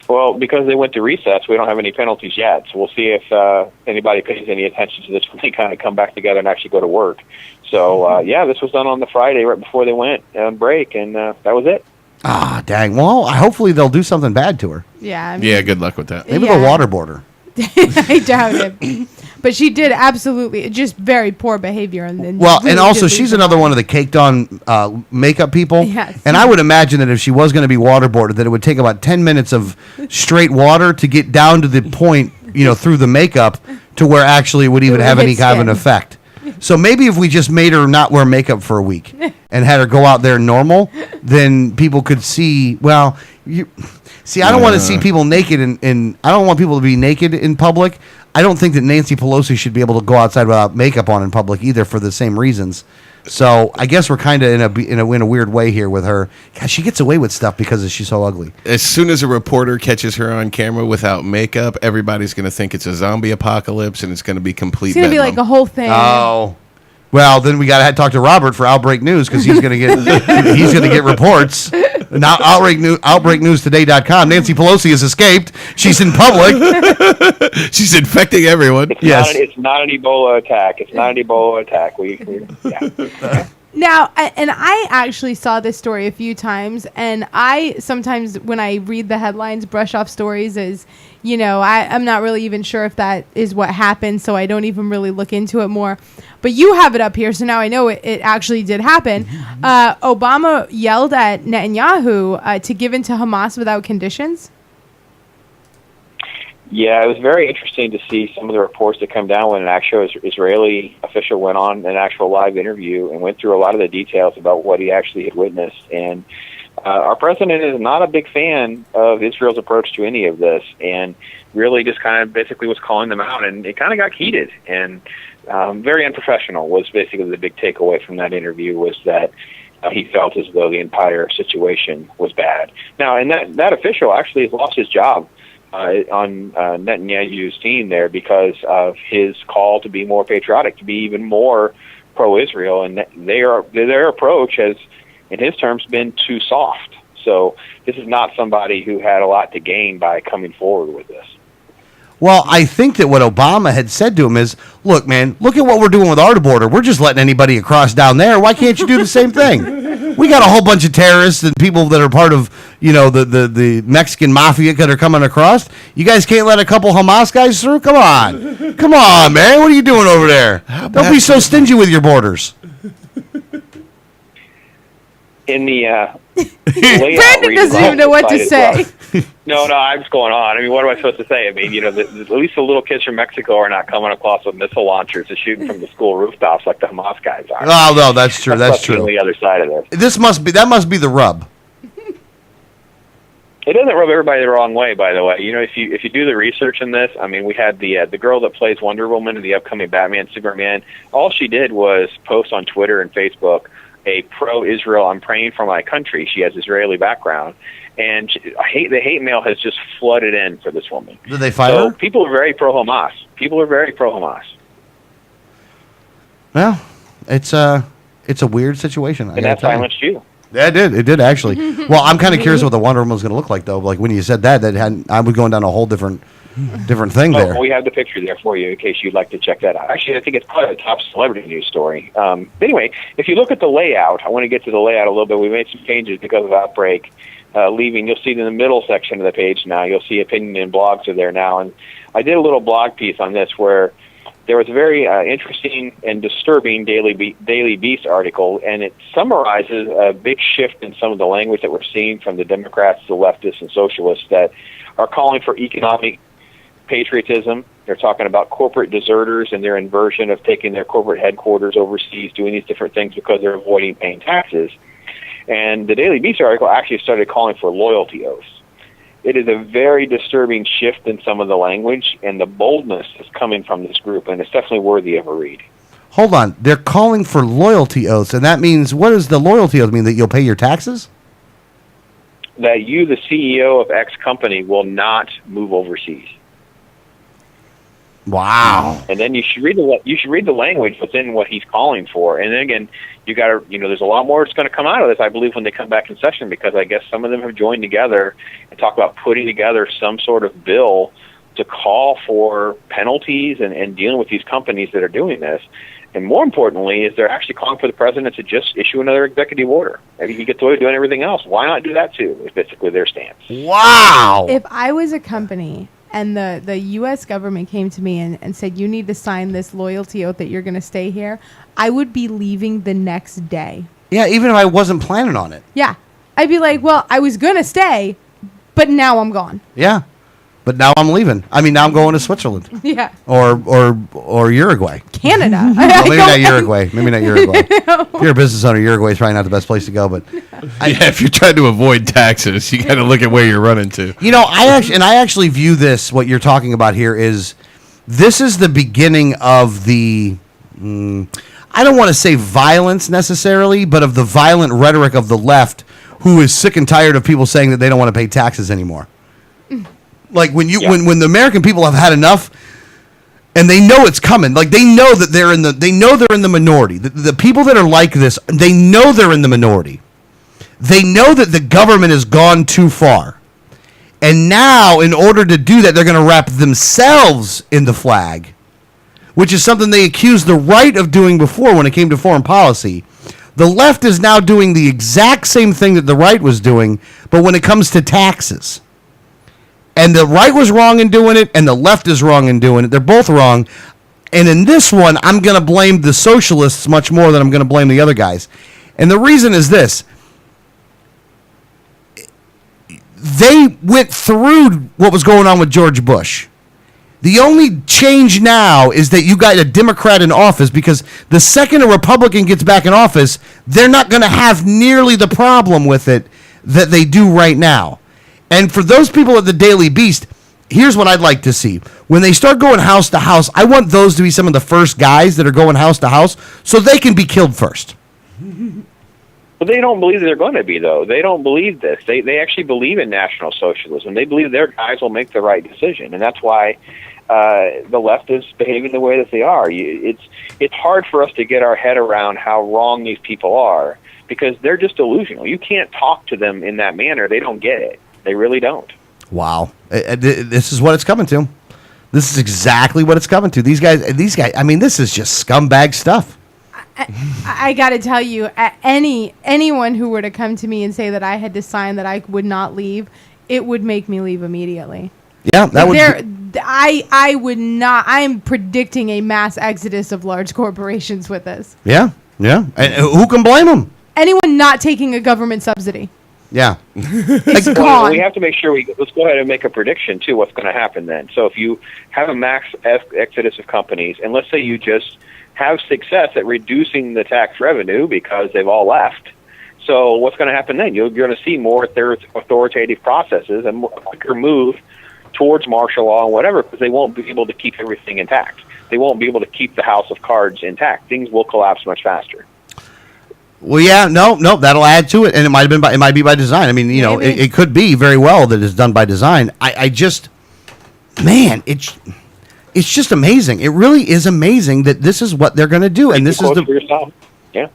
Speaker 7: Well, because they went to recess, we don't have any penalties yet. So we'll see if anybody pays any attention to this when they kind of come back together and actually go to work. So, this was done on the Friday right before they went on break, and that was it.
Speaker 4: Ah, dang. Well, hopefully they'll do something bad to her.
Speaker 5: Yeah.
Speaker 6: Yeah, good luck with that.
Speaker 4: Maybe they'll waterboard her.
Speaker 5: I doubt it. But she did absolutely just very poor behavior. And
Speaker 4: also she's another one of the caked on makeup people.
Speaker 5: Yes.
Speaker 4: And I would imagine that if she was going to be waterboarded, that it would take about 10 minutes of straight water to get down to the point, through the makeup to where actually it would even have any kind of an effect. So maybe if we just made her not wear makeup for a week and had her go out there normal, then people could see, I don't want to see people naked and I don't want people to be naked in public. I don't think that Nancy Pelosi should be able to go outside without makeup on in public either for the same reasons. So I guess we're kind of in a weird way here with her. God, she gets away with stuff because she's so ugly.
Speaker 6: As soon as a reporter catches her on camera without makeup, everybody's going to think it's a zombie apocalypse, and it's going to be complete.
Speaker 5: It's going to be like a whole thing.
Speaker 4: Oh. Well, then we got to talk to Robert for Outbreak News because he's going to get reports. Now, OutbreakNewsToday.com. Nancy Pelosi has escaped. She's in public.
Speaker 6: She's infecting everyone.
Speaker 7: It's not an Ebola attack. It's not an Ebola attack.
Speaker 5: Now, and I actually saw this story a few times, and I sometimes, when I read the headlines, brush off stories as, I'm not really even sure if that is what happened, so I don't even really look into it more. But you have it up here, so now I know it actually did happen. Obama yelled at Netanyahu to give in to Hamas without conditions.
Speaker 7: Yeah, it was very interesting to see some of the reports that come down when an actual Israeli official went on an actual live interview and went through a lot of the details about what he actually had witnessed. And our president is not a big fan of Israel's approach to any of this, and really just kind of basically was calling them out, and it kind of got heated and very unprofessional was basically the big takeaway from that interview, was that he felt as though the entire situation was bad. Now, and that official actually has lost his job on Netanyahu's team there because of his call to be more patriotic, to be even more pro-Israel, and their approach has, in his terms, been too soft. So this is not somebody who had a lot to gain by coming forward with this.
Speaker 4: Well, I think that what Obama had said to him is, look, man, look at what we're doing with our border. We're just letting anybody across down there. Why can't you do the same thing? We got a whole bunch of terrorists and people that are part of, the Mexican mafia that are coming across. You guys can't let a couple Hamas guys through? Come on. Come on, man. What are you doing over there? Don't be so stingy with your borders.
Speaker 7: In the
Speaker 5: Brandon doesn't even know what to say.
Speaker 7: No, I'm just going on. I mean, what am I supposed to say? I mean, at least the little kids from Mexico are not coming across with missile launchers and shooting from the school rooftops like the Hamas guys are.
Speaker 4: Oh, no, that's true. That's true.
Speaker 7: On the other side of this.
Speaker 4: That must be the rub.
Speaker 7: It doesn't rub everybody the wrong way, by the way. If you do the research in this, I mean, we had the girl that plays Wonder Woman in the upcoming Batman Superman. All she did was post on Twitter and Facebook a pro-Israel, I'm praying for my country. She has Israeli background, and the hate mail has just flooded in for this woman.
Speaker 4: Did they fire her?
Speaker 7: People are very pro-Hamas.
Speaker 4: Well, it's a weird situation.
Speaker 7: And that silenced you.
Speaker 4: Yeah, it did actually. Well, I'm kind of curious what the Wonder Woman was going to look like, though. Like when you said that I was going down a whole different thing there.
Speaker 7: Well, we have the picture there for you in case you'd like to check that out. Actually, I think it's probably the top celebrity news story. Anyway, if you look at the layout, I want to get to the layout a little bit. We made some changes because of Outbreak leaving. You'll see it in the middle section of the page now. You'll see opinion and blogs are there now. And I did a little blog piece on this where there was a very interesting and disturbing Daily Beast article, and it summarizes a big shift in some of the language that we're seeing from the Democrats, the leftists, and socialists that are calling for economic patriotism They're talking about corporate deserters and their inversion of taking their corporate headquarters overseas, doing these different things because they're avoiding paying taxes. And the Daily Beast article actually started calling for loyalty oaths. It is a very disturbing shift in some of the language, and the boldness is coming from this group, and it's definitely worthy of a read.
Speaker 4: Hold on. They're calling for loyalty oaths, and that means, what does the loyalty oath mean? That you'll pay your taxes?
Speaker 7: That you, the CEO of X company, will not move overseas.
Speaker 4: Wow.
Speaker 7: And then you should read the language within what he's calling for. And then again, you got to, there's a lot more that's going to come out of this, I believe, when they come back in session, because I guess some of them have joined together and talk about putting together some sort of bill to call for penalties and dealing with these companies that are doing this. And more importantly, is they're actually calling for the president to just issue another executive order. Maybe he gets away with doing everything else. Why not do that too? Is basically their stance.
Speaker 4: Wow.
Speaker 5: If I was a company and the U.S. government came to me and said, you need to sign this loyalty oath that you're going to stay here, I would be leaving the next day.
Speaker 4: Yeah, even if I wasn't planning on it.
Speaker 5: Yeah. I'd be like, well, I was going to stay, but now I'm gone.
Speaker 4: Yeah. But now I'm leaving. I mean, now I'm going to Switzerland.
Speaker 5: Yeah.
Speaker 4: Or Uruguay.
Speaker 5: Canada.
Speaker 4: Well, maybe not Uruguay. Maybe not Uruguay. If you're a business owner, Uruguay is probably not the best place to go. But
Speaker 6: if you're trying to avoid taxes, you got to look at where you're running to.
Speaker 4: I actually view this, what you're talking about here, this is the beginning of the, I don't want to say violence necessarily, but of the violent rhetoric of the left, who is sick and tired of people saying that they don't want to pay taxes anymore. Like when the American people have had enough, and they know it's coming. Like they know that they're in the minority. The people that are like this, they know they're in the minority. They know that the government has gone too far, and now in order to do that, they're going to wrap themselves in the flag, which is something they accused the right of doing before when it came to foreign policy. The left is now doing the exact same thing that the right was doing, but when it comes to taxes. And the right was wrong in doing it, and the left is wrong in doing it. They're both wrong. And in this one, I'm going to blame the socialists much more than I'm going to blame the other guys. And the reason is this. They went through what was going on with George Bush. The only change now is that you got a Democrat in office, because the second a Republican gets back in office, they're not going to have nearly the problem with it that they do right now. And for those people at the Daily Beast, here's what I'd like to see. When they start going house to house, I want those to be some of the first guys that are going house to house so they can be killed first.
Speaker 7: But they don't believe they're going to be, though. They don't believe this. They actually believe in National Socialism. They believe their guys will make the right decision, and that's why the left is behaving the way that they are. It's hard for us to get our head around how wrong these people are, because they're just delusional. You can't talk to them in that manner. They don't get it. They really don't.
Speaker 4: Wow. This is what it's coming to. This is exactly what it's coming to. These guys, I mean, this is just scumbag stuff.
Speaker 5: I got to tell you, anyone who were to come to me and say that I had to sign that I would not leave, it would make me leave immediately.
Speaker 4: Yeah, that would.
Speaker 5: I would not. I am predicting a mass exodus of large corporations with this.
Speaker 4: Yeah. And who can blame them?
Speaker 5: Anyone not taking a government subsidy.
Speaker 4: Yeah.
Speaker 5: It's
Speaker 7: Well,
Speaker 5: gone.
Speaker 7: we have to make sure let's go ahead and make a prediction too. What's going to happen then? So if you have a max exodus of companies, and let's say you just have success at reducing the tax revenue because they've all left. So what's going to happen then? You're going to see more authoritative processes and a quicker move towards martial law and whatever, because they won't be able to keep everything intact. They won't be able to keep the house of cards intact. Things will collapse much faster.
Speaker 4: Well, yeah, no, that'll add to it, and it might be by design. I mean, it could be very well that it's done by design. It's just amazing. It really is amazing that this is what they're going to do, and this is
Speaker 7: for yourself. Yeah.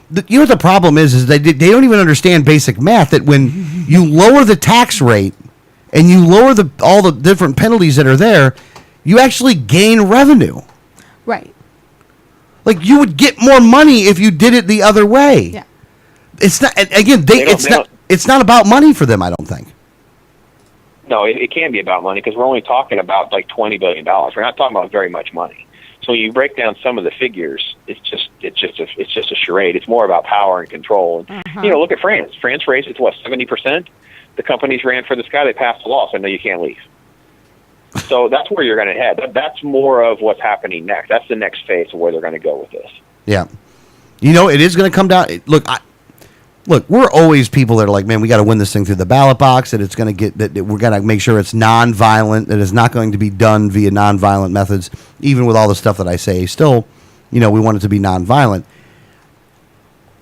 Speaker 4: The problem is they don't even understand basic math. That when you lower the tax rate and you lower all the different penalties that are there, you actually gain revenue.
Speaker 5: Right.
Speaker 4: Like you would get more money if you did it the other way.
Speaker 5: Yeah.
Speaker 4: It's not. Again, it's not about money for them. I don't think.
Speaker 7: No, it can be about money, because we're only talking about like $20 billion. We're not talking about very much money. So when you break down some of the figures, it's just a charade. It's more about power and control. And, look at France. France raised it to 70%. The companies ran for this guy. They passed a law, so no, you can't leave. So that's where you're going to head. That's more of what's happening next. That's the next phase of where they're going to go with this.
Speaker 4: Yeah. It is going to come down. Look, we're always people that are like, man, we got to win this thing through the ballot box, and it's going to get that we're going to make sure it's nonviolent, that it's not going to be done via nonviolent methods, even with all the stuff that I say. Still, we want it to be nonviolent.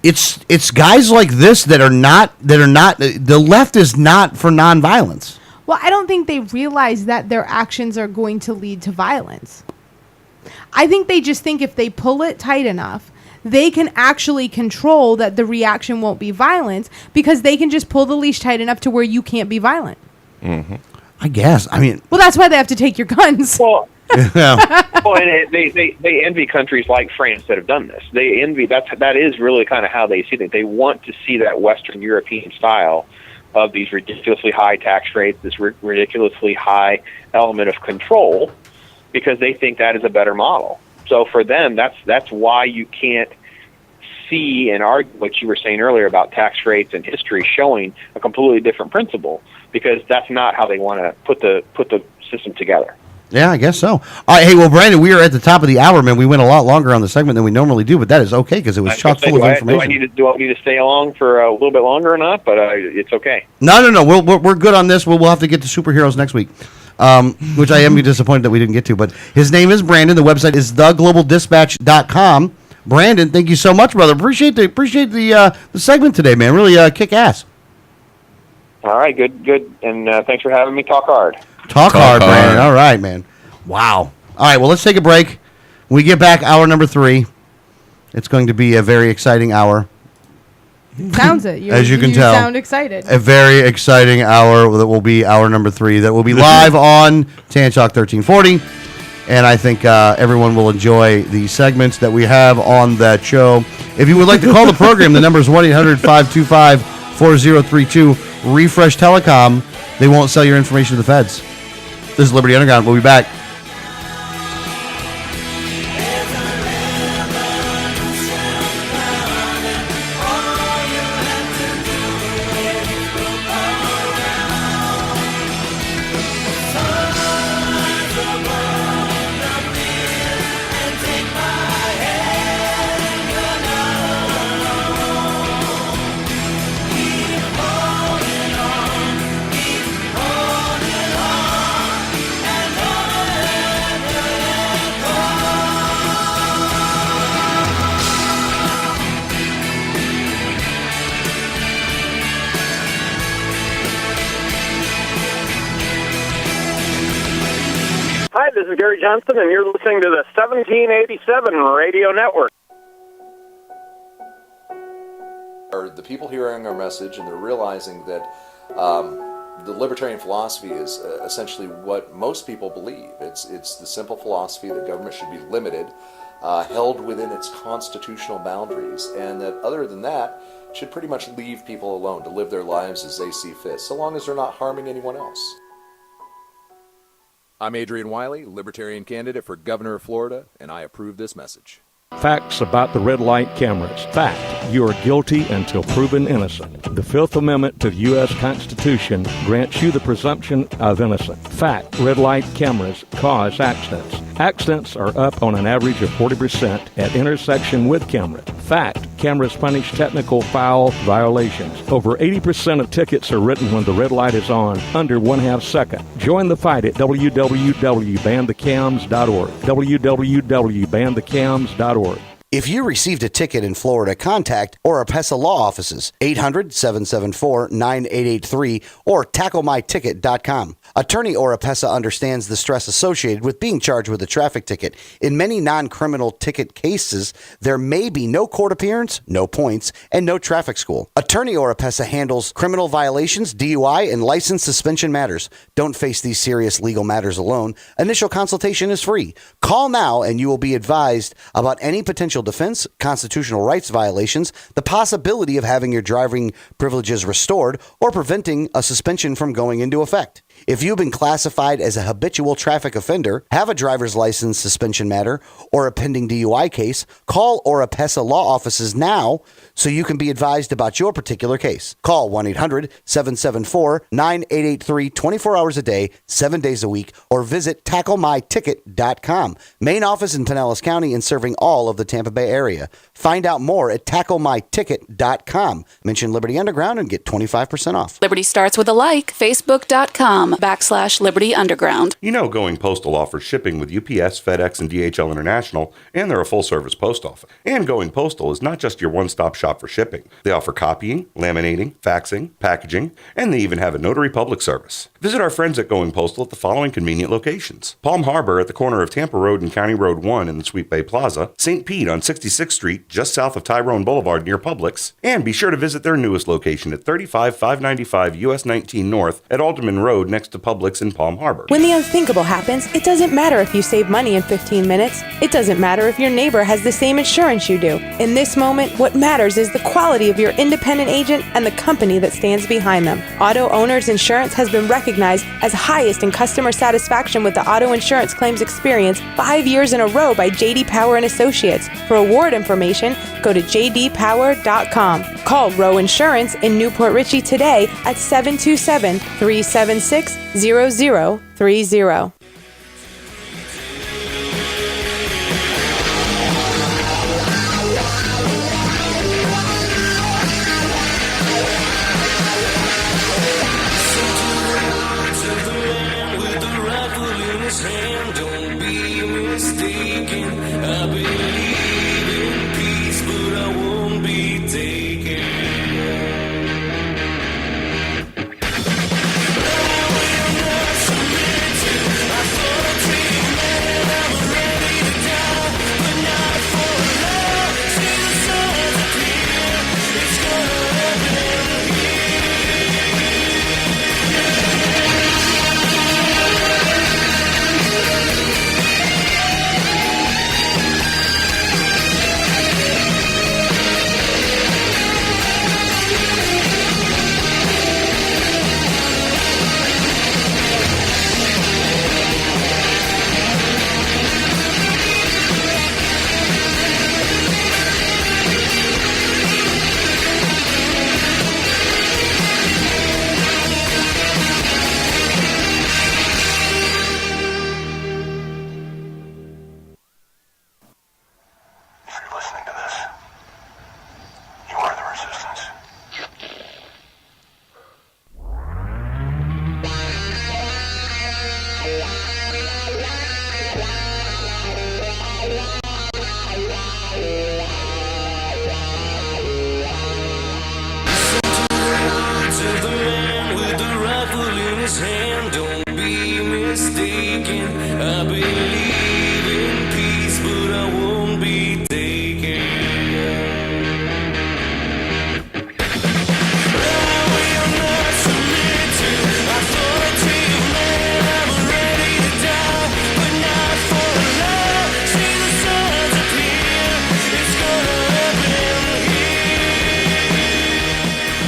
Speaker 4: It's guys like this that are not. The left is not for nonviolence.
Speaker 5: Well, I don't think they realize that their actions are going to lead to violence. I think they just think if they pull it tight enough, they can actually control that the reaction won't be violence, because they can just pull the leash tight enough to where you can't be violent.
Speaker 4: Mm-hmm. I guess. I mean,
Speaker 5: well, that's why they have to take your guns.
Speaker 7: Well,
Speaker 4: yeah.
Speaker 7: well, and they envy countries like France that have done this. They envy that is really kind of how they see it. They want to see that Western European style of these ridiculously high tax rates, this ridiculously high element of control, because they think that is a better model. So for them, that's why you can't see and argue what you were saying earlier about tax rates and history showing a completely different principle, because that's not how they want to put the system together.
Speaker 4: Yeah, I guess so. All right, hey, well, Brandon, we are at the top of the hour, man. We went a lot longer on the segment than we normally do, but that is okay because it was chock full of information.
Speaker 7: Do I need to stay along for a little bit longer or not? But it's okay.
Speaker 4: No. We're good on this. We'll have to get to superheroes next week, which I am disappointed that we didn't get to. But his name is Brandon. The website is theglobaldispatch.com. Brandon, thank you so much, brother. Appreciate the segment today, man. Really kick ass.
Speaker 7: All right, good, and thanks for having me. Talk hard.
Speaker 4: Talk hard, Brandon. All right, man. Wow. All right, well, let's take a break. When we get back, hour number 3. It's going to be a very exciting hour.
Speaker 5: Sounds it.
Speaker 4: As you can tell.
Speaker 5: You sound excited.
Speaker 4: A very exciting hour that will be hour number 3. That will be live on Tan Talk 1340. And I think everyone will enjoy the segments that we have on that show. If you would like to call the program, the number is 1-800-525-4032. Refresh Telecom. They won't sell your information to the feds. This is Liberty Underground. We'll be back.
Speaker 14: Hi, this is Gary Johnson, and you're listening to the 1787 Radio Network.
Speaker 8: Are the people hearing our message, and they're realizing that the libertarian philosophy is essentially what most people believe. It's the simple philosophy that government should be limited, held within its constitutional boundaries, and that other than that, should pretty much leave people alone to live their lives as they see fit, so long as they're not harming anyone else.
Speaker 13: I'm Adrian Wiley, Libertarian candidate for Governor of Florida, and I approve this message.
Speaker 9: Facts about the red light cameras. Fact, you are guilty until proven innocent. The Fifth Amendment to the U.S. Constitution grants you the presumption of innocence. Fact, red light cameras cause accidents. Accidents are up on an average of 40% at intersection with camera. Fact, cameras punish technical foul violations. Over 80% of tickets are written when the red light is on, under 1/2 second. Join the fight at www.banthecams.org. www.banthecams.org.
Speaker 4: If you received a ticket in Florida, contact Oropesa Law Offices, 800-774-9883 or tacklemyticket.com. Attorney Oropesa understands the stress associated with being charged with a traffic ticket. In many non-criminal ticket cases, there may be no court appearance, no points, and no traffic school. Attorney Oropesa handles criminal violations, DUI, and license suspension matters. Don't face these serious legal matters alone. Initial consultation is free. Call now and you will be advised about any potential defense, constitutional rights violations, the possibility of having your driving privileges restored, or preventing a suspension from going into effect. If you've been classified as a habitual traffic offender, have a driver's license suspension matter, or a pending DUI case, call Oropesa Law Offices now so you can be advised about your particular case. Call 1-800-774-9883 24 hours a day, 7 days a week, or visit tacklemyticket.com. Main office in Pinellas County and serving all of the Tampa Bay area. Find out more at tacklemyticket.com. Mention Liberty Underground and get 25% off.
Speaker 10: Liberty starts with a like. Facebook.com/Liberty Underground.
Speaker 11: You know Going Postal offers shipping with UPS, FedEx, and DHL International, and they're a full-service post office. And Going Postal is not just your one-stop shop for shipping. They offer copying, laminating, faxing, packaging, and they even have a notary public service. Visit our friends at Going Postal at the following convenient locations: Palm Harbor at the corner of Tampa Road and County Road 1 in the Sweet Bay Plaza, St. Pete on 66th Street just south of Tyrone Boulevard near Publix, and be sure to visit their newest location at 35595 US 19 North at Alderman Road next to Publix in Palm Harbor.
Speaker 12: When the unthinkable happens, it doesn't matter if you save money in 15 minutes. It doesn't matter if your neighbor has the same insurance you do. In this moment, what matters is the quality of your independent agent and the company that stands behind them. Auto Owners Insurance has been recognized as highest in customer satisfaction with the auto insurance claims experience 5 years in a row by J.D. Power and Associates. For award information, go to jdpower.com. Call Row Insurance in Newport Richey today at 727-376-0030.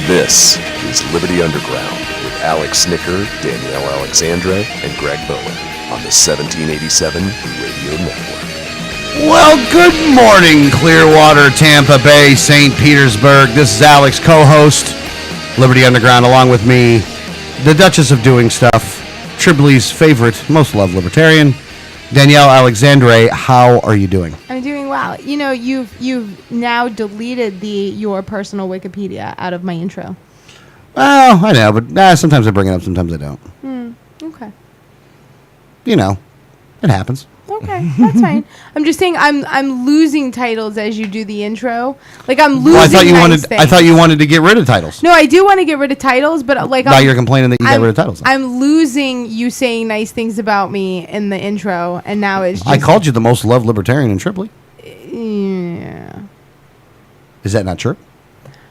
Speaker 2: This is Liberty Underground with Alex Snicker, Danielle Alexandre, and Greg Bowen on the 1787 Radio Network.
Speaker 4: Well, good morning, Clearwater, Tampa Bay, St. Petersburg. This is Alex, co-host, Liberty Underground, along with me, the Duchess of Doing Stuff, Tribley's favorite, most loved libertarian, Danielle Alexandre. How are you doing?
Speaker 5: I'm doing well. You know, you've now deleted your personal Wikipedia out of my intro.
Speaker 4: Well, I know, but sometimes I bring it up, sometimes I don't.
Speaker 5: Okay.
Speaker 4: You know, it happens.
Speaker 5: Okay, that's fine. I'm just saying I'm losing titles as you do the intro. Like I'm losing.
Speaker 4: Well, I thought you wanted to get rid of titles.
Speaker 5: No, I do want to get rid of titles, but like
Speaker 4: now you're complaining that you got rid of titles.
Speaker 5: I'm losing you saying nice things about me in the intro, and now it's just,
Speaker 4: I called you the most loved libertarian in Tripoli.
Speaker 5: Yeah.
Speaker 4: Is that not true?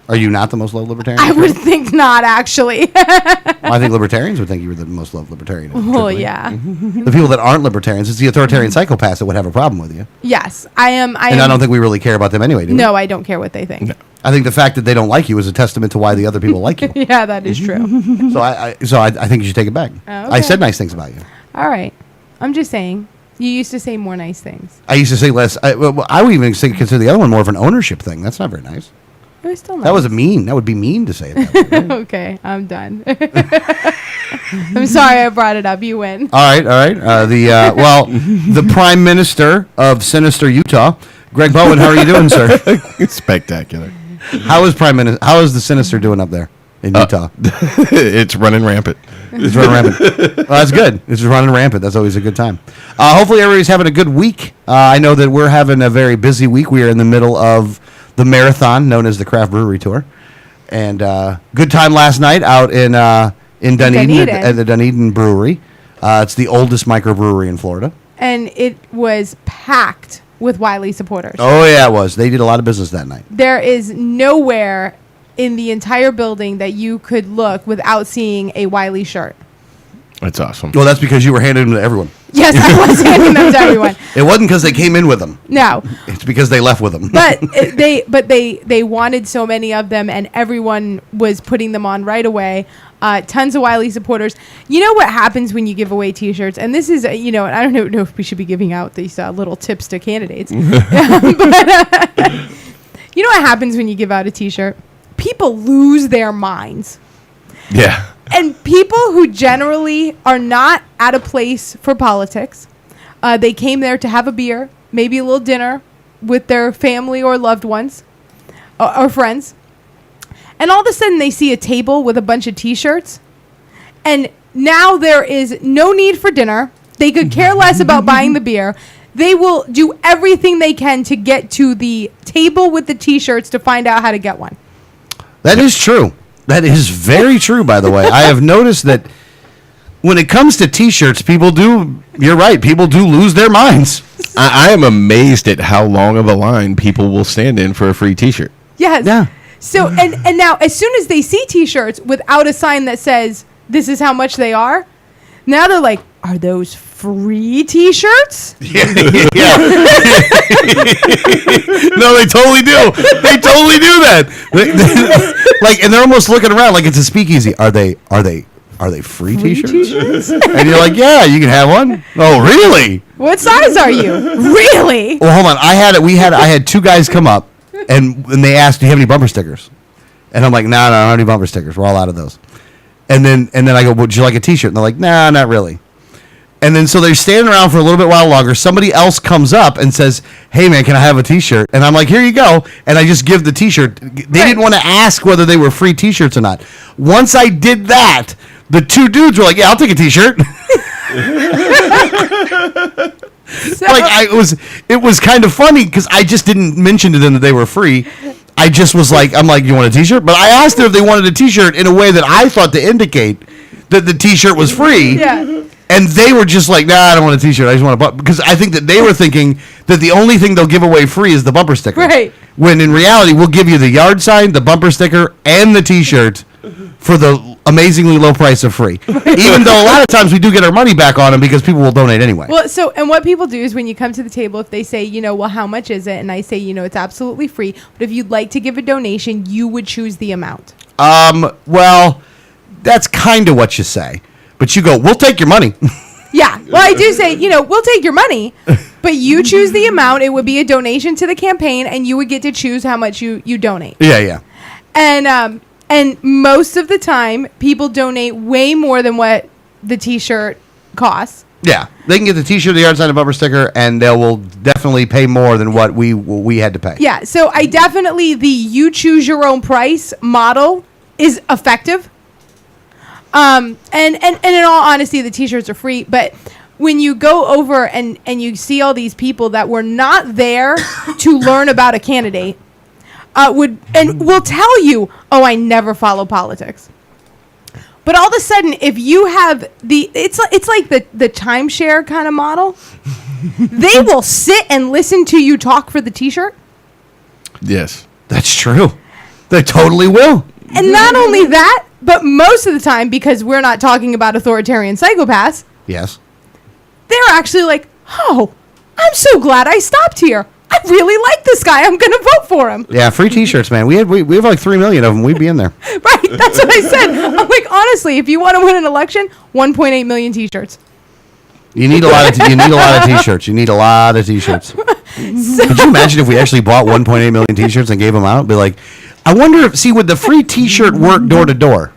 Speaker 4: Are you not the most loved libertarian?
Speaker 5: I would think not, actually.
Speaker 4: Well, I think libertarians would think you were the most loved libertarian.
Speaker 5: Well, yeah.
Speaker 4: The people that aren't libertarians, it's the authoritarian psychopaths that would have a problem with you.
Speaker 5: Yes, I am.
Speaker 4: I don't think we really care about them anyway, do we?
Speaker 5: No, I don't care what they think.
Speaker 4: No. I think the fact that they don't like you is a testament to why the other people like you.
Speaker 5: Yeah, that is true.
Speaker 4: So I think you should take it back.
Speaker 5: Oh,
Speaker 4: I
Speaker 5: okay.
Speaker 4: said nice things about you.
Speaker 5: All right. I'm just saying. You used to say more nice things.
Speaker 4: I used to say less. I would even consider the other one more of an ownership thing. That's not very nice.
Speaker 5: It was still nice.
Speaker 4: That was mean. That would be mean to say it that way. Right?
Speaker 5: Okay, I'm done. I'm sorry I brought it up. You win.
Speaker 4: All right. The Prime Minister of Sinister Utah, Greg Bowen. How are you doing, sir?
Speaker 6: Spectacular.
Speaker 4: How is the Sinister doing up there in Utah?
Speaker 6: It's running rampant.
Speaker 4: It's running rampant. Well, that's good. It's running rampant. That's always a good time. Hopefully, everybody's having a good week. I know that we're having a very busy week. We are in the middle of the marathon known as the Craft Brewery Tour, and good time last night out in Dunedin at the Dunedin Brewery. It's the oldest microbrewery in Florida,
Speaker 5: and it was packed with Wiley supporters.
Speaker 4: Oh yeah, it was. They did a lot of business that night.
Speaker 5: There is nowhere in the entire building that you could look without seeing a Wiley shirt.
Speaker 6: That's awesome.
Speaker 4: Well, that's because you were handing them to everyone.
Speaker 5: Yes, I was handing them to everyone.
Speaker 4: It wasn't because they came in with them.
Speaker 5: No.
Speaker 4: It's because they left with them.
Speaker 5: But they wanted so many of them, and everyone was putting them on right away. Tons of Wiley supporters. You know what happens when you give away T-shirts? And this is, I don't know if we should be giving out these little tips to candidates. But you know what happens when you give out a T-shirt? People lose their minds.
Speaker 6: Yeah.
Speaker 5: And people who generally are not at a place for politics, they came there to have a beer, maybe a little dinner with their family or loved ones or friends. And all of a sudden they see a table with a bunch of T-shirts. And now there is no need for dinner. They could care less about buying the beer. They will do everything they can to get to the table with the T-shirts to find out how to get one.
Speaker 4: That is true. That is very true, by the way. I have noticed that when it comes to T-shirts, you're right, people do lose their minds.
Speaker 6: I am amazed at how long of a line people will stand in for a free T-shirt.
Speaker 5: Yes.
Speaker 4: Yeah.
Speaker 5: So, and now, as soon as they see T-shirts without a sign that says, this is how much they are, now they're like, are those free T-shirts?
Speaker 4: Yeah. No, they totally do. They totally do that. Like, and they're almost looking around like it's a speakeasy. Are they free T-shirts? And you're like, yeah, you can have one. Oh, really?
Speaker 5: What size are you? Really?
Speaker 4: Well, hold on. I had two guys come up, and they asked, do you have any bumper stickers? And I'm like, no, I don't have any bumper stickers. We're all out of those. And then I go, would you like a T-shirt? And they're like, nah, not really. And then so they're standing around for a little bit while longer. Somebody else comes up and says, hey, man, can I have a T-shirt? And I'm like, here you go. And I just give the T-shirt. They didn't want to ask whether they were free T-shirts or not. Once I did that, the two dudes were like, yeah, I'll take a T-shirt. It was kind of funny because I just didn't mention to them that they were free. I just was like, you want a T-shirt? But I asked them if they wanted a T-shirt in a way that I thought to indicate that the T-shirt was free.
Speaker 5: Yeah.
Speaker 4: And they were just like, nah, I don't want a T-shirt. I just want a bumper. Because I think that they were thinking that the only thing they'll give away free is the bumper sticker.
Speaker 5: Right.
Speaker 4: When in reality, we'll give you the yard sign, the bumper sticker, and the T-shirt for the amazingly low price of free. Even though a lot of times we do get our money back on them because people will donate anyway.
Speaker 5: Well, and what people do is when you come to the table, if they say, well, how much is it? And I say, it's absolutely free. But if you'd like to give a donation, you would choose the amount.
Speaker 4: Well, that's kind of what you say. But you go, we'll take your money.
Speaker 5: Yeah. Well, I do say, we'll take your money, but you choose the amount. It would be a donation to the campaign, and you would get to choose how much you donate.
Speaker 4: Yeah.
Speaker 5: And most of the time, people donate way more than what the T-shirt costs.
Speaker 4: Yeah. They can get the T-shirt, the yard sign, and bumper sticker, and they will definitely pay more than what we had to pay.
Speaker 5: Yeah. So I definitely, the you choose your own price model is effective. And in all honesty, the T-shirts are free. But when you go over and you see all these people that were not there to learn about a candidate, will tell you, oh, I never follow politics. But all of a sudden, if you have it's like the timeshare kind of model, they will sit and listen to you talk for the T-shirt.
Speaker 6: Yes,
Speaker 4: that's true. They totally will.
Speaker 5: And not only that, but most of the time, because we're not talking about authoritarian psychopaths.
Speaker 4: Yes.
Speaker 5: They're actually like, oh, I'm so glad I stopped here. I really like this guy. I'm going to vote for him.
Speaker 4: Yeah, free T-shirts, man. We have like 3 million of them. We'd be in there.
Speaker 5: Right. That's what I said. I'm like, honestly, if you want to win an election, 1.8 million T-shirts.
Speaker 4: You need a lot of T-shirts. You need a lot of T-shirts. Could you imagine if we actually bought 1.8 million T-shirts and gave them out? Be like, I wonder if would the free T-shirt work door to door?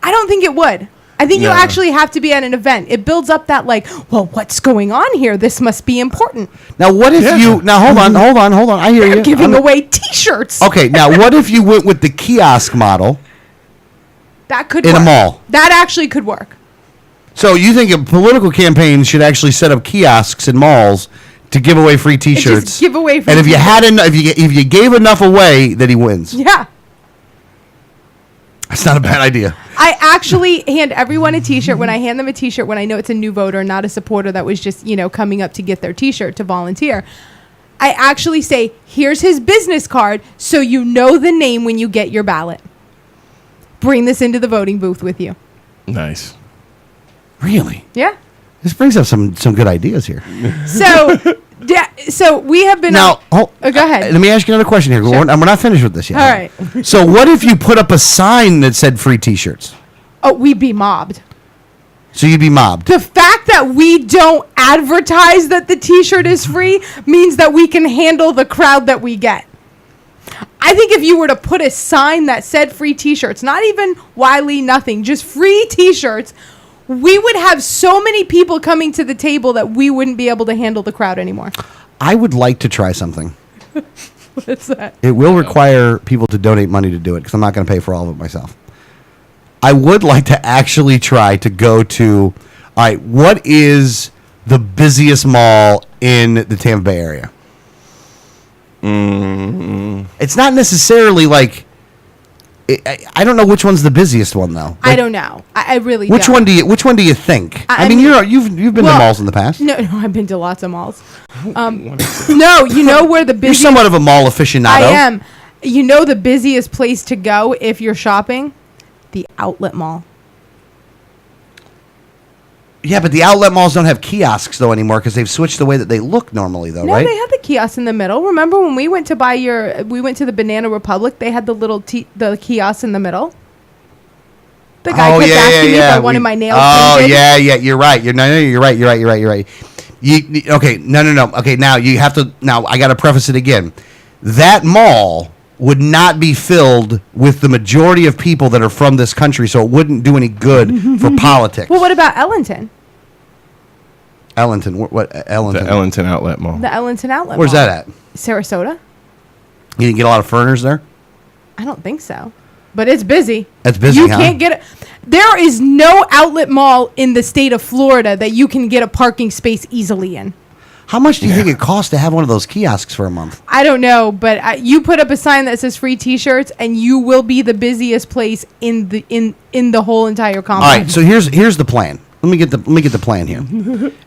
Speaker 5: I don't think it would. I think you actually have to be at an event. It builds up that well, what's going on here? This must be important.
Speaker 4: Now, what if hold on. I hear you.
Speaker 5: They're giving away T-shirts.
Speaker 4: Okay, now what if you went with the kiosk model?
Speaker 5: That could
Speaker 4: in
Speaker 5: work.
Speaker 4: a mall.
Speaker 5: That actually could work.
Speaker 4: So you think a political campaign should actually set up kiosks in malls to give away free T-shirts?
Speaker 5: Just give away free
Speaker 4: and if you
Speaker 5: T-shirts.
Speaker 4: had if you gave enough away, that he wins.
Speaker 5: Yeah.
Speaker 4: That's not a bad idea.
Speaker 5: I actually hand everyone a T-shirt when I hand them a T-shirt when I know it's a new voter, not a supporter that was just, coming up to get their T-shirt to volunteer. I actually say, here's his business card so you know the name when you get your ballot. Bring this into the voting booth with you.
Speaker 6: Nice.
Speaker 4: Really?
Speaker 5: Yeah.
Speaker 4: This brings up some good ideas here.
Speaker 5: So, so we have been...
Speaker 4: Now,
Speaker 5: go ahead.
Speaker 4: Let me ask you another question here.
Speaker 5: Sure.
Speaker 4: We're not finished with this yet.
Speaker 5: All right.
Speaker 4: So what if you put up a sign that said free T-shirts?
Speaker 5: Oh, we'd be mobbed.
Speaker 4: So you'd be mobbed.
Speaker 5: The fact that we don't advertise that the T-shirt is free means that we can handle the crowd that we get. I think if you were to put a sign that said free T-shirts, not even Wiley, nothing, just free T-shirts, we would have so many people coming to the table that we wouldn't be able to handle the crowd anymore.
Speaker 4: I would like to try something.
Speaker 5: What's that?
Speaker 4: It will require people to donate money to do it because I'm not going to pay for all of it myself. I would like to actually try to go to, all right, what is the busiest mall in the Tampa Bay area? It's not necessarily like, I don't know which one's the busiest one though.
Speaker 5: I don't know. I really
Speaker 4: Which
Speaker 5: don't.
Speaker 4: Which one do you think? I mean, you've been to malls in the past.
Speaker 5: No, I've been to lots of malls. No, you know where the busiest...
Speaker 4: You're somewhat of a mall aficionado.
Speaker 5: I am. You know the busiest place to go if you're shopping? The outlet mall.
Speaker 4: Yeah, but the outlet malls don't have kiosks though anymore because they've switched the way that they look normally though,
Speaker 5: No,
Speaker 4: right?
Speaker 5: they have the kiosk in the middle. Remember when we went to we went to the Banana Republic, they had the little the kiosk in the middle? The guy kept asking me if I wanted my nails painted.
Speaker 4: Yeah, you're right. You're right. Okay, no. Okay, now you have to. Now I got to preface it again. That mall would not be filled with the majority of people that are from this country, so it wouldn't do any good for politics.
Speaker 5: Well, what about Ellington?
Speaker 4: Ellington, what Ellington?
Speaker 6: The Ellington Outlet Mall.
Speaker 5: The Ellington Outlet
Speaker 4: Where's
Speaker 5: Mall.
Speaker 4: that at?
Speaker 5: Sarasota?
Speaker 4: You didn't get a lot of foreigners there?
Speaker 5: I don't think so. But it's busy.
Speaker 4: It's busy,
Speaker 5: You
Speaker 4: huh?
Speaker 5: can't get it. There is no outlet mall in the state of Florida that you can get a parking space easily in.
Speaker 4: How much do you think it costs to have one of those kiosks for a month?
Speaker 5: I don't know, but you put up a sign that says free T-shirts, and you will be the busiest place in the whole entire complex.
Speaker 4: All right, so here's the plan. Let me get the plan here.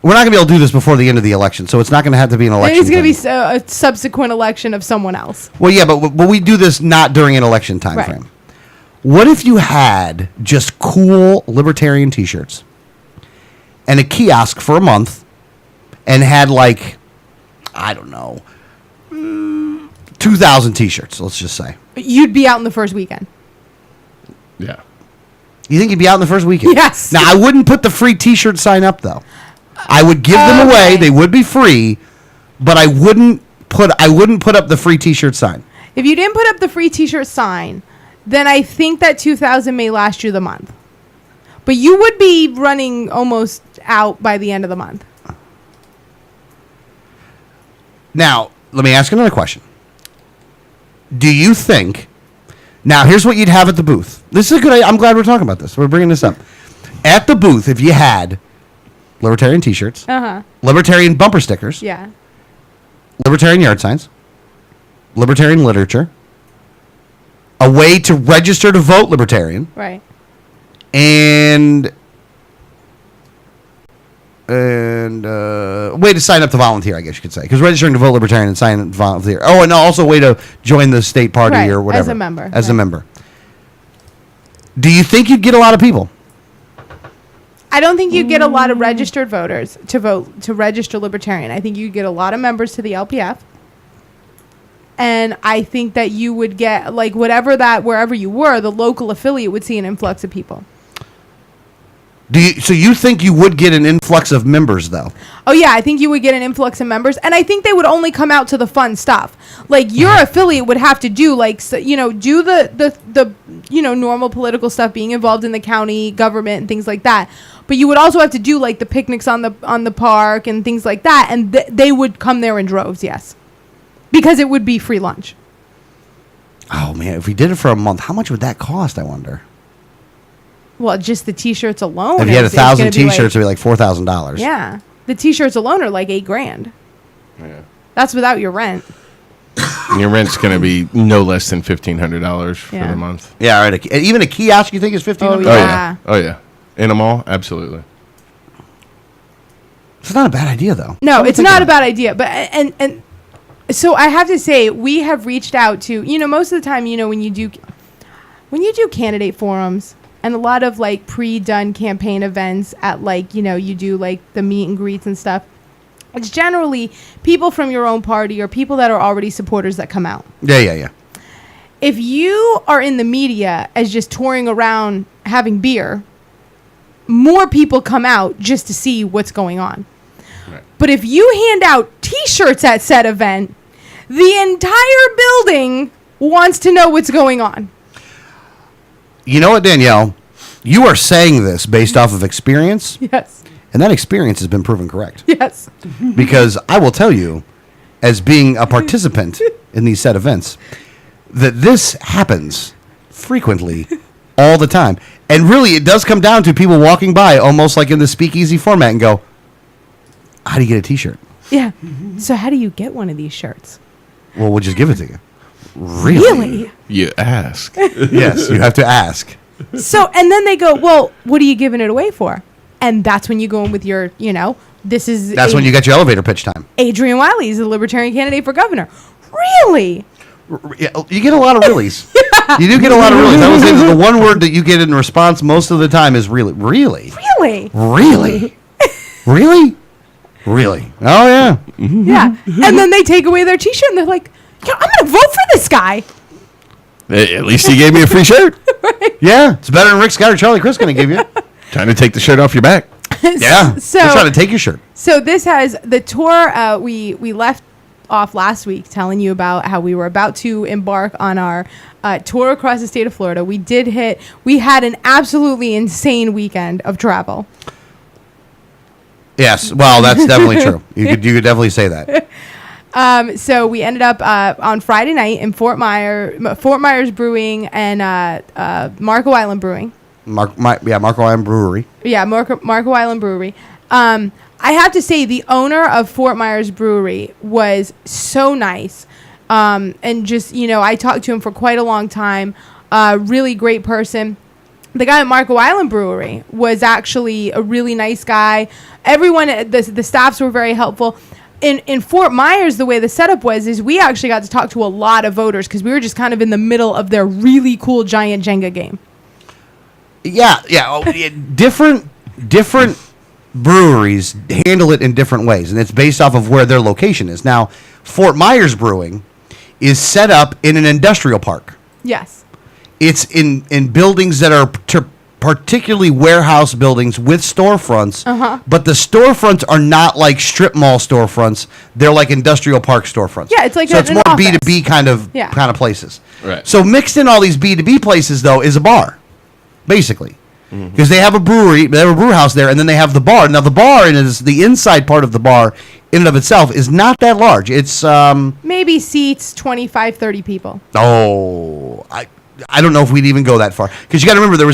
Speaker 4: We're not gonna be able to do this before the end of the election, so it's not gonna have to be an election.
Speaker 5: It's going to be a subsequent election of someone else.
Speaker 4: Well, yeah, but we do this not during an election time
Speaker 5: Right.
Speaker 4: frame. What if you had just cool libertarian T-shirts and a kiosk for a month, and had like, I don't know, 2,000 T-shirts? Let's just say
Speaker 5: You'd be out in the first weekend.
Speaker 6: Yeah.
Speaker 4: You think you'd be out in the first weekend?
Speaker 5: Yes.
Speaker 4: Now, I wouldn't put the free T-shirt sign up though. I would give them away. They would be free, but I wouldn't put up the free T-shirt sign.
Speaker 5: If you didn't put up the free T-shirt sign, then I think that 2,000 may last you the month. But you would be running almost out by the end of the month.
Speaker 4: Now, let me ask another question. Do you think... Now, here's what you'd have at the booth. This is a good... I'm glad we're talking about this. We're bringing this up. At the booth, if you had libertarian T-shirts, libertarian bumper stickers,
Speaker 5: Yeah.
Speaker 4: libertarian yard signs, libertarian literature, a way to register to vote libertarian,
Speaker 5: Right.
Speaker 4: and a way to sign up to volunteer, I guess you could say. Because registering to vote libertarian and sign up to volunteer. Oh, and also a way to join the state party
Speaker 5: Right,
Speaker 4: or whatever.
Speaker 5: as a member,
Speaker 4: As a
Speaker 5: right.
Speaker 4: member. Do you think you'd get a lot of people?
Speaker 5: I don't think you'd get a lot of registered voters to vote to register libertarian. I think you'd get a lot of members to the LPF. And I think that you would get, like, wherever you were, the local affiliate would see an influx of people.
Speaker 4: So you think you would get an influx of members, though?
Speaker 5: Oh, yeah, I think you would get an influx of members. And I think they would only come out to the fun stuff. Like, your affiliate would have to do, like, do the normal political stuff, being involved in the county government and things like that. But you would also have to do, like, the picnics on the park and things like that. And they would come there in droves, yes. Because it would be free lunch.
Speaker 4: Oh, man, if we did it for a month, how much would that cost, I wonder?
Speaker 5: Well, just the T-shirts alone.
Speaker 4: If you had 1,000 T-shirts, it would be like $4,000.
Speaker 5: Yeah. The T-shirts alone are like $8,000.
Speaker 6: Yeah.
Speaker 5: That's without your rent.
Speaker 6: And your rent's going to be no less than $1,500 for the month.
Speaker 4: Yeah, all right. Even a kiosk, you think is $1,500?
Speaker 6: Oh, yeah. In a mall? Absolutely.
Speaker 4: It's not a bad idea, though.
Speaker 5: No, it's not a bad idea. But and so I have to say, we have reached out to, most of the time, when you do candidate forums, and a lot of, like, pre-done campaign events at, like, you do, like, the meet and greets and stuff. It's generally people from your own party or people that are already supporters that come out.
Speaker 4: Yeah.
Speaker 5: If you are in the media as just touring around having beer, more people come out just to see what's going on. Right. But if you hand out T-shirts at said event, the entire building wants to know what's going on.
Speaker 4: You know what, Danielle? You are saying this based off of experience.
Speaker 5: Yes.
Speaker 4: And that experience has been proven correct.
Speaker 5: Yes.
Speaker 4: Because I will tell you, as being a participant in these said events, that this happens frequently all the time. And really, it does come down to people walking by, almost like in the speakeasy format, and go, how do you get a T-shirt?
Speaker 5: Yeah. So how do you get one of these shirts?
Speaker 4: Well, we'll just give it to you. Really?
Speaker 6: You ask.
Speaker 4: Yes, you have to ask.
Speaker 5: So, and then they go, well, what are you giving it away for? And that's when you go in with your, this is...
Speaker 4: That's when you get your elevator pitch time.
Speaker 5: Adrian Wiley is the Libertarian candidate for governor. Really?
Speaker 4: You get a lot of reallys. Yeah. You do get a lot of reallys. I would say that the one word that you get in response most of the time is really. Really?
Speaker 5: Really?
Speaker 4: Really? Really? Really? Oh, yeah.
Speaker 5: Yeah. And then they take away their T-shirt and they're like, I'm going to vote for this guy.
Speaker 6: At least he gave me a free shirt.
Speaker 5: Right.
Speaker 4: Yeah. It's better than Rick Scott or Charlie Chris going to give you.
Speaker 6: Trying to take the shirt off your back.
Speaker 4: Yeah.
Speaker 5: So
Speaker 4: they're trying to take your shirt.
Speaker 5: So this has the tour. We left off last week telling you about how we were about to embark on our tour across the state of Florida. We had an absolutely insane weekend of travel.
Speaker 4: Yes. Well, that's definitely true. You could definitely say that.
Speaker 5: So we ended up on Friday night in Fort Myers Brewing and Marco Island Brewing.
Speaker 4: Marco Island Brewery.
Speaker 5: Yeah, Marco Island Brewery. I have to say the owner of Fort Myers Brewery was so nice. And just, I talked to him for quite a long time. Really great person. The guy at Marco Island Brewery was actually a really nice guy. Everyone, the staffs were very helpful. In Fort Myers, the way the setup was is we actually got to talk to a lot of voters because we were just kind of in the middle of their really cool giant Jenga game.
Speaker 4: Yeah. Different breweries handle it in different ways, and it's based off of where their location is. Now, Fort Myers Brewing is set up in an industrial park.
Speaker 5: Yes.
Speaker 4: It's in buildings that are particularly warehouse buildings with storefronts, but the storefronts are not like strip mall storefronts. They're like industrial park storefronts.
Speaker 5: Yeah, it's like
Speaker 4: so it's more
Speaker 5: office.
Speaker 4: B2B kind of places.
Speaker 6: Right.
Speaker 4: So mixed in all these B2B places though is a bar, basically, because they have a brewery, they have a brew house there, and then they have the bar. Now the bar is the inside part of the bar in and of itself is not that large. It's
Speaker 5: maybe seats 25, 30 people.
Speaker 4: Oh, I don't know if we'd even go that far, because you got to remember there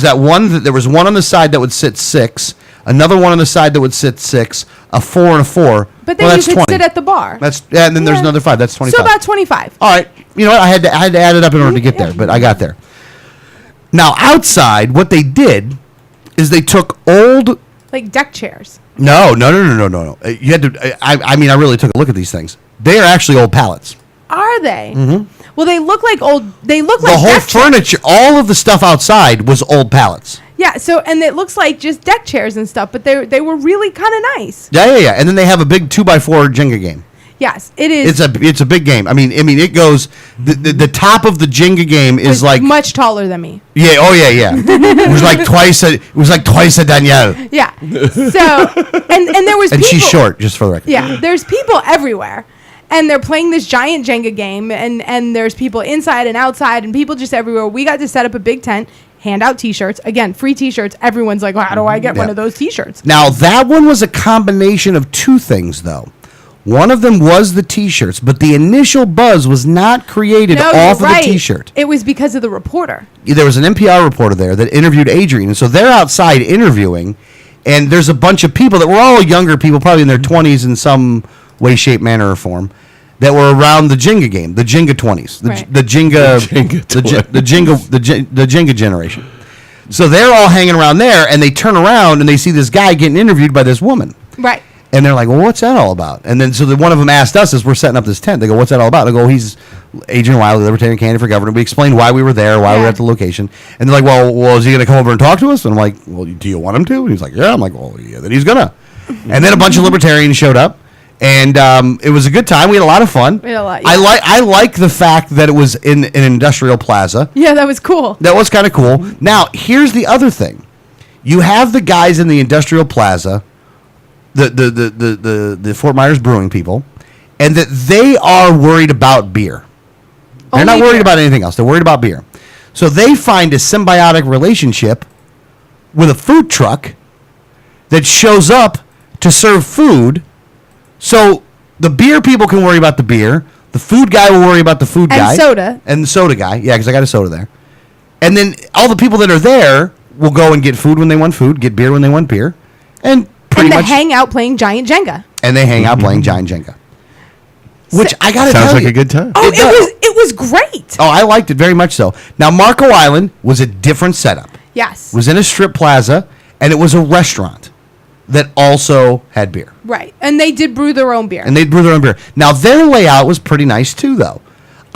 Speaker 4: was one on the side that would sit 6, another one on the side that would sit 6, a 4 and a 4.
Speaker 5: But then you could 20. Sit at the bar.
Speaker 4: And then there's another 5. That's 25.
Speaker 5: So about 25.
Speaker 4: All right. You know what? I had to add it up in order to get there, but I got there. Now outside, what they did is they took old
Speaker 5: like deck chairs.
Speaker 4: No. You had to. I mean, I really took a look at these things. They are actually old pallets.
Speaker 5: Are they?
Speaker 4: Mm-hmm.
Speaker 5: Well, they look like old. They look like
Speaker 4: the whole furniture. All of the stuff outside was old pallets.
Speaker 5: Yeah. So, and it looks like just deck chairs and stuff, but they were really kind of nice.
Speaker 4: Yeah. And then they have a big 2x4 Jenga game.
Speaker 5: Yes, it is.
Speaker 4: It's a big game. I mean, it goes the top of the Jenga game is like
Speaker 5: much taller than me.
Speaker 4: Yeah. Oh yeah. It was like twice a Danielle.
Speaker 5: Yeah. So and there was
Speaker 4: and
Speaker 5: people,
Speaker 4: she's short, just for the record.
Speaker 5: Yeah. There's people everywhere, and they're playing this giant Jenga game, and there's people inside and outside, and people just everywhere. We got to set up a big tent. Hand out T-shirts. Again, free T-shirts. Everyone's like, well, how do I get one of those T-shirts?
Speaker 4: Now, that one was a combination of two things, though. One of them was the T-shirts, but the initial buzz was not created off of the T-shirt.
Speaker 5: It was because of the reporter.
Speaker 4: There was an NPR reporter there that interviewed Adrian, and so they're outside interviewing, and there's a bunch of people that were all younger people, probably in their 20s in some way, shape, manner, or form, that were around the Jenga game, the Jenga 20s, the Jenga generation. So they're all hanging around there, and they turn around and they see this guy getting interviewed by this woman.
Speaker 5: Right.
Speaker 4: And they're like, well, what's that all about? And then one of them asked us as we're setting up this tent, they go, what's that all about? I go, he's Adrian Wiley, Libertarian candidate for governor. We explained why we were there, why we were at the location. And they're like, well, is he going to come over and talk to us? And I'm like, well, do you want him to? And he's like, yeah. I'm like, well, yeah, then he's going to. And then a bunch of libertarians showed up. And it was a good time. We had a lot of fun.
Speaker 5: We had a lot.
Speaker 4: Yeah. I like the fact that it was in an industrial plaza.
Speaker 5: Yeah, that was cool.
Speaker 4: That was kind of cool. Now, here's the other thing. You have the guys in the industrial plaza, the Fort Myers Brewing people, and that they are worried about beer. They're not worried about anything else. They're worried about beer. So they find a symbiotic relationship with a food truck that shows up to serve food. So the beer people can worry about the beer. The food guy will worry about the food guy.
Speaker 5: And soda.
Speaker 4: And the soda guy. Yeah, because I got a soda there. And then all the people that are there will go and get food when they want food, get beer when they want beer. And pretty much
Speaker 5: hang out playing giant Jenga.
Speaker 4: And they hang out playing giant Jenga. Which I got to tell you.
Speaker 6: Sounds like a good time.
Speaker 5: Oh, it was great.
Speaker 4: Oh, I liked it very much so. Now, Marco Island was a different setup.
Speaker 5: Yes.
Speaker 4: It was in a strip plaza, and it was a restaurant that also had beer.
Speaker 5: Right. And they did brew their own beer.
Speaker 4: Now, their layout was pretty nice, too, though.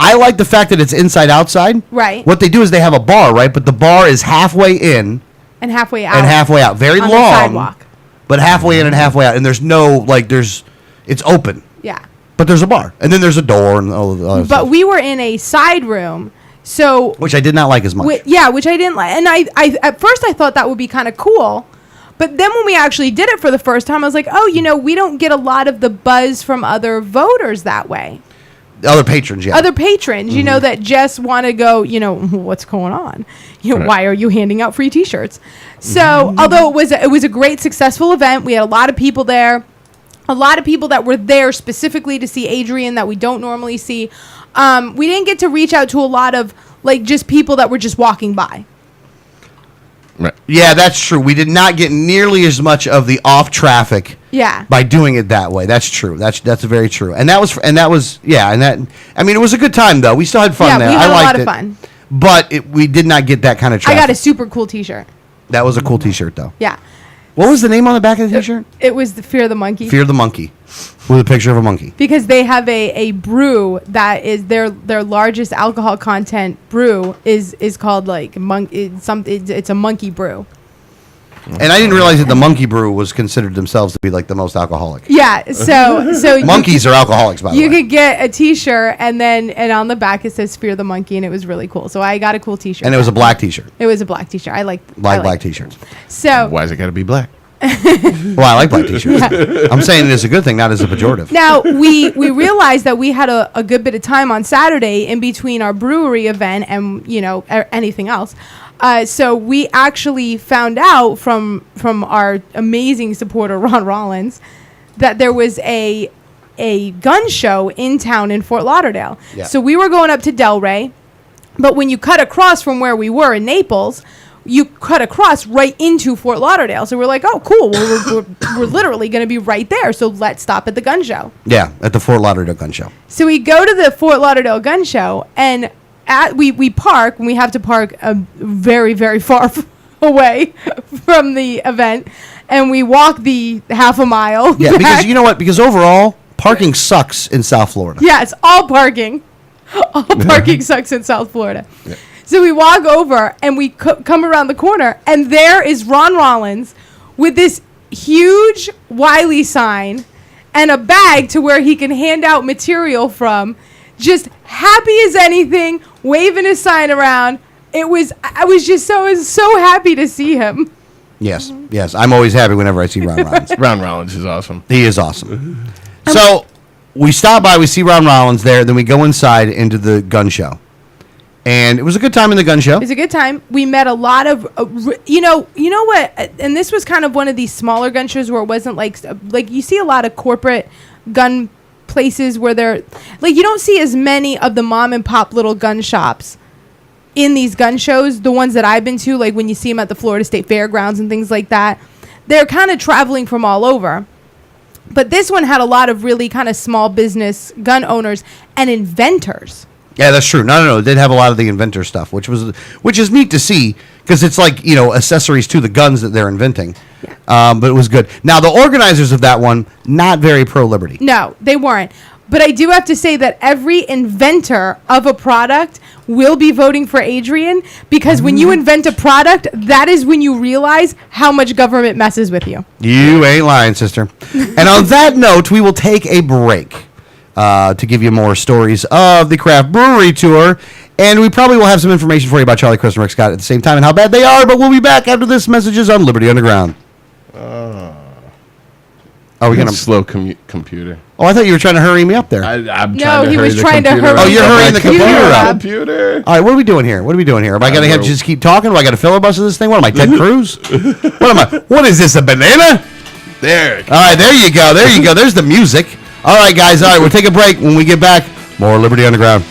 Speaker 4: I like the fact that it's inside-outside.
Speaker 5: Right.
Speaker 4: What they do is they have a bar, right? But the bar is halfway in.
Speaker 5: And halfway out.
Speaker 4: Very
Speaker 5: on
Speaker 4: long.
Speaker 5: The sidewalk.
Speaker 4: But halfway in and halfway out. And there's no, it's open.
Speaker 5: Yeah.
Speaker 4: But there's a bar. And then there's a door and all of the other stuff.
Speaker 5: But we were in a side room. So.
Speaker 4: Which I did not like as much.
Speaker 5: Which I didn't like. And I at first I thought that would be kind of cool. But then when we actually did it for the first time, I was like, oh, we don't get a lot of the buzz from other voters that way.
Speaker 4: Other patrons, yeah.
Speaker 5: Other patrons, that just want to go, what's going on?
Speaker 6: Right.
Speaker 5: Why are you handing out free T-shirts? So, although it was a great, successful event, we had a lot of people there. A lot of people that were there specifically to see Adrian that we don't normally see. We didn't get to reach out to a lot of, just people that were just walking by.
Speaker 6: Right.
Speaker 4: Yeah, that's true. We did not get nearly as much of the off traffic.
Speaker 5: Yeah.
Speaker 4: By doing it that way. That's true. That's very true. And that was it was a good time though. We still had fun there.
Speaker 5: We had
Speaker 4: I liked
Speaker 5: a lot of
Speaker 4: it,
Speaker 5: fun.
Speaker 4: But we did not get that kind of traffic.
Speaker 5: I got a super cool T-shirt.
Speaker 4: That was a cool T-shirt though.
Speaker 5: Yeah.
Speaker 4: What was the name on the back of the T-shirt?
Speaker 5: It was the Fear the Monkey.
Speaker 4: Fear the Monkey. With a picture of a monkey.
Speaker 5: Because they have a brew that is their largest alcohol content brew is called it's a monkey brew.
Speaker 4: And I didn't realize that the monkey brew was considered themselves to be the most alcoholic.
Speaker 5: Yeah, so
Speaker 4: monkeys are alcoholics, by the way.
Speaker 5: You could get a T-shirt and on the back it says "Fear the Monkey" and it was really cool. So I got a cool T-shirt.
Speaker 4: And it was a black T-shirt.
Speaker 5: It was a black T-shirt. I like
Speaker 4: black T-shirts.
Speaker 5: So
Speaker 6: why's it got to be black?
Speaker 4: Well, I like black T-shirts. Yeah. I'm saying it is a good thing, not as a pejorative.
Speaker 5: Now we realized that we had a good bit of time on Saturday in between our brewery event and anything else. So we actually found out from our amazing supporter Ron Rollins that there was a gun show in town in Fort Lauderdale.
Speaker 4: Yeah.
Speaker 5: So we were going up to Delray, but when you cut across from where we were in Naples, you cut across right into Fort Lauderdale. So we're like, oh, cool. Well, we're literally going to be right there. So let's stop at the gun show.
Speaker 4: Yeah, at the Fort Lauderdale gun show.
Speaker 5: So we go to the Fort Lauderdale gun show and we park, and we have to park very, very far away from the event, and we walk the half a mile.
Speaker 4: Yeah,
Speaker 5: back.
Speaker 4: because you know what? Because overall, parking sucks in South Florida.
Speaker 5: Yeah, it's all parking. All parking sucks in South Florida. Yeah. So we walk over, and we come around the corner, and there is Ron Rollins with this huge Wiley sign and a bag to where he can hand out material from. Just happy as anything, waving his sign around. I was just so happy to see him.
Speaker 4: Yes, yes. I'm always happy whenever I see Ron Rollins.
Speaker 6: Ron Rollins is awesome.
Speaker 4: He is awesome. So we stop by, we see Ron Rollins there, then we go inside into the gun show. And it was a good time in the gun show.
Speaker 5: It was a good time. We met a lot of, you know what? And this was kind of one of these smaller gun shows where it wasn't like you see a lot of corporate gun places where they're like, you don't see as many of the mom and pop little gun shops in these gun shows. The ones that I've been to, like when you see them at the Florida State Fairgrounds and things like that, they're kind of traveling from all over. But this one had a lot of really kind of small business gun owners and inventors.
Speaker 4: Yeah, that's true. No. It did have a lot of the inventor stuff, which is neat to see because it's like, accessories to the guns that they're inventing. Yeah. But it was good. Now, the organizers of that one, not very pro-liberty.
Speaker 5: No, they weren't. But I do have to say that every inventor of a product will be voting for Adrian because when you invent a product, that is when you realize how much government messes with you.
Speaker 4: You ain't lying, sister. And on that note, we will take a break. To give you more stories of the craft brewery tour. And we probably will have some information for you about Charlie, Chris, and Rick Scott at the same time and how bad they are, but we'll be back after this messages on Liberty Underground.
Speaker 6: Are
Speaker 4: we going to...
Speaker 6: Slow computer.
Speaker 4: Oh, I thought you were trying to hurry me up there.
Speaker 6: I'm
Speaker 5: trying to hurry the computer up.
Speaker 4: Oh, you're hurrying the computer up.
Speaker 6: Computer.
Speaker 4: All right, what are we doing here? Am I going to have to just keep talking? Do I got to filibuster this thing? What am I, Ted Cruz? What is this, a banana?
Speaker 6: There.
Speaker 4: All right, there you go. There's the music. All right, guys. All right, we'll take a break. When we get back, more Liberty Underground.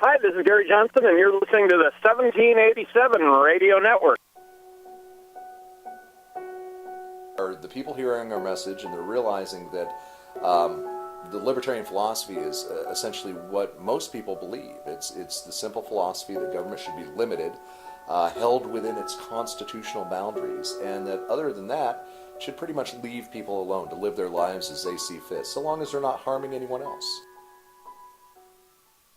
Speaker 14: Hi, this is Gary Johnson, and you're listening to the 1787 Radio Network.
Speaker 8: Are the people hearing our message and they're realizing that the libertarian philosophy is essentially what most people believe. It's the simple philosophy that government should be limited, held within its constitutional boundaries, and that other than that, should pretty much leave people alone to live their lives as they see fit, so long as they're not harming anyone else.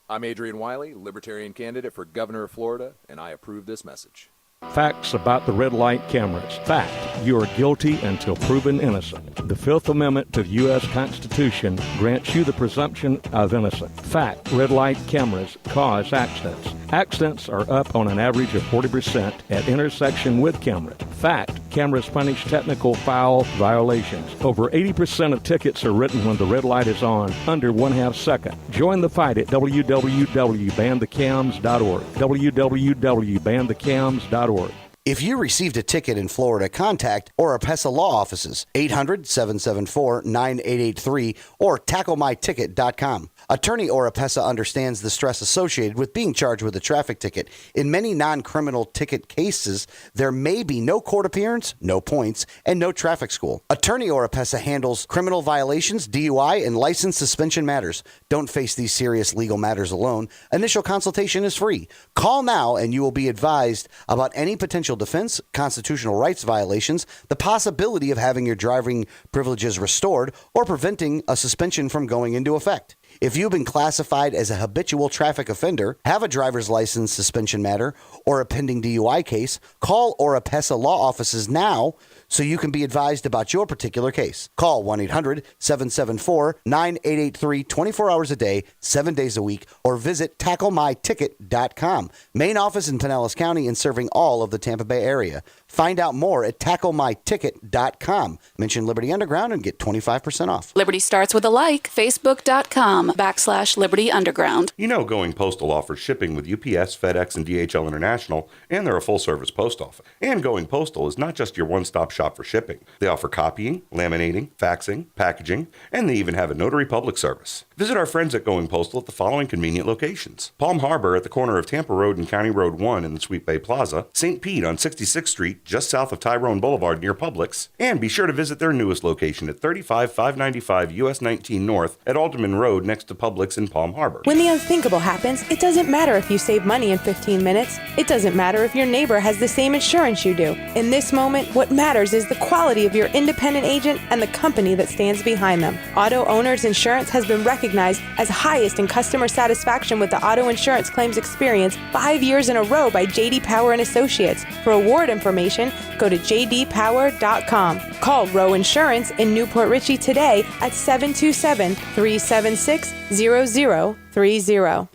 Speaker 13: I'm Adrian Wiley, Libertarian candidate for Governor of Florida, and I approve this message.
Speaker 9: Facts about the red light cameras. Fact, you are guilty until proven innocent. The Fifth Amendment to the U.S. Constitution grants you the presumption of innocence. Fact, red light cameras cause accidents. Accidents are up on an average of 40% at intersection with camera. Fact, cameras punish technical foul violations. Over 80% of tickets are written when the red light is on, under 1/2 second. Join the fight at www.banthecams.org. www.banthecams.org.
Speaker 4: If you received a ticket in Florida, contact Oropesa Law Offices, 800-774-9883 or tacklemyticket.com. Attorney Oropesa understands the stress associated with being charged with a traffic ticket. In many non-criminal ticket cases, there may be no court appearance, no points, and no traffic school. Attorney Oropesa handles criminal violations, DUI, and license suspension matters. Don't face these serious legal matters alone. Initial consultation is free. Call now and you will be advised about any potential defense, constitutional rights violations, the possibility of having your driving privileges restored, or preventing a suspension from going into effect. If you've been classified as a habitual traffic offender, have a driver's license suspension matter, or a pending DUI case, call Oropesa Law Offices now so you can be advised about your particular case. Call 1-800-774-9883 24 hours a day, 7 days a week, or visit tacklemyticket.com. Main office in Pinellas County and serving all of the Tampa Bay area. Find out more at tacklemyticket.com. Mention Liberty Underground and get 25% off.
Speaker 10: Liberty starts with a like. Facebook.com/Liberty Underground.
Speaker 11: You know Going Postal offers shipping with UPS, FedEx, and DHL International, and they're a full-service post office. And Going Postal is not just your one-stop shop for shipping. They offer copying, laminating, faxing, packaging, and they even have a notary public service. Visit our friends at Going Postal at the following convenient locations: Palm Harbor at the corner of Tampa Road and County Road 1 in the Sweet Bay Plaza, St. Pete on 66th Street just south of Tyrone Boulevard near Publix, and be sure to visit their newest location at 35595 US 19 North at Alderman Road next to Publix in Palm Harbor.
Speaker 12: When the unthinkable happens, it doesn't matter if you save money in 15 minutes. It doesn't matter if your neighbor has the same insurance you do. In this moment, what matters is the quality of your independent agent and the company that stands behind them. Auto Owners Insurance has been recognized as highest in customer satisfaction with the auto insurance claims experience 5 years in a row by J.D. Power and Associates. For award information, go to jdpower.com. Call Row Insurance in Newport Richey today at 727-376-0030.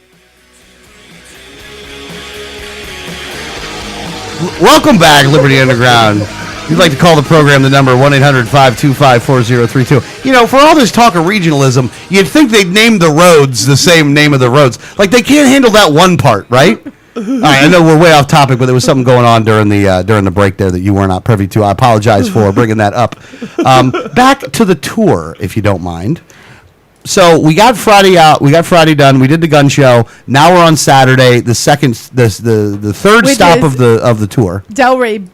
Speaker 4: Welcome back, Liberty Underground. You'd like to call the program, the number 1-800-525-4032. You know, for all this talk of regionalism, you'd think they'd name the roads the same name of the roads. Like, they can't handle that one part, right? All right, I know we're way off topic, but there was something going on during the break there that you were not privy to. I apologize for bringing that up. Back to the tour, if you don't mind. So we got Friday out. We got Friday done. We did the gun show. Now we're on Saturday, the third stop of the tour.
Speaker 5: Delray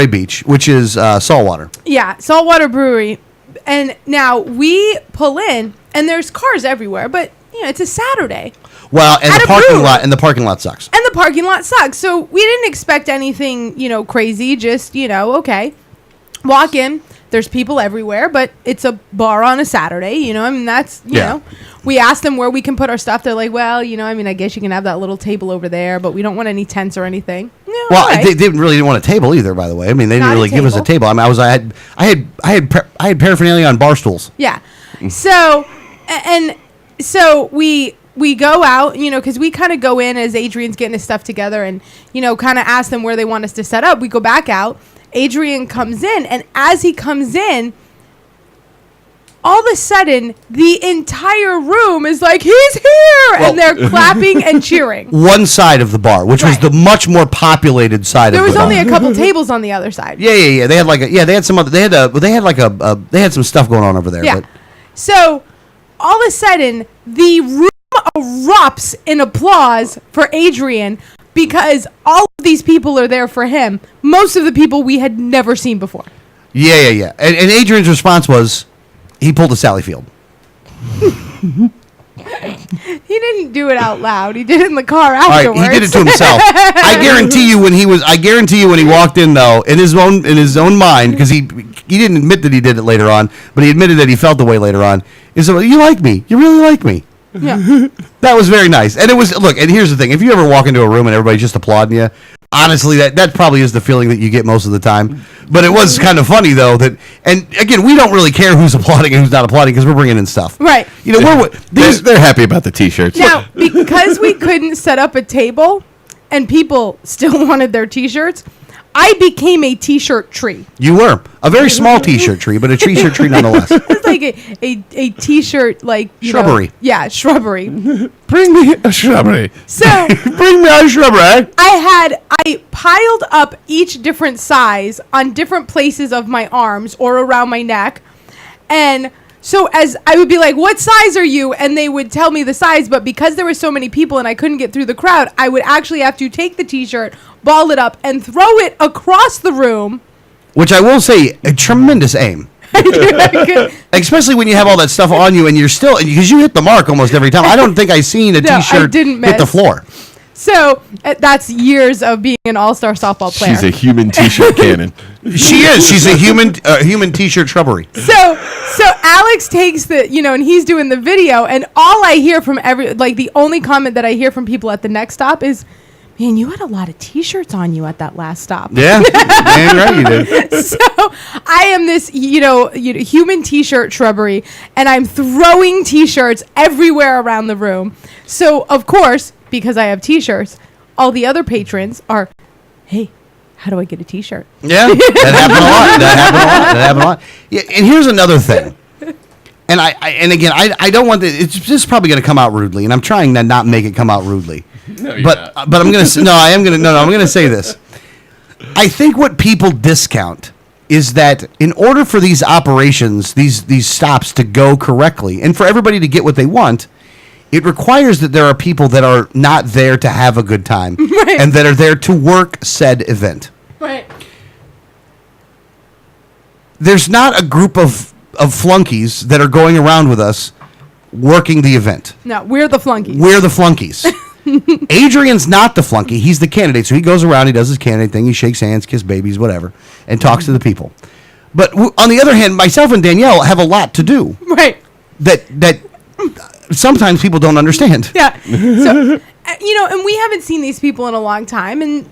Speaker 5: Beach,
Speaker 4: which is Saltwater.
Speaker 5: Yeah, Saltwater Brewery. And now we pull in, and there's cars everywhere, but it's a Saturday.
Speaker 4: Well, and the parking lot sucks.
Speaker 5: And the parking lot sucks. So we didn't expect anything, crazy. Just, okay. Walk in. There's people everywhere, but it's a bar on a Saturday. That's, you know. We asked them where we can put our stuff. They're like, well, I guess you can have that little table over there, but we don't want any tents or anything. No,
Speaker 4: well,
Speaker 5: right.
Speaker 4: they didn't really want a table either, by the way. I mean, they didn't really give us a table. I mean, I had paraphernalia on bar stools.
Speaker 5: Yeah. So we go out, because we kind of go in as Adrian's getting his stuff together and, kind of ask them where they want us to set up. We go back out. Adrian comes in, and as he comes in, all of a sudden, the entire room is like, he's here! And they're clapping and cheering.
Speaker 4: One side of the bar, which was the much more populated side of the bar.
Speaker 5: There was only a couple tables on the other side.
Speaker 4: Yeah. They had some stuff going on over there.
Speaker 5: Yeah.
Speaker 4: But.
Speaker 5: So, all of a sudden, the room erupts in applause for Adrian because all of these people are there for him. Most of the people we had never seen before.
Speaker 4: Yeah. And Adrian's response was, he pulled a Sally Field.
Speaker 5: He didn't do it out loud. He did it in the car afterwards.
Speaker 4: All right, he did it to himself. I guarantee you when he walked in though, in his own mind, because he didn't admit that he did it later on, but he admitted that he felt the way later on. Is you like me? You really like me?
Speaker 5: Yeah.
Speaker 4: That was very nice. And it was, look, and here's the thing. If you ever walk into a room and everybody's just applauding you, honestly, that probably is the feeling that you get most of the time. But it was kind of funny, though, that, and again, we don't really care who's applauding and who's not applauding because we're bringing in stuff.
Speaker 5: Right.
Speaker 6: They're happy about the T-shirts.
Speaker 5: Now, because we couldn't set up a table and people still wanted their T-shirts, I became a T-shirt tree.
Speaker 4: You were. A very small T-shirt tree, but a T-shirt tree nonetheless.
Speaker 5: It's like a T-shirt, like,
Speaker 4: shrubbery.
Speaker 5: Yeah, shrubbery.
Speaker 6: Bring me a shrubbery.
Speaker 5: So,
Speaker 6: bring me a shrubbery.
Speaker 5: I piled up each different size on different places of my arms or around my neck. And so as I would be like, what size are you? And they would tell me the size. But because there were so many people and I couldn't get through the crowd, I would actually have to take the T-shirt, ball it up, and throw it across the room.
Speaker 4: Which I will say, a tremendous aim. Especially when you have all that stuff on you and you're still, because you hit the mark almost every time. I don't think I've seen a T-shirt hit the floor.
Speaker 5: So that's years of being an all-star softball player.
Speaker 6: She's a human T-shirt cannon.
Speaker 4: She is. She's a human T-shirt shrubbery.
Speaker 5: So Alex takes and he's doing the video, and all I hear from the only comment that I hear from people at the next stop is, man, you had a lot of T-shirts on you at that last stop.
Speaker 4: Yeah, man, right, you did.
Speaker 5: So I am this, human T-shirt shrubbery, and I'm throwing T-shirts everywhere around the room. So, of course, because I have T-shirts, all the other patrons are, hey, how do I get a T-shirt?
Speaker 4: Yeah, that happened a lot. Yeah, and here's another thing. And I don't want to. It's just probably going to come out rudely, and I'm trying to not make it come out rudely.
Speaker 6: No, you're
Speaker 4: but
Speaker 6: not.
Speaker 4: but I'm going to. No, I am going to. No, I'm going to say this. I think what people discount is that in order for these operations, these stops to go correctly, and for everybody to get what they want, it requires that there are people that are not there to have a good time,
Speaker 5: Right.
Speaker 4: and that are there to work said event.
Speaker 5: Right.
Speaker 4: There's not a group of flunkies that are going around with us working the event.
Speaker 5: No, we're the flunkies.
Speaker 4: We're the flunkies. Adrian's not the flunky. He's the candidate. So he goes around, he does his candidate thing, he shakes hands, kiss babies, whatever, and talks to the people. But on the other hand, myself and Danielle have a lot to do.
Speaker 5: Right.
Speaker 4: That sometimes people don't understand.
Speaker 5: Yeah. So, and we haven't seen these people in a long time. And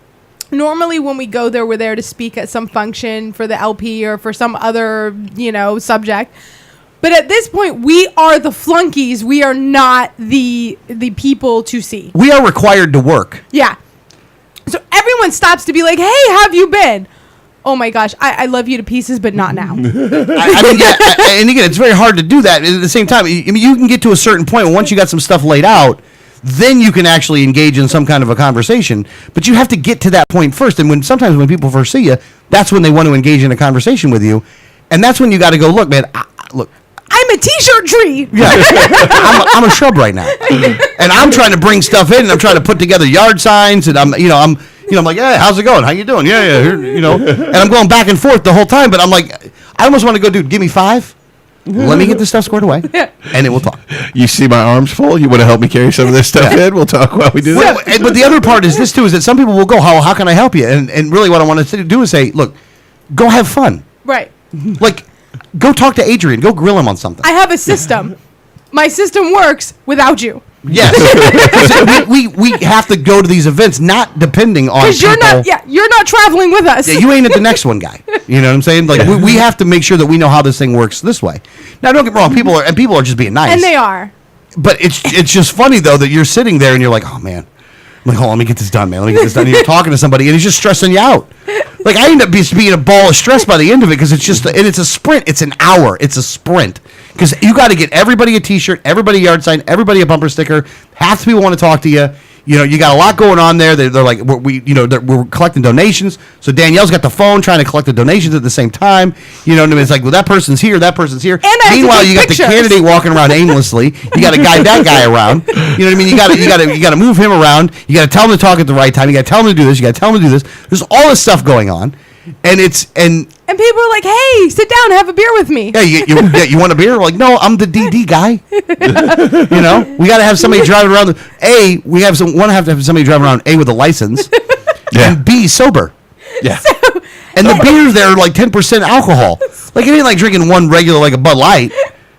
Speaker 5: normally when we go there, we're there to speak at some function for the LP or for some other, subject. But at this point, we are the flunkies. We are not the people to see.
Speaker 4: We are required to work.
Speaker 5: Yeah. So everyone stops to be like, hey, how have you been? Oh my gosh, I love you to pieces, but not now.
Speaker 4: And again, it's very hard to do that. At the same time, you can get to a certain point once you got some stuff laid out, then you can actually engage in some kind of a conversation. But you have to get to that point first. And sometimes when people first see you, that's when they want to engage in a conversation with you. And that's when you got to go, look, man, look.
Speaker 5: I'm a T-shirt tree.
Speaker 4: Yeah, I'm a shrub right now, and I'm trying to bring stuff in, and I'm trying to put together yard signs, and I'm like, hey, how's it going? How you doing? Yeah, and I'm going back and forth the whole time, but I'm like, I almost want to go, dude, give me 5. Let me get this stuff squared away, and then we'll talk.
Speaker 6: You see my arms full? You want to help me carry some of this stuff in? We'll talk while we do that.
Speaker 4: But the other part is this, too, is that some people will go, how can I help you? And really what I want to do is say, look, go have fun.
Speaker 5: Right.
Speaker 4: Like, go talk to Adrian. Go grill him on something.
Speaker 5: I have a system. My system works without you.
Speaker 4: Yes. we have to go to these events not depending on people.
Speaker 5: Because you're not traveling with us.
Speaker 4: Yeah, you ain't at the next one, guy. You know what I'm saying? Like, we have to make sure that we know how this thing works this way. Now, don't get me wrong. People are just being nice.
Speaker 5: And they are.
Speaker 4: But it's just funny, though, that you're sitting there and you're like, oh, man. I'm like, hold on, let me get this done, man. Let me get this done. And you're talking to somebody, and he's just stressing you out. Like, I end up being a ball of stress by the end of it because it's a sprint. It's an hour. It's a sprint. Because you got to get everybody a T-shirt, everybody a yard sign, everybody a bumper sticker. Half the people want to talk to you. You got a lot going on there. They're like, we're collecting donations. So Danielle's got the phone trying to collect the donations at the same time. You know what I mean? It's like, well, that person's here, that person's here.
Speaker 5: And
Speaker 4: meanwhile, you got the candidate walking around aimlessly. You got to guide that guy around. You know what I mean? You got to move him around. You got to tell him to talk at the right time. You got to tell him to do this. You got to tell him to do this. There's all this stuff going on, and
Speaker 5: And people are like, hey, sit down, have a beer with me.
Speaker 4: Yeah, you want a beer? We're like, no, I'm the DD guy. We got to have somebody driving around. We have to have somebody driving around, A, with a license, and B, sober.
Speaker 6: Yeah.
Speaker 4: And the beers there are like 10% alcohol. Like, it ain't like drinking one regular, like a Bud Light.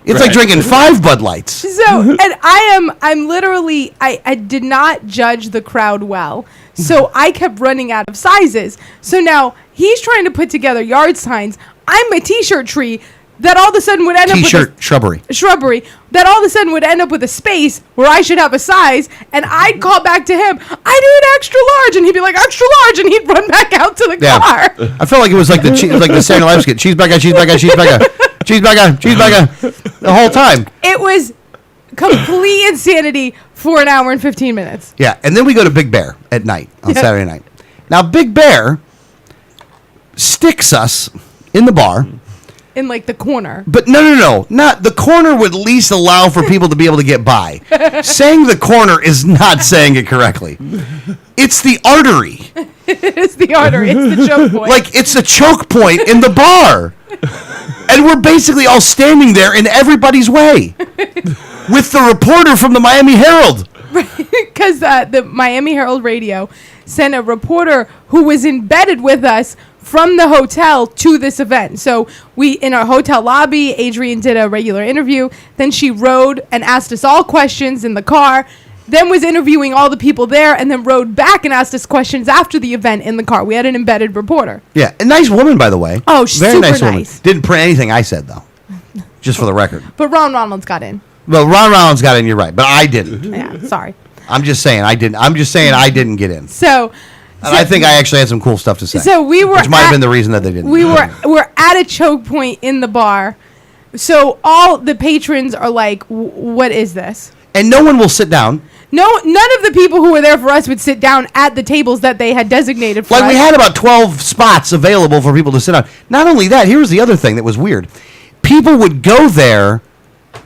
Speaker 4: It's like drinking 5 Bud Lights.
Speaker 5: So, and I'm literally, I did not judge the crowd well. So I kept running out of sizes. So now he's trying to put together yard signs. I'm a T-shirt tree that all of a sudden would end up with shrubbery that all of a sudden would end up with a space where I should have a size, and I'd call back to him, I do an extra large, and he'd be like, extra large, and he'd run back out to the car.
Speaker 4: I felt like it was like the Saturday Night Live skit, cheeseburger, the whole time.
Speaker 5: It was complete insanity for an hour and 15 minutes.
Speaker 4: Yeah, and then we go to Big Bear at night, on Saturday night. Now, Big Bear sticks us in the bar.
Speaker 5: In like the corner.
Speaker 4: But no. Not the corner would at least allow for people to be able to get by. Saying the corner is not saying it correctly. It's the artery.
Speaker 5: It's the artery. It's the choke point.
Speaker 4: Like, it's a choke point in the bar. And we're basically all standing there in everybody's way. With the reporter from the Miami Herald.
Speaker 5: Because the Miami Herald Radio sent a reporter who was embedded with us from the hotel to this event. So we, in our hotel lobby, Adrian did a regular interview. Then she rode and asked us all questions in the car. Then was interviewing all the people there, and then rode back and asked us questions after the event in the car. We had an embedded reporter.
Speaker 4: Yeah, a nice woman, by the way.
Speaker 5: Oh, she's
Speaker 4: very
Speaker 5: super
Speaker 4: nice woman.
Speaker 5: nice.
Speaker 4: Didn't print anything I said, though. Just for the record.
Speaker 5: But Ron Ronalds got in.
Speaker 4: Well, Ron Ronalds got in, you're right, but I didn't.
Speaker 5: Yeah, sorry.
Speaker 4: I'm just saying I didn't get in.
Speaker 5: So
Speaker 4: And I think I actually had some cool stuff to say.
Speaker 5: So we were
Speaker 4: which might have been the reason that they didn't.
Speaker 5: We were at a choke point in the bar. So all the patrons are like, what is this?
Speaker 4: And no one will sit down.
Speaker 5: No, none of the people who were there for us would sit down at the tables that they had designated for us.
Speaker 4: Like, we had about 12 spots available for people to sit on. Not only that, here was the other thing that was weird. People would go there